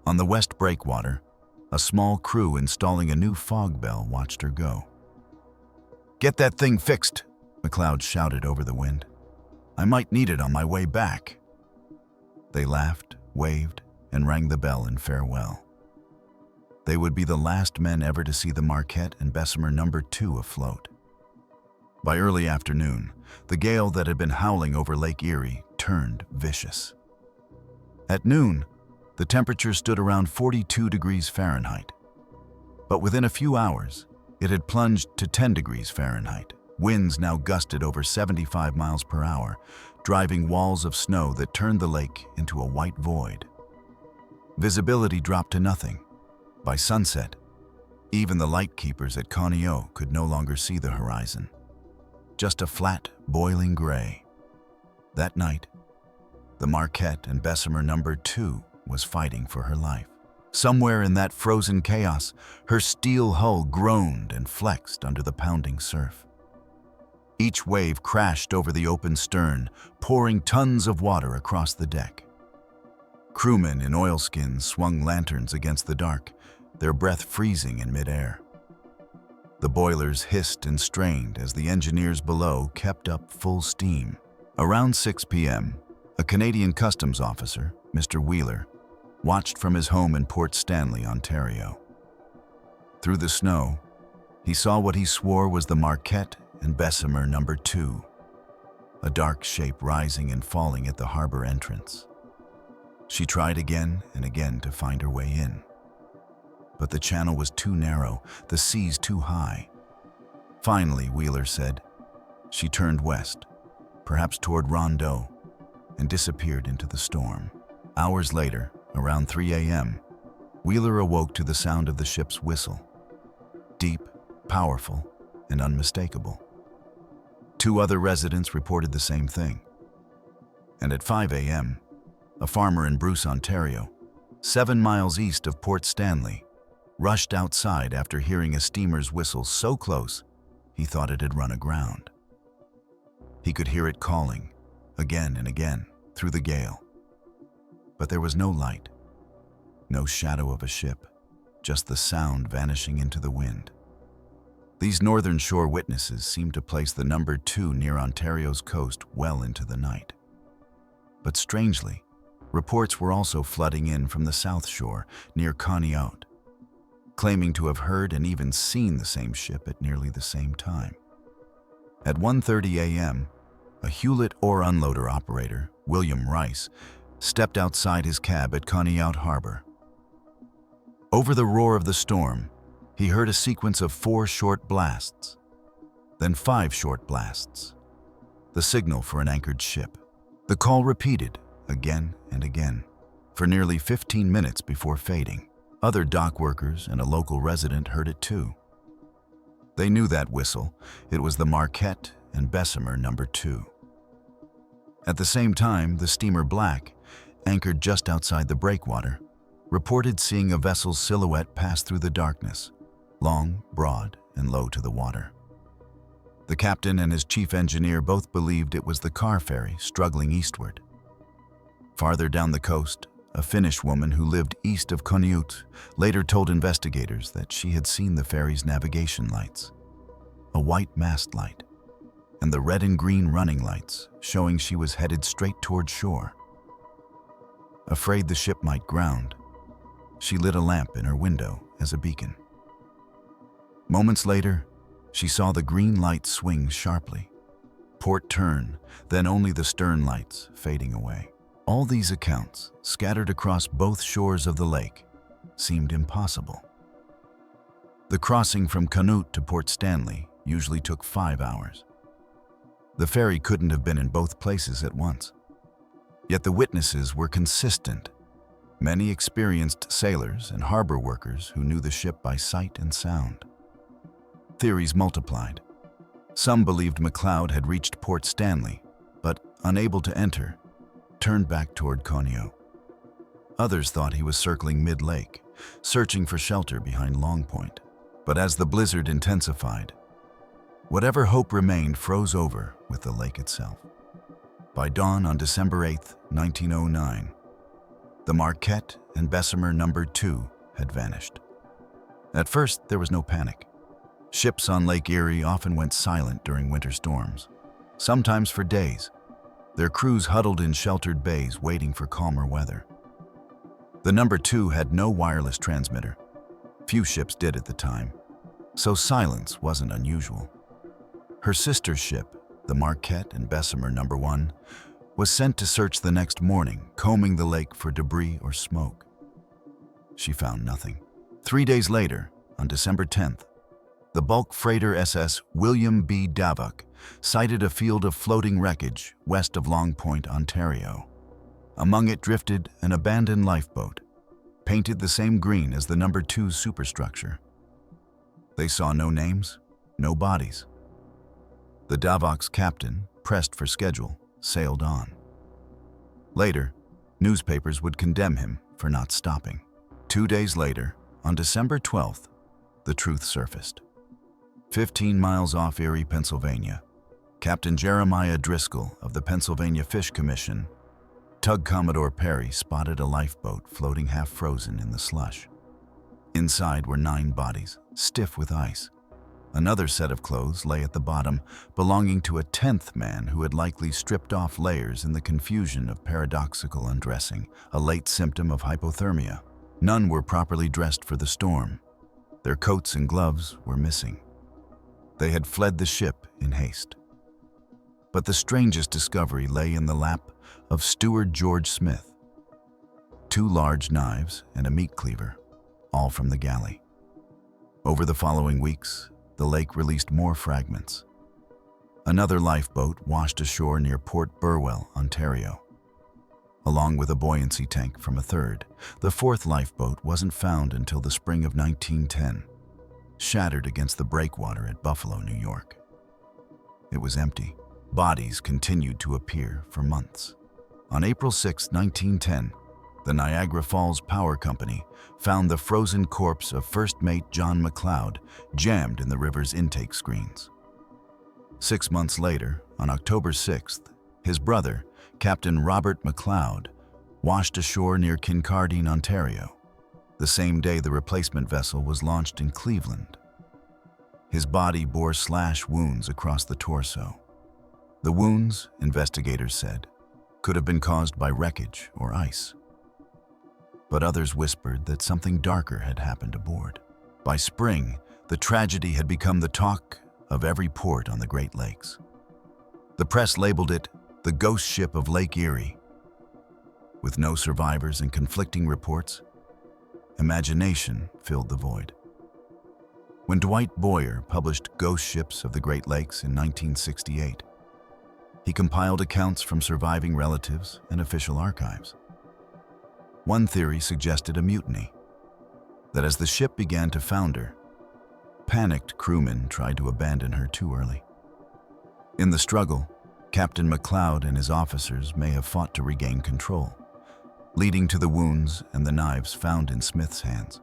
On the west breakwater, a small crew installing a new fog bell watched her go. "Get that thing fixed," McLeod shouted over the wind. "I might need it on my way back." They laughed, waved, and rang the bell in farewell. They would be the last men ever to see the Marquette and Bessemer No. 2 afloat. By early afternoon, the gale that had been howling over Lake Erie turned vicious. At noon, the temperature stood around 42 degrees Fahrenheit. But within a few hours, it had plunged to 10 degrees Fahrenheit. Winds now gusted over 75 miles per hour, driving walls of snow that turned the lake into a white void. Visibility dropped to nothing. By sunset, even the lightkeepers at Conneaut could no longer see the horizon. Just a flat, boiling gray. That night, the Marquette and Bessemer No. 2 was fighting for her life. Somewhere in that frozen chaos, her steel hull groaned and flexed under the pounding surf. Each wave crashed over the open stern, pouring tons of water across the deck. Crewmen in oilskins swung lanterns against the dark, their breath freezing in midair. The boilers hissed and strained as the engineers below kept up full steam. Around 6 p.m., a Canadian customs officer, Mr. Wheeler, watched from his home in Port Stanley, Ontario. Through the snow, he saw what he swore was the Marquette and Bessemer No. 2, a dark shape rising and falling at the harbor entrance. She tried again and again to find her way in. But the channel was too narrow, the seas too high. Finally, Wheeler said, she turned west, perhaps toward Rondeau, and disappeared into the storm. Hours later, around 3 a.m., Wheeler awoke to the sound of the ship's whistle. Deep, powerful, and unmistakable. 2 other residents reported the same thing. And at 5 a.m., a farmer in Bruce, Ontario, 7 miles east of Port Stanley, rushed outside after hearing a steamer's whistle so close he thought it had run aground. He could hear it calling, again and again, through the gale. But there was no light, no shadow of a ship, just the sound vanishing into the wind. These Northern Shore witnesses seemed to place the number 2 near Ontario's coast well into the night. But strangely, reports were also flooding in from the South Shore near Conneaut, claiming to have heard and even seen the same ship at nearly the same time. At 1:30 a.m., a Hewlett ore unloader operator, William Rice, stepped outside his cab at Conneaut Harbor. Over the roar of the storm, he heard a sequence of 4 short blasts, then 5 short blasts, the signal for an anchored ship. The call repeated again and again for nearly 15 minutes before fading. Other dock workers and a local resident heard it too. They knew that whistle. It was the Marquette and Bessemer No. 2. At the same time, the steamer Black, anchored just outside the breakwater, reported seeing a vessel's silhouette pass through the darkness, long, broad, and low to the water. The captain and his chief engineer both believed it was the car ferry struggling eastward. Farther down the coast, a Finnish woman who lived east of Conneaut later told investigators that she had seen the ferry's navigation lights, a white mast light, and the red and green running lights showing she was headed straight toward shore. Afraid the ship might ground, she lit a lamp in her window as a beacon. Moments later, she saw the green light swing sharply, port turn, then only the stern lights fading away. All these accounts, scattered across both shores of the lake, seemed impossible. The crossing from Conneaut to Port Stanley usually took 5 hours. The ferry couldn't have been in both places at once. Yet the witnesses were consistent. Many experienced sailors and harbor workers who knew the ship by sight and sound. Theories multiplied. Some believed McLeod had reached Port Stanley, but, unable to enter, turned back toward Conneaut. Others thought he was circling mid-lake, searching for shelter behind Long Point. But as the blizzard intensified, whatever hope remained froze over with the lake itself. By dawn on December 8, 1909, the Marquette and Bessemer No. 2 had vanished. At first, there was no panic. Ships on Lake Erie often went silent during winter storms, sometimes for days, their crews huddled in sheltered bays waiting for calmer weather. The No. 2 had no wireless transmitter. Few ships did at the time, so silence wasn't unusual. Her sister ship, the Marquette and Bessemer No. 1, was sent to search the next morning, combing the lake for debris or smoke. She found nothing. 3 days later, on December 10th, the bulk freighter SS William B. Davok sighted a field of floating wreckage west of Long Point, Ontario. Among it drifted an abandoned lifeboat, painted the same green as the No. 2 superstructure. They saw no names, no bodies. The Davok's captain, pressed for schedule, sailed on. Later, newspapers would condemn him for not stopping. 2 days later, on December 12th, the truth surfaced. 15 miles off Erie, Pennsylvania, Captain Jeremiah Driscoll of the Pennsylvania Fish Commission, Tug Commodore Perry, spotted a lifeboat floating half-frozen in the slush. Inside were 9 bodies, stiff with ice. Another set of clothes lay at the bottom, belonging to a 10th man who had likely stripped off layers in the confusion of paradoxical undressing, a late symptom of hypothermia. None were properly dressed for the storm. Their coats and gloves were missing. They had fled the ship in haste. But the strangest discovery lay in the lap of Steward George Smith. 2 large knives and a meat cleaver, all from the galley. Over the following weeks, the lake released more fragments. Another lifeboat washed ashore near Port Burwell, Ontario. along with a buoyancy tank from a third. The fourth lifeboat wasn't found until the spring of 1910, shattered against the breakwater at Buffalo, New York. It was empty. Bodies continued to appear for months. On April 6, 1910, the Niagara Falls Power Company found the frozen corpse of First Mate John McLeod jammed in the river's intake screens. 6 months later, on October 6th, his brother, Captain Robert McLeod, washed ashore near Kincardine, Ontario, the same day the replacement vessel was launched in Cleveland. His body bore slash wounds across the torso. The wounds, investigators said, could have been caused by wreckage or ice. But others whispered that something darker had happened aboard. By spring, the tragedy had become the talk of every port on the Great Lakes. The press labeled it the ghost ship of Lake Erie. With no survivors and conflicting reports, imagination filled the void. When Dwight Boyer published Ghost Ships of the Great Lakes in 1968, he compiled accounts from surviving relatives and official archives. One theory suggested a mutiny, that as the ship began to founder, panicked crewmen tried to abandon her too early. In the struggle, Captain McLeod and his officers may have fought to regain control, leading to the wounds and the knives found in Smith's hands.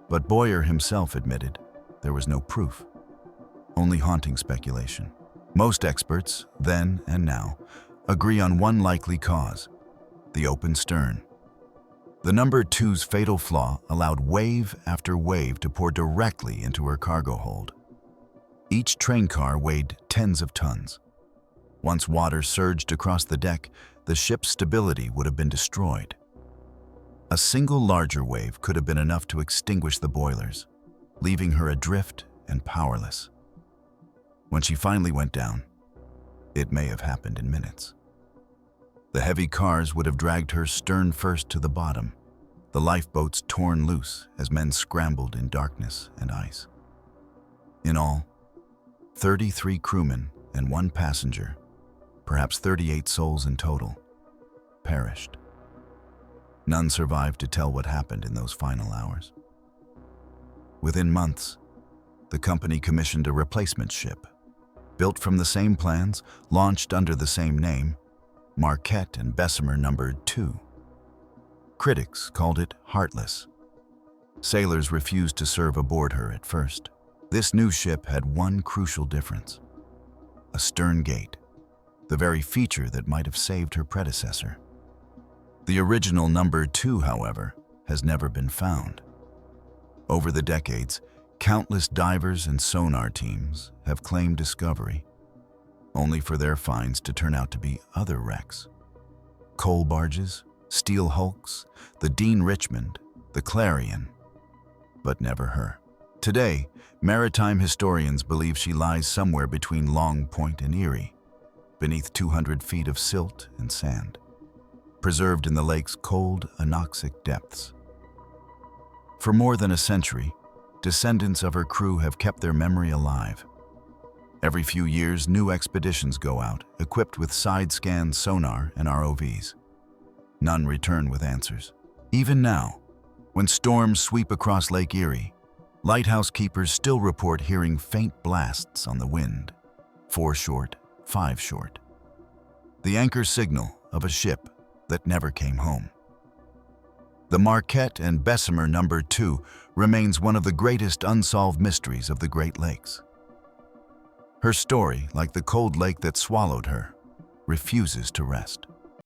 But Boyer himself admitted there was no proof, only haunting speculation. Most experts, then and now, agree on one likely cause: the open stern. The number 2's fatal flaw allowed wave after wave to pour directly into her cargo hold. Each train car weighed tens of tons. Once water surged across the deck, the ship's stability would have been destroyed. A single larger wave could have been enough to extinguish the boilers, leaving her adrift and powerless. When she finally went down, it may have happened in minutes. The heavy cars would have dragged her stern first to the bottom, the lifeboats torn loose as men scrambled in darkness and ice. In all, 33 crewmen and 1 passenger, perhaps 38 souls in total, perished. None survived to tell what happened in those final hours. Within months, the company commissioned a replacement ship, built from the same plans, launched under the same name, Marquette and Bessemer No. 2. Critics called it heartless. Sailors refused to serve aboard her at first. This new ship had one crucial difference: a stern gate, the very feature that might have saved her predecessor. The original No. 2, however, has never been found. Over the decades, countless divers and sonar teams have claimed discovery, only for their finds to turn out to be other wrecks. Coal barges, steel hulks, the Dean Richmond, the Clarion, but never her. Today, maritime historians believe she lies somewhere between Long Point and Erie, beneath 200 feet of silt and sand, preserved in the lake's cold, anoxic depths. For more than a century, descendants of her crew have kept their memory alive. Every few years, new expeditions go out, equipped with side-scan sonar and ROVs. None return with answers. Even now, when storms sweep across Lake Erie, lighthouse keepers still report hearing faint blasts on the wind, 4 short, 5 short. The anchor signal of a ship that never came home. The Marquette and Bessemer No. 2 remains one of the greatest unsolved mysteries of the Great Lakes. Her story, like the cold lake that swallowed her, refuses to rest.